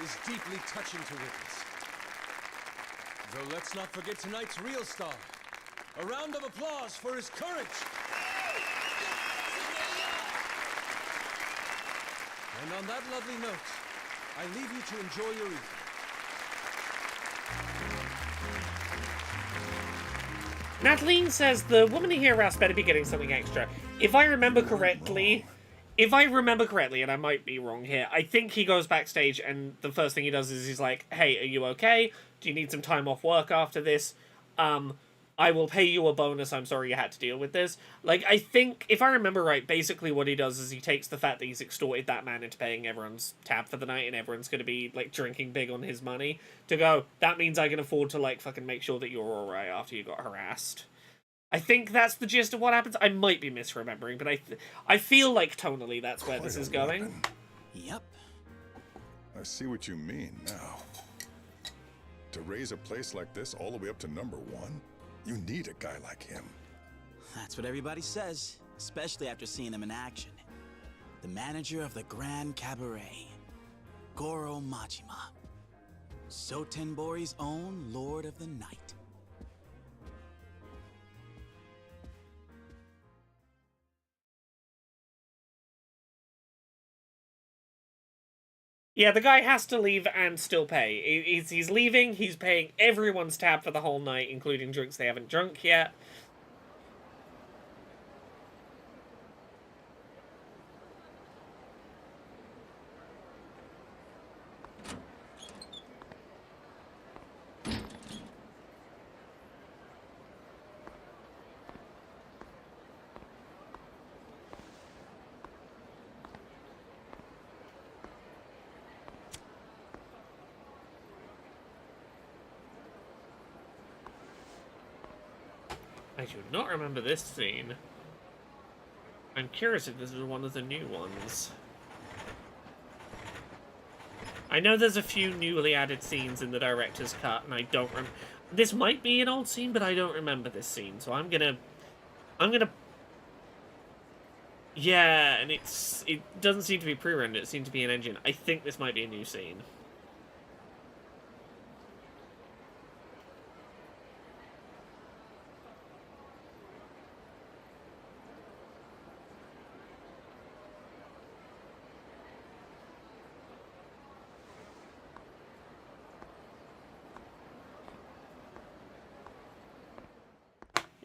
is deeply touching to witness. Though let's not forget tonight's real star. A round of applause for his courage. And on that lovely note, I leave you to enjoy your evening. Natalie says the woman he harassed better be getting something extra. If I remember correctly, and I might be wrong here, I think he goes backstage and the first thing he does is he's like, hey, are you okay? Do you need some time off work after this? I will pay you a bonus. I'm sorry you had to deal with this. Like, I think, if I remember right, basically what he does is he takes the fact that he's extorted that man into paying everyone's tab for the night and everyone's going to be, like, drinking big on his money to go, that means I can afford to, like, fucking make sure that you're alright after you got harassed. I think that's the gist of what happens. I might be misremembering, but I feel like tonally that's where this is going. Yep. I see what you mean now. To raise a place like this all the way up to #1, you need a guy like him. That's what everybody says, especially after seeing him in action. The manager of the Grand Cabaret, Goro Majima. Sotenbori's own Lord of the Night. Yeah, the guy has to leave and still pay. He's leaving, he's paying everyone's tab for the whole night, including drinks they haven't drunk yet. I do not remember this scene. I'm curious if this is one of the new ones. I know there's a few newly added scenes in the director's cut, and I don't remember. This might be an old scene, but I don't remember this scene, so I'm gonna... Yeah, and it doesn't seem to be pre-rendered, it seems to be an engine. I think this might be a new scene.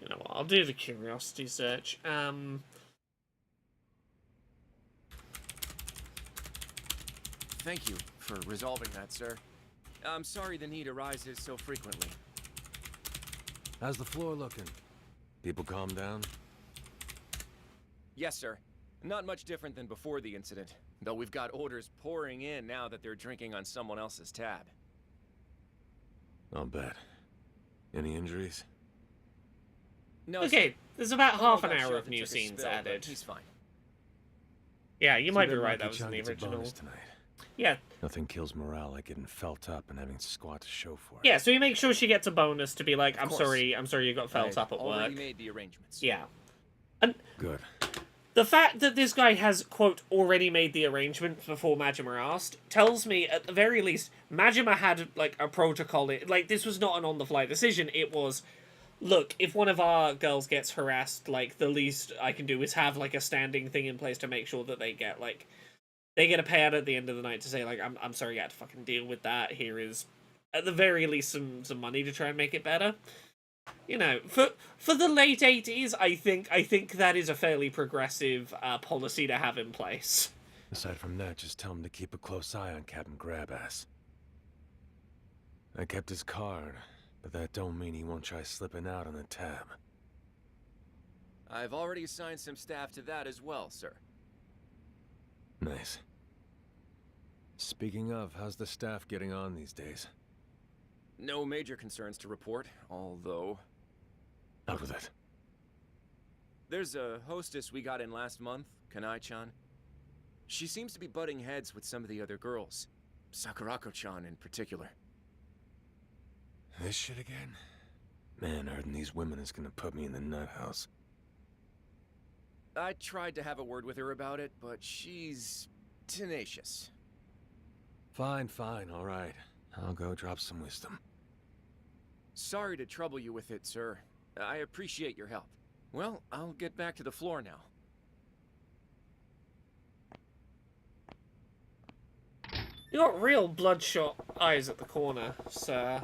You know what, I'll do the curiosity search. Thank you for resolving that, sir. I'm sorry the need arises so frequently. How's the floor looking? People calm down? Yes, sir. Not much different than before the incident, though we've got orders pouring in now that they're drinking on someone else's tab. I'll bet. Any injuries? No, okay, sir. there's about Someone half an got hour shoved of and new took a scenes spill, but added. He's fine. Yeah, you See, might be that right, lucky that was in the chunk gets a original. bonus tonight. Yeah. Nothing kills morale like getting felt up and having squat to show for it. Yeah, so you make sure she gets a bonus to be like, I'm course. sorry you got felt up at Already work. made the arrangements. Yeah. And Good. the fact that this guy has, quote, already made the arrangement before Majima asked, tells me, at the very least, Majima had, like, a protocol. Like, this was not an on-the-fly decision. It was, look, if one of our girls gets harassed, like, the least I can do is have, like, a standing thing in place to make sure that they get, like, they get a payout at the end of the night to say, like, I'm sorry you had to fucking deal with that. Here is, at the very least, some money to try and make it better. You know, for the late 80s, I think that is a fairly progressive policy to have in place. Aside from that, just tell him to keep a close eye on Captain Grabass. I kept his card, but that don't mean he won't try slipping out on the tab. I've already assigned some staff to that as well, sir. Nice. Speaking of, how's the staff getting on these days? No major concerns to report, although... Out with it. There's a hostess we got in last month, Kanai-chan. She seems to be butting heads with some of the other girls. Sakurako-chan in particular. This shit again? Man, hurting these women is gonna put me in the nut house. I tried to have a word with her about it, but she's... tenacious. Fine, all right. I'll go drop some wisdom. Sorry to trouble you with it, sir. I appreciate your help. Well, I'll get back to the floor now. You got real bloodshot eyes at the corner, sir.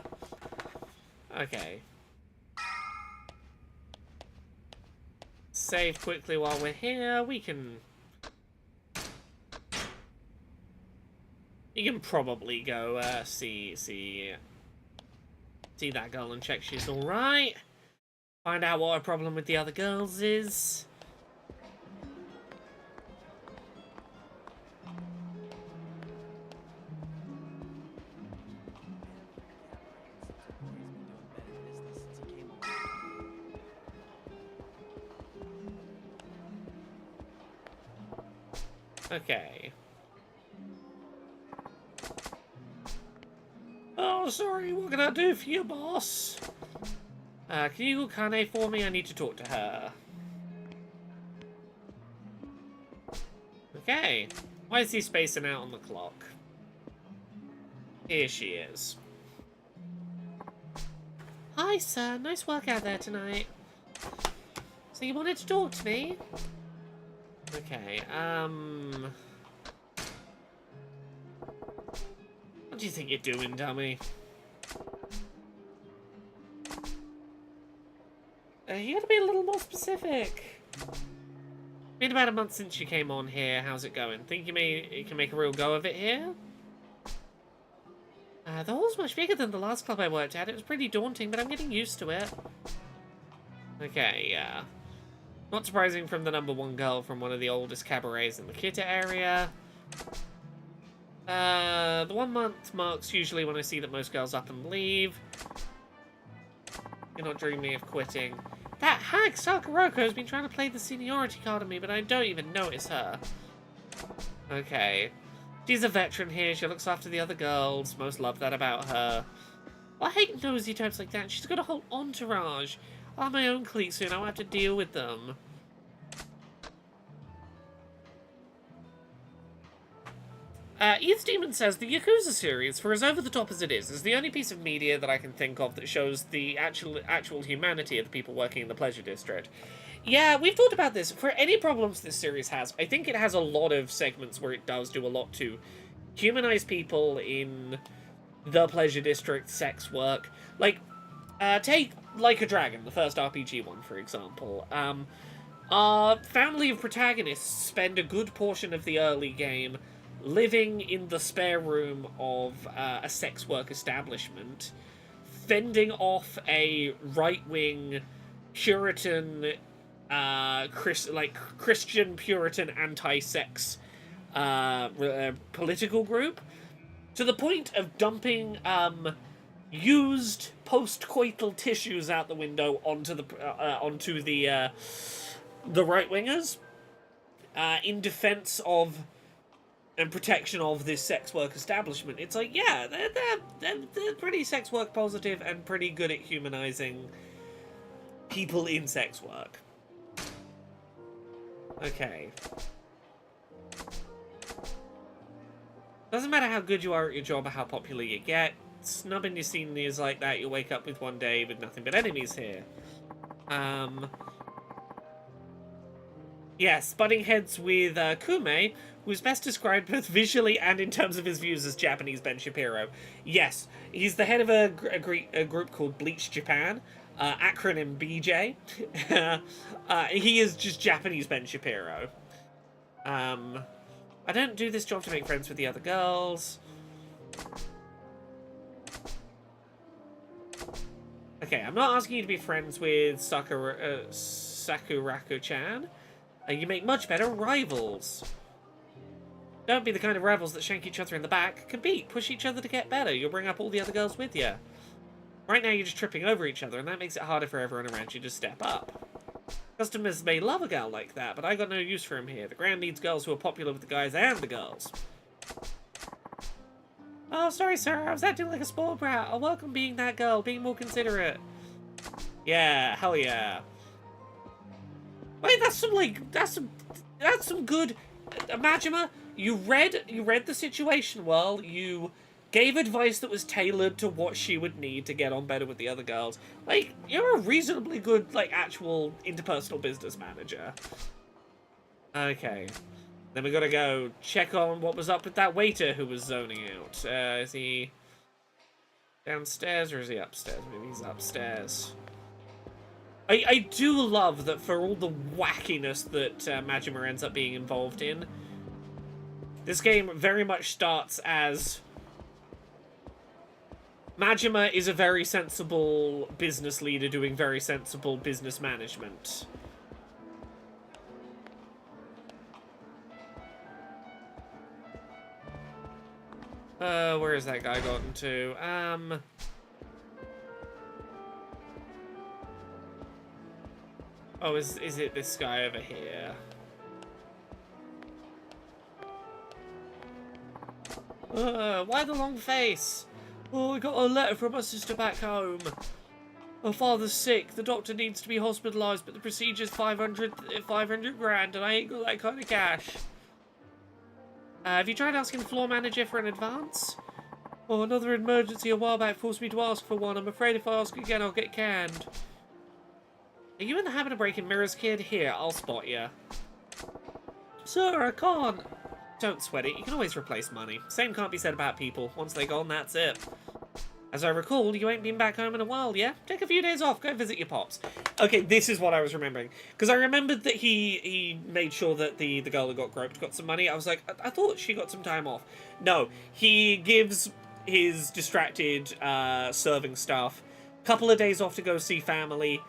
Okay. Save quickly while we're here. We can... You can probably go see that girl and check she's alright. Find out what her problem with the other girls is. Okay. Oh, sorry, what can I do for you, boss? Can you call Kane for me? I need to talk to her. Okay. Why is he spacing out on the clock? Here she is. Hi, sir. Nice work out there tonight. So you wanted to talk to me? Okay, what do you think you're doing, dummy? You gotta be a little more specific. Been about a month since you came on here. How's it going? Think you can make a real go of it here? The hall's much bigger than the last club I worked at. It was pretty daunting, but I'm getting used to it. Okay, yeah. Not surprising from the #1 girl from one of the oldest cabarets in the Kita area. The 1 month marks usually when I see that most girls up and leave. You're not dreaming of quitting. That hag Sakurako has been trying to play the seniority card on me, but I don't even notice her. Okay. She's a veteran here. She looks after the other girls. Most love that about her. Well, I hate nosy types like that. She's got a whole entourage. I'll have my own clique soon. I won't have to deal with them. Eats Demon says, the Yakuza series, for as over-the-top as it is the only piece of media that I can think of that shows the actual humanity of the people working in the Pleasure District. Yeah, we've talked about this. For any problems this series has, I think it has a lot of segments where it does do a lot to humanize people in the Pleasure District sex work. Like, take Like a Dragon, the first RPG one, for example. Our family of protagonists spend a good portion of the early game living in the spare room of a sex work establishment, fending off a right-wing Puritan, Christian Puritan anti-sex political group, to the point of dumping used post-coital tissues out the window onto the right-wingers in defense of and protection of this sex work establishment. It's like, yeah, they're pretty sex work positive and pretty good at humanizing people in sex work. Okay. Doesn't matter how good you are at your job or how popular you get. Snubbing your seniors like that, you'll wake up with one day with nothing but enemies here. Yes, butting heads with Kume, who's best described both visually and in terms of his views as Japanese Ben Shapiro. Yes, he's the head of a group called Bleach Japan, acronym BJ. He is just Japanese Ben Shapiro. I don't do this job to make friends with the other girls. Okay, I'm not asking you to be friends with Sakurako-chan. You make much better rivals. Don't be the kind of rebels that shank each other in the back. Compete, push each other to get better. You'll bring up all the other girls with you. Right now you're just tripping over each other, and that makes it harder for everyone around you to step up. Customers may love a gal like that, but I got no use for him here. The Grand needs girls who are popular with the guys and the girls. Oh, sorry, sir. I was acting like a spoiled brat. I'll welcome being that girl, being more considerate. Yeah, hell yeah. Wait, that's some good... Majima, you read the situation well. You gave advice that was tailored to what she would need to get on better with the other girls. Like, you're a reasonably good, like, actual interpersonal business manager. Okay. Then we gotta go check on what was up with that waiter who was zoning out. Is he downstairs or is he upstairs? Maybe he's upstairs. I do love that for all the wackiness that Majima ends up being involved in, this game very much starts as Majima is a very sensible business leader doing very sensible business management. Where is that guy gotten to? Oh, is it this guy over here? Why the long face? Oh, I got a letter from my sister back home. Her father's sick. The doctor needs to be hospitalized, but the procedure's 500 grand, and I ain't got that kind of cash. Have you tried asking the floor manager for an advance? Oh, another emergency a while back forced me to ask for one. I'm afraid if I ask again, I'll get canned. Are you in the habit of breaking mirrors, kid? Here, I'll spot you. Sir, I can't. Don't sweat it. You can always replace money. Same can't be said about people. Once they're gone, that's it. As I recall, you ain't been back home in a while, yeah? Take a few days off. Go visit your pops. Okay, this is what I was remembering. Because I remembered that he made sure that the girl that got groped got some money. I was like, I thought she got some time off. No, he gives his distracted serving staff a couple of days off to go see family,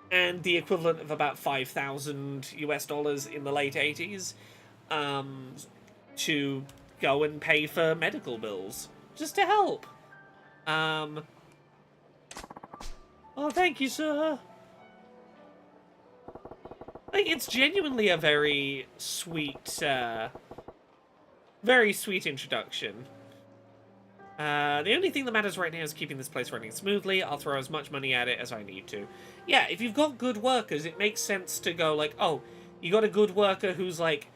and the equivalent of about 5,000 US dollars in the late 80s to go and pay for medical bills. Just to help. Oh, thank you, sir. Like, it's genuinely a very sweet introduction. The only thing that matters right now is keeping this place running smoothly. I'll throw as much money at it as I need to. Yeah, if you've got good workers, it makes sense to go like, oh, you got a good worker who's like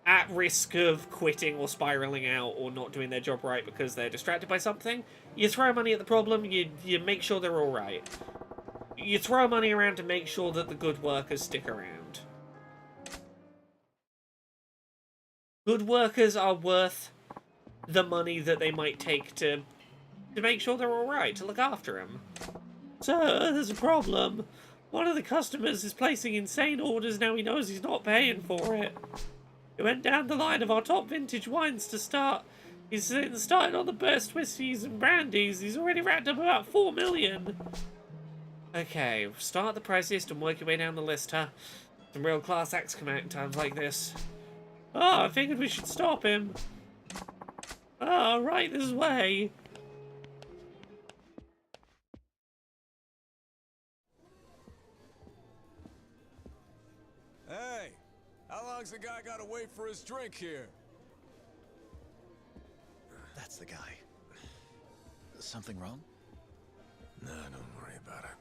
at risk of quitting or spiraling out or not doing their job right because they're distracted by something. You throw money at the problem, you make sure they're alright. You throw money around to make sure that the good workers stick around. Good workers are worth the money that they might take to make sure they're alright, to look after them. Sir, there's a problem. One of the customers is placing insane orders now he knows he's not paying for it. He went down the line of our top vintage wines to start. He's started on the best whiskies and brandies. He's already racked up about 4 million. Okay, start at the price list and work your way down the list, huh? Some real class acts come out in times like this. Oh, I figured we should stop him. Oh, right this way. Hey, how long's the guy gotta wait for his drink here? That's the guy. Something wrong? Nah, don't worry about it.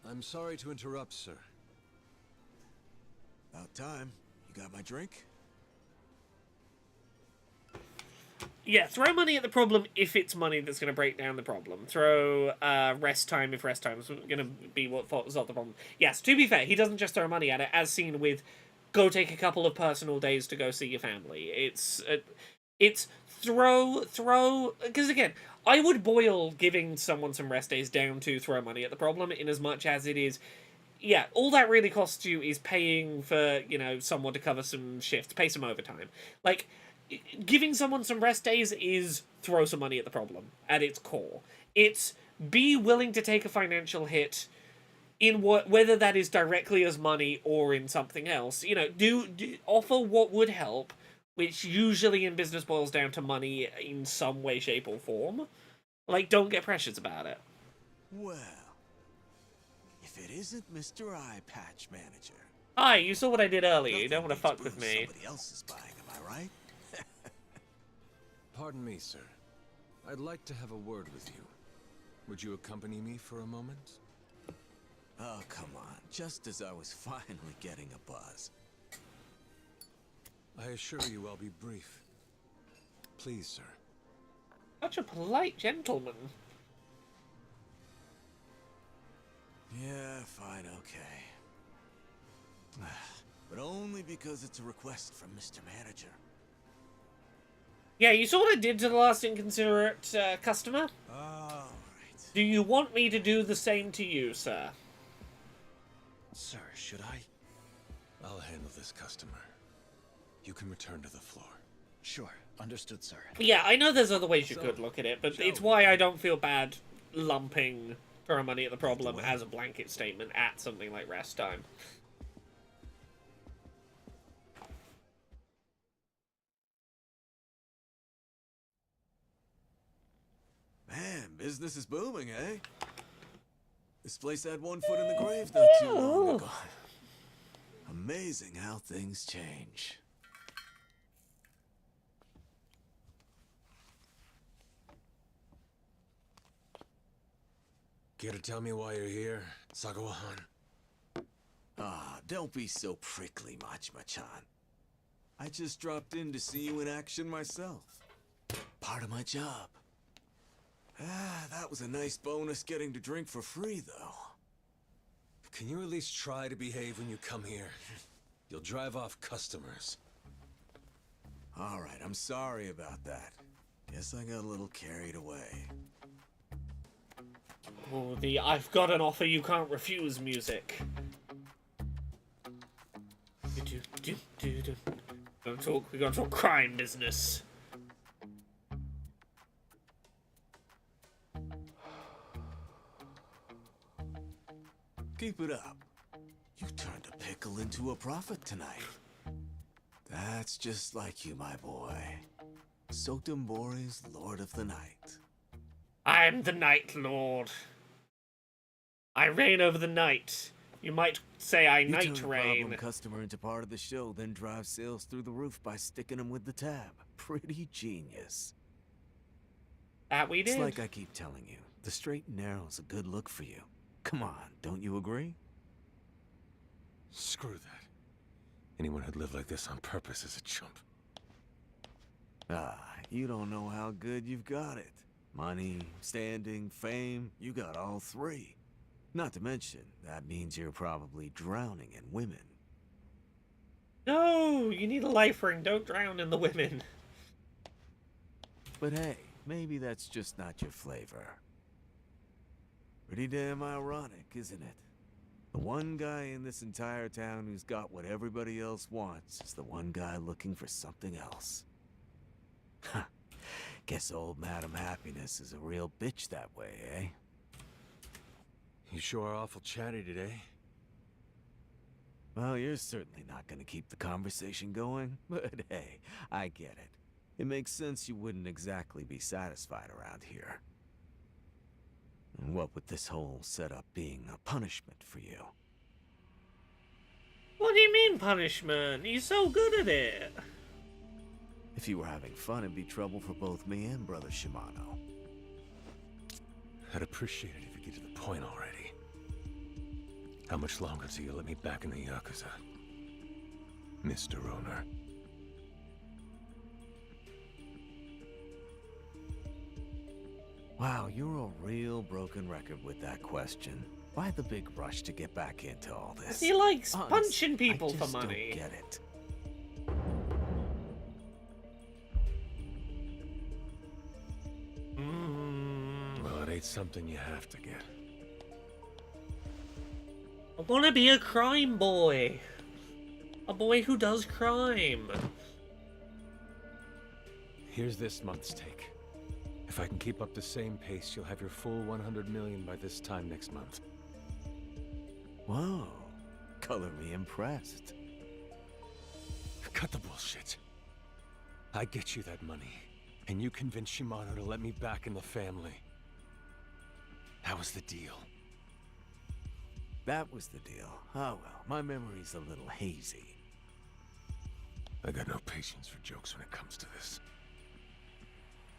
I'm sorry to interrupt, sir. About time. You got my drink? Yeah, throw money at the problem if it's money that's going to break down the problem. Throw rest time if rest time is going to be what solve the problem. Yes, to be fair, he doesn't just throw money at it, as seen with go take a couple of personal days to go see your family. It's throw, because again, I would boil giving someone some rest days down to throw money at the problem, in as much as it is, yeah, all that really costs you is paying for, you know, someone to cover some shifts, pay some overtime. Like, giving someone some rest days is throw some money at the problem, at its core. It's be willing to take a financial hit in whether that is directly as money or in something else. You know, do offer what would help, which usually in business boils down to money in some way, shape, or form. Like, don't get precious about it. Well, if it isn't Mr. Eye Patch Manager. Hi, you saw what I did earlier. You don't want to fuck with me. Somebody else is buying, am I right? Pardon me, sir. I'd like to have a word with you. Would you accompany me for a moment? Oh, come on. Just as I was finally getting a buzz. I assure you I'll be brief. Please, sir. Such a polite gentleman. Yeah, fine, okay. But only because it's a request from Mr. Manager. Yeah, you saw what I did to the last inconsiderate customer? Alright. Do you want me to do the same to you, sir? Sir, should I? I'll handle this customer. You can return to the floor. Sure, understood, sir. Yeah, I know there's other ways you could look at it, but it's why I don't feel bad lumping throw money at the problem as a blanket statement at something like rest time. Man, business is booming, eh? This place had one foot in the grave not too long ago. Amazing how things change. Care to tell me why you're here, Sagawa-han? Ah, don't be so prickly, Mach-Machan. I just dropped in to see you in action myself. Part of my job. Ah, that was a nice bonus getting to drink for free, though. Can you at least try to behave when you come here? You'll drive off customers. All right, I'm sorry about that. Guess I got a little carried away. Oh, the I've got an offer you can't refuse music. We're gonna talk crime business. Keep it up. You turned a pickle into a profit tonight. That's just like you, my boy. Sotenbori's Lord of the Night. I'm the Night Lord. I reign over the night. You might say I You night turn a reign. problem customer into part of the show, then drive sales through the roof by sticking them with the tab. Pretty genius. That we did. It's like I keep telling you, the straight and narrow's a good look for you. Come on, don't you agree? Screw that. Anyone who'd live like this on purpose is a chump. Ah, you don't know how good you've got it. Money, standing, fame, you got all three. Not to mention, that means you're probably drowning in women. No, you need a life ring. Don't drown in the women. But hey, maybe that's just not your flavor. Pretty damn ironic, isn't it? The one guy in this entire town who's got what everybody else wants is the one guy looking for something else. Huh. Guess old Madam Happiness is a real bitch that way, eh? You sure are awful chatty today. Well, you're certainly not gonna keep the conversation going, but hey, I get it. It makes sense you wouldn't exactly be satisfied around here. And what with this whole setup being a punishment for you? What do you mean punishment? He's so good at it. If you were having fun, it'd be trouble for both me and Brother Shimano. I'd appreciate it if you get to the point already. How much longer till you let me back in the Yakuza, Mr. Owner? Wow, you're a real broken record with that question. Why the big rush to get back into all this? He likes Honest, punching people I for just money. Don't get it. Well, it ain't something you have to get. I want to be a crime boy. A boy who does crime. Here's this month's take. If I can keep up the same pace, you'll have your full 100 million by this time next month. Whoa. Color me impressed. Cut the bullshit. I get you that money, and you convince Shimano to let me back in the family. That was the deal. That was the deal. Oh well, my memory's a little hazy. I got no patience for jokes when it comes to this.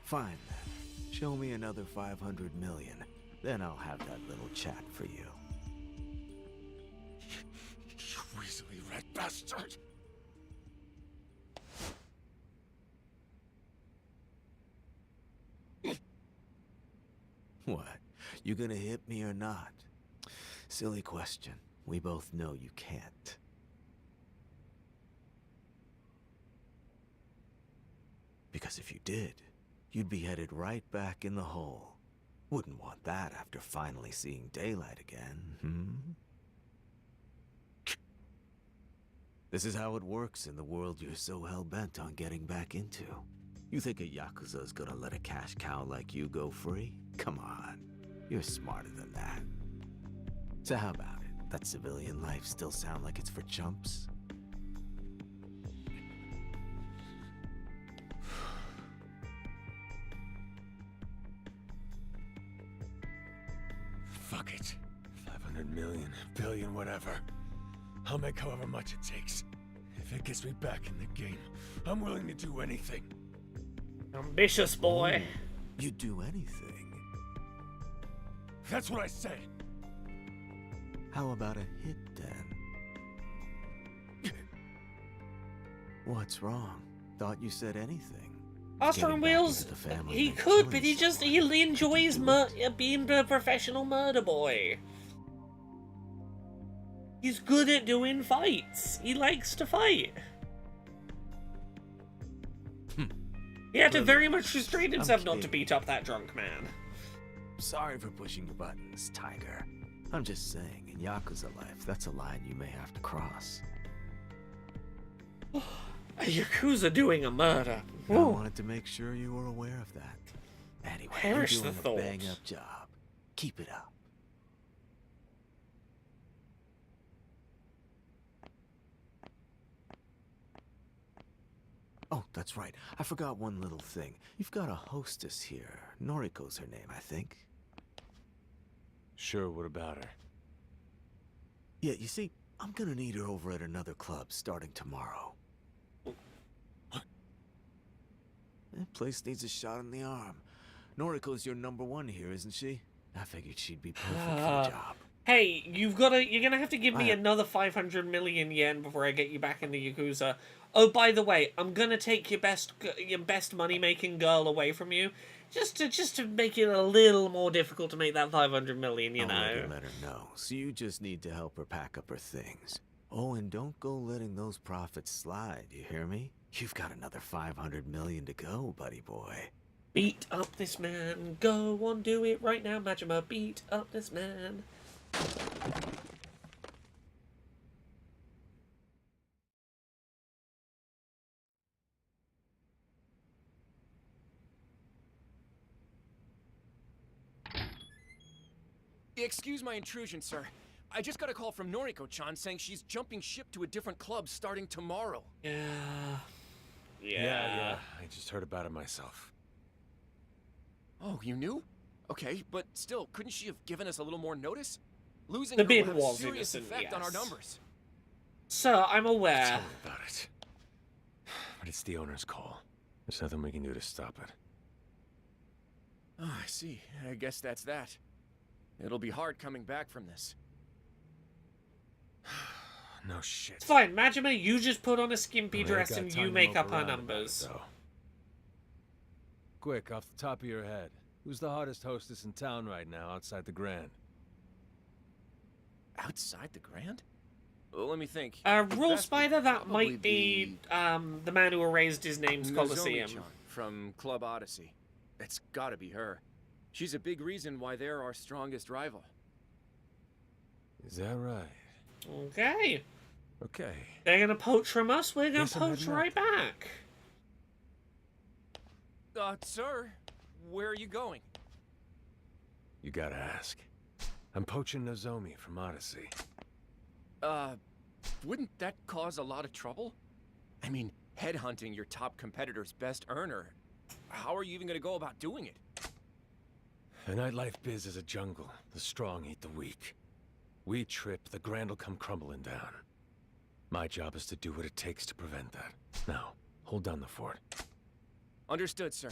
Fine then. Show me another 500 million. Then I'll have that little chat for you. You weaselly red bastard! What? You gonna hit me or not? Silly question. We both know you can't. Because if you did, you'd be headed right back in the hole. Wouldn't want that after finally seeing daylight again, hmm? This is how it works in the world you're so hell-bent on getting back into. You think a Yakuza's gonna let a cash cow like you go free? Come on, you're smarter than that. So how about it? That civilian life still sound like it's for chumps? Fuck it. 500 million, billion, whatever. I'll make however much it takes. If it gets me back in the game, I'm willing to do anything. Ambitious boy. You'd do anything. That's what I said. How about a hit then? What's wrong? Thought you said anything. Oscar on Wheels, he could, but he enjoys being a professional murder boy. He's good at doing fights. He likes to fight. He had to very much restrain himself not to beat up that drunk man. Sorry for pushing your buttons, Tiger. I'm just saying, in Yakuza life, that's a line you may have to cross. A Yakuza doing a murder. I wanted to make sure you were aware of that. Anyway, Perish you're doing the a thought. bang-up job. Keep it up. Oh, that's right. I forgot one little thing. You've got a hostess here. Noriko's her name, I think. Sure, what about her? Yeah, you see, I'm gonna need her over at another club starting tomorrow. That place needs a shot in the arm. Noriko's your #1 here, isn't she? I figured she'd be perfect for the job. Hey, you're gonna have to give me another 500 million yen before I get you back in the Yakuza. Oh, by the way, I'm gonna take your best money-making girl away from you, just to make it a little more difficult to make that 500 million. You I'll know. already let her know. So you just need to help her pack up her things. Oh, and don't go letting those profits slide. You hear me? You've got another 500 million to go, buddy boy. Beat up this man. Go on, do it right now, Majima. Beat up this man. Excuse my intrusion, sir. I just got a call from Noriko-chan saying she's jumping ship to a different club starting tomorrow. Yeah. I just heard about it myself. Oh, you knew? Okay, but still, couldn't she have given us a little more notice? Losing The her bid will have a was serious innocent, effect on our yes. numbers. Sir, I'm aware. Tell me about it. But it's the owner's call. There's nothing we can do to stop it. Oh, I see. I guess that's that. It'll be hard coming back from this. No shit. It's fine, Majima, you just put on a skimpy I ain't dress got and time you to make mope up her around about numbers. it, though. Quick, off the top of your head, who's the hottest hostess in town right now outside the Grand? Outside the Grand? Well, let me think. Rule Best would Spider, that probably might be the man who erased his name's Coliseum. Nozomi-chan from Club Odyssey. It's gotta be her. She's a big reason why they're our strongest rival. Is that right? Okay. Okay. They're gonna poach from us, we're gonna Guess I'm poach heading right back. Sir, where are you going? You gotta ask. I'm poaching Nozomi from Odyssey. Wouldn't that cause a lot of trouble? I mean, headhunting your top competitor's best earner. How are you even gonna go about doing it? The nightlife biz is a jungle. The strong eat the weak. We trip, the grand will come crumbling down. My job is to do what it takes to prevent that. Now, hold down the fort. Understood, sir.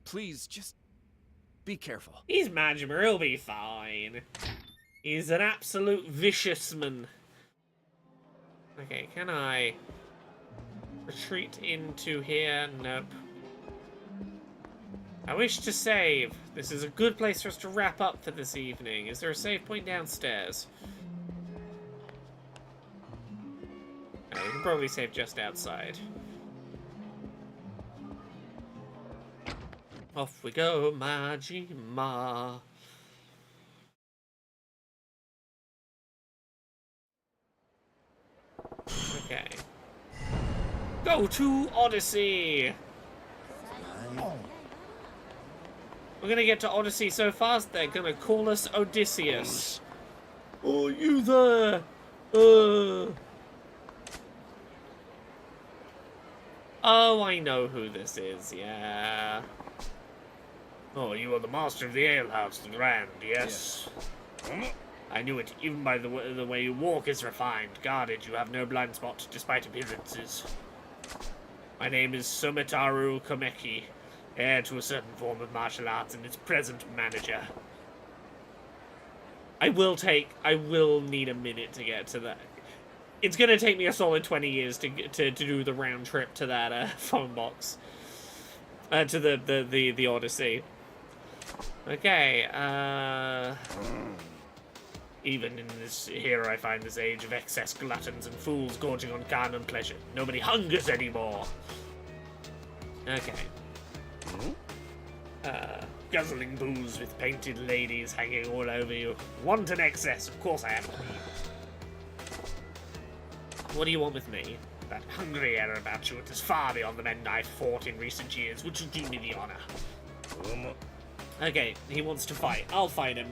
Please, just be careful. He's Majima, he'll be fine. He's an absolute vicious man. Okay, can I retreat into here? Nope. I wish to save. This is a good place for us to wrap up for this evening. Is there a save point downstairs? We can probably save just outside. Off we go, Majima. Okay. Go to Odyssey! We're gonna get to Odyssey so fast, they're gonna call us Odysseus. Oh, you there? Oh, I know who this is, yeah. Oh, you are the master of the alehouse, the Grand, yes? I knew it, even by the way you walk is refined. Guarded, you have no blind spot, despite appearances. My name is Sometaru Komeki, heir to a certain form of martial arts and its present manager. I will need a minute to get to that. It's gonna take me a solid 20 years to do the round trip to that phone box. To the Odyssey. Okay, even in this here I find this age of excess gluttons and fools gorging on carnal pleasure. Nobody hungers anymore. Okay. Guzzling booze with painted ladies hanging all over you. Wanton excess, of course I am. What do you want with me? That hungry air about you, it is far beyond the men I've fought in recent years. Would you do me the honor? Okay, he wants to fight. I'll fight him.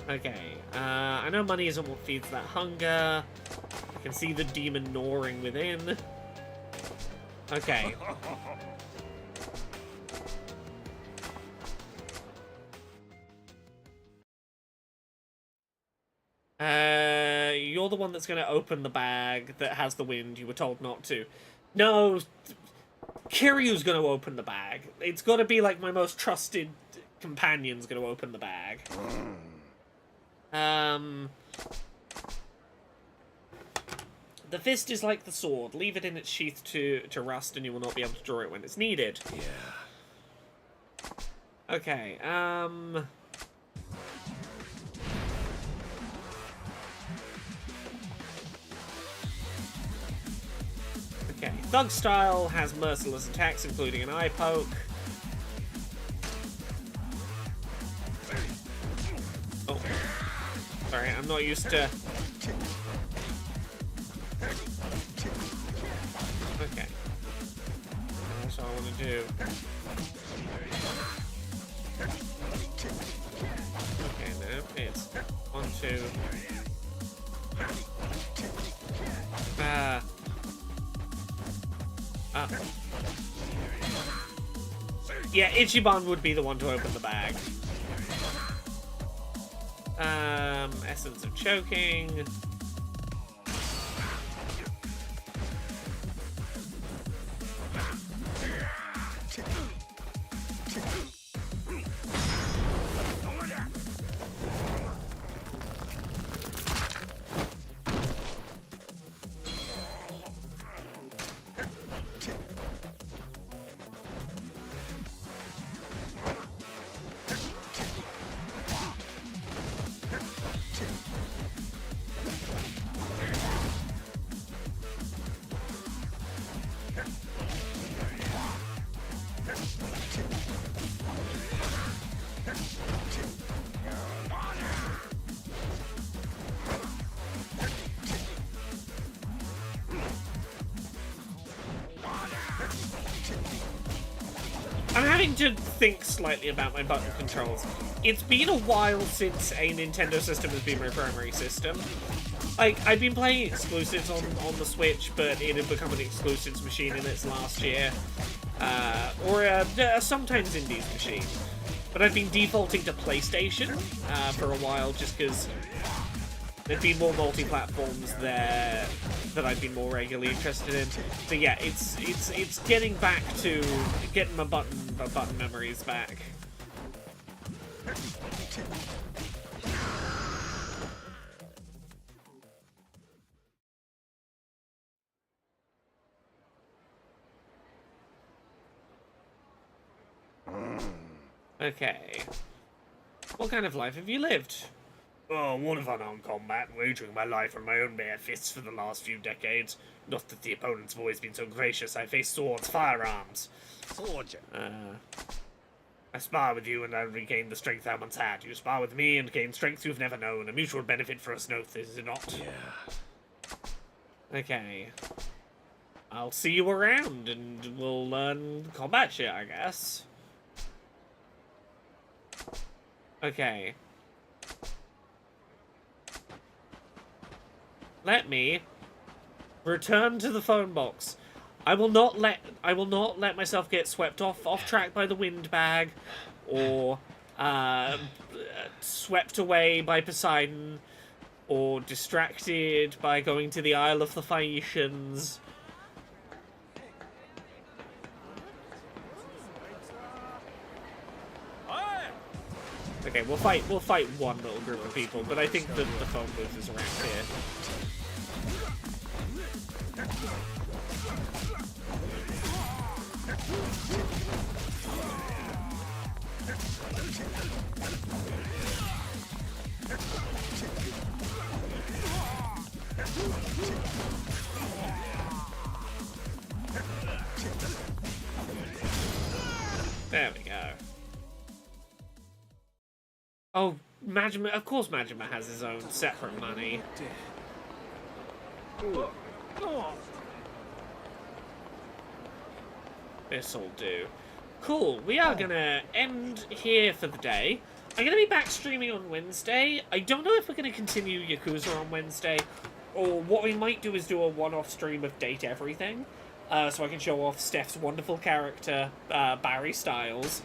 Okay, I know money isn't what feeds that hunger. I can see the demon gnawing within. Okay. You're the one that's going to open the bag that has the wind. You were told not to. No, Kiryu's going to open the bag. It's got to be like my most trusted companion's going to open the bag. The fist is like the sword. Leave it in its sheath to rust and you will not be able to draw it when it's needed. Yeah. Okay, okay, Thug Style has merciless attacks, including an eye poke. Oh. Sorry, I'm not used to... Okay. That's all I want to do. Okay, no, it's 1, 2... Yeah, Ichiban would be the one to open the bag. Essence of choking. having to think slightly about my button controls. It's been a while since a Nintendo system has been my primary system. Like, I've been playing exclusives on the Switch, but it had become an exclusives machine in its last year. Or sometimes indies machine. But I've been defaulting to PlayStation for a while, just because there've been more multi-platforms there that I've been more regularly interested in. So yeah, it's getting back to getting my button memories back. Okay. What kind of life have you lived? Oh, one of unarmed combat, wagering my life on my own bare fists for the last few decades. Not that the opponents have always been so gracious. I face swords, firearms. Soldier. I spar with you and I regain the strength I once had. You spar with me and gain strength you've never known. A mutual benefit for us both, is it not? Yeah. Okay. I'll see you around and we'll learn combat shit, I guess. Okay. Let me return to the phone box. I will not let myself get swept off track by the windbag, or swept away by Poseidon, or distracted by going to the Isle of the Phaeacians. Okay, we'll fight one little group of people, but I think that the phone booth is around here. There we go. Oh, Majima, of course Majima has his own separate money. This'll do. Cool, we are gonna end here for the day. I'm gonna be back streaming on Wednesday. I don't know if we're gonna continue Yakuza on Wednesday, or what we might do is do a one-off stream of Date Everything, so I can show off Steph's wonderful character, Barry Styles.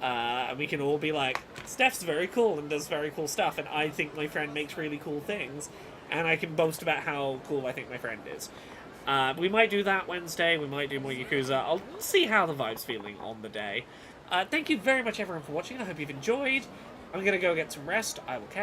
And we can all be like, Steph's very cool and does very cool stuff, and I think my friend makes really cool things, and I can boast about how cool I think my friend is. We might do that Wednesday, we might do more Yakuza. I'll see how the vibe's feeling on the day. Thank you very much everyone for watching, I hope you've enjoyed. I'm gonna go get some rest, I will catch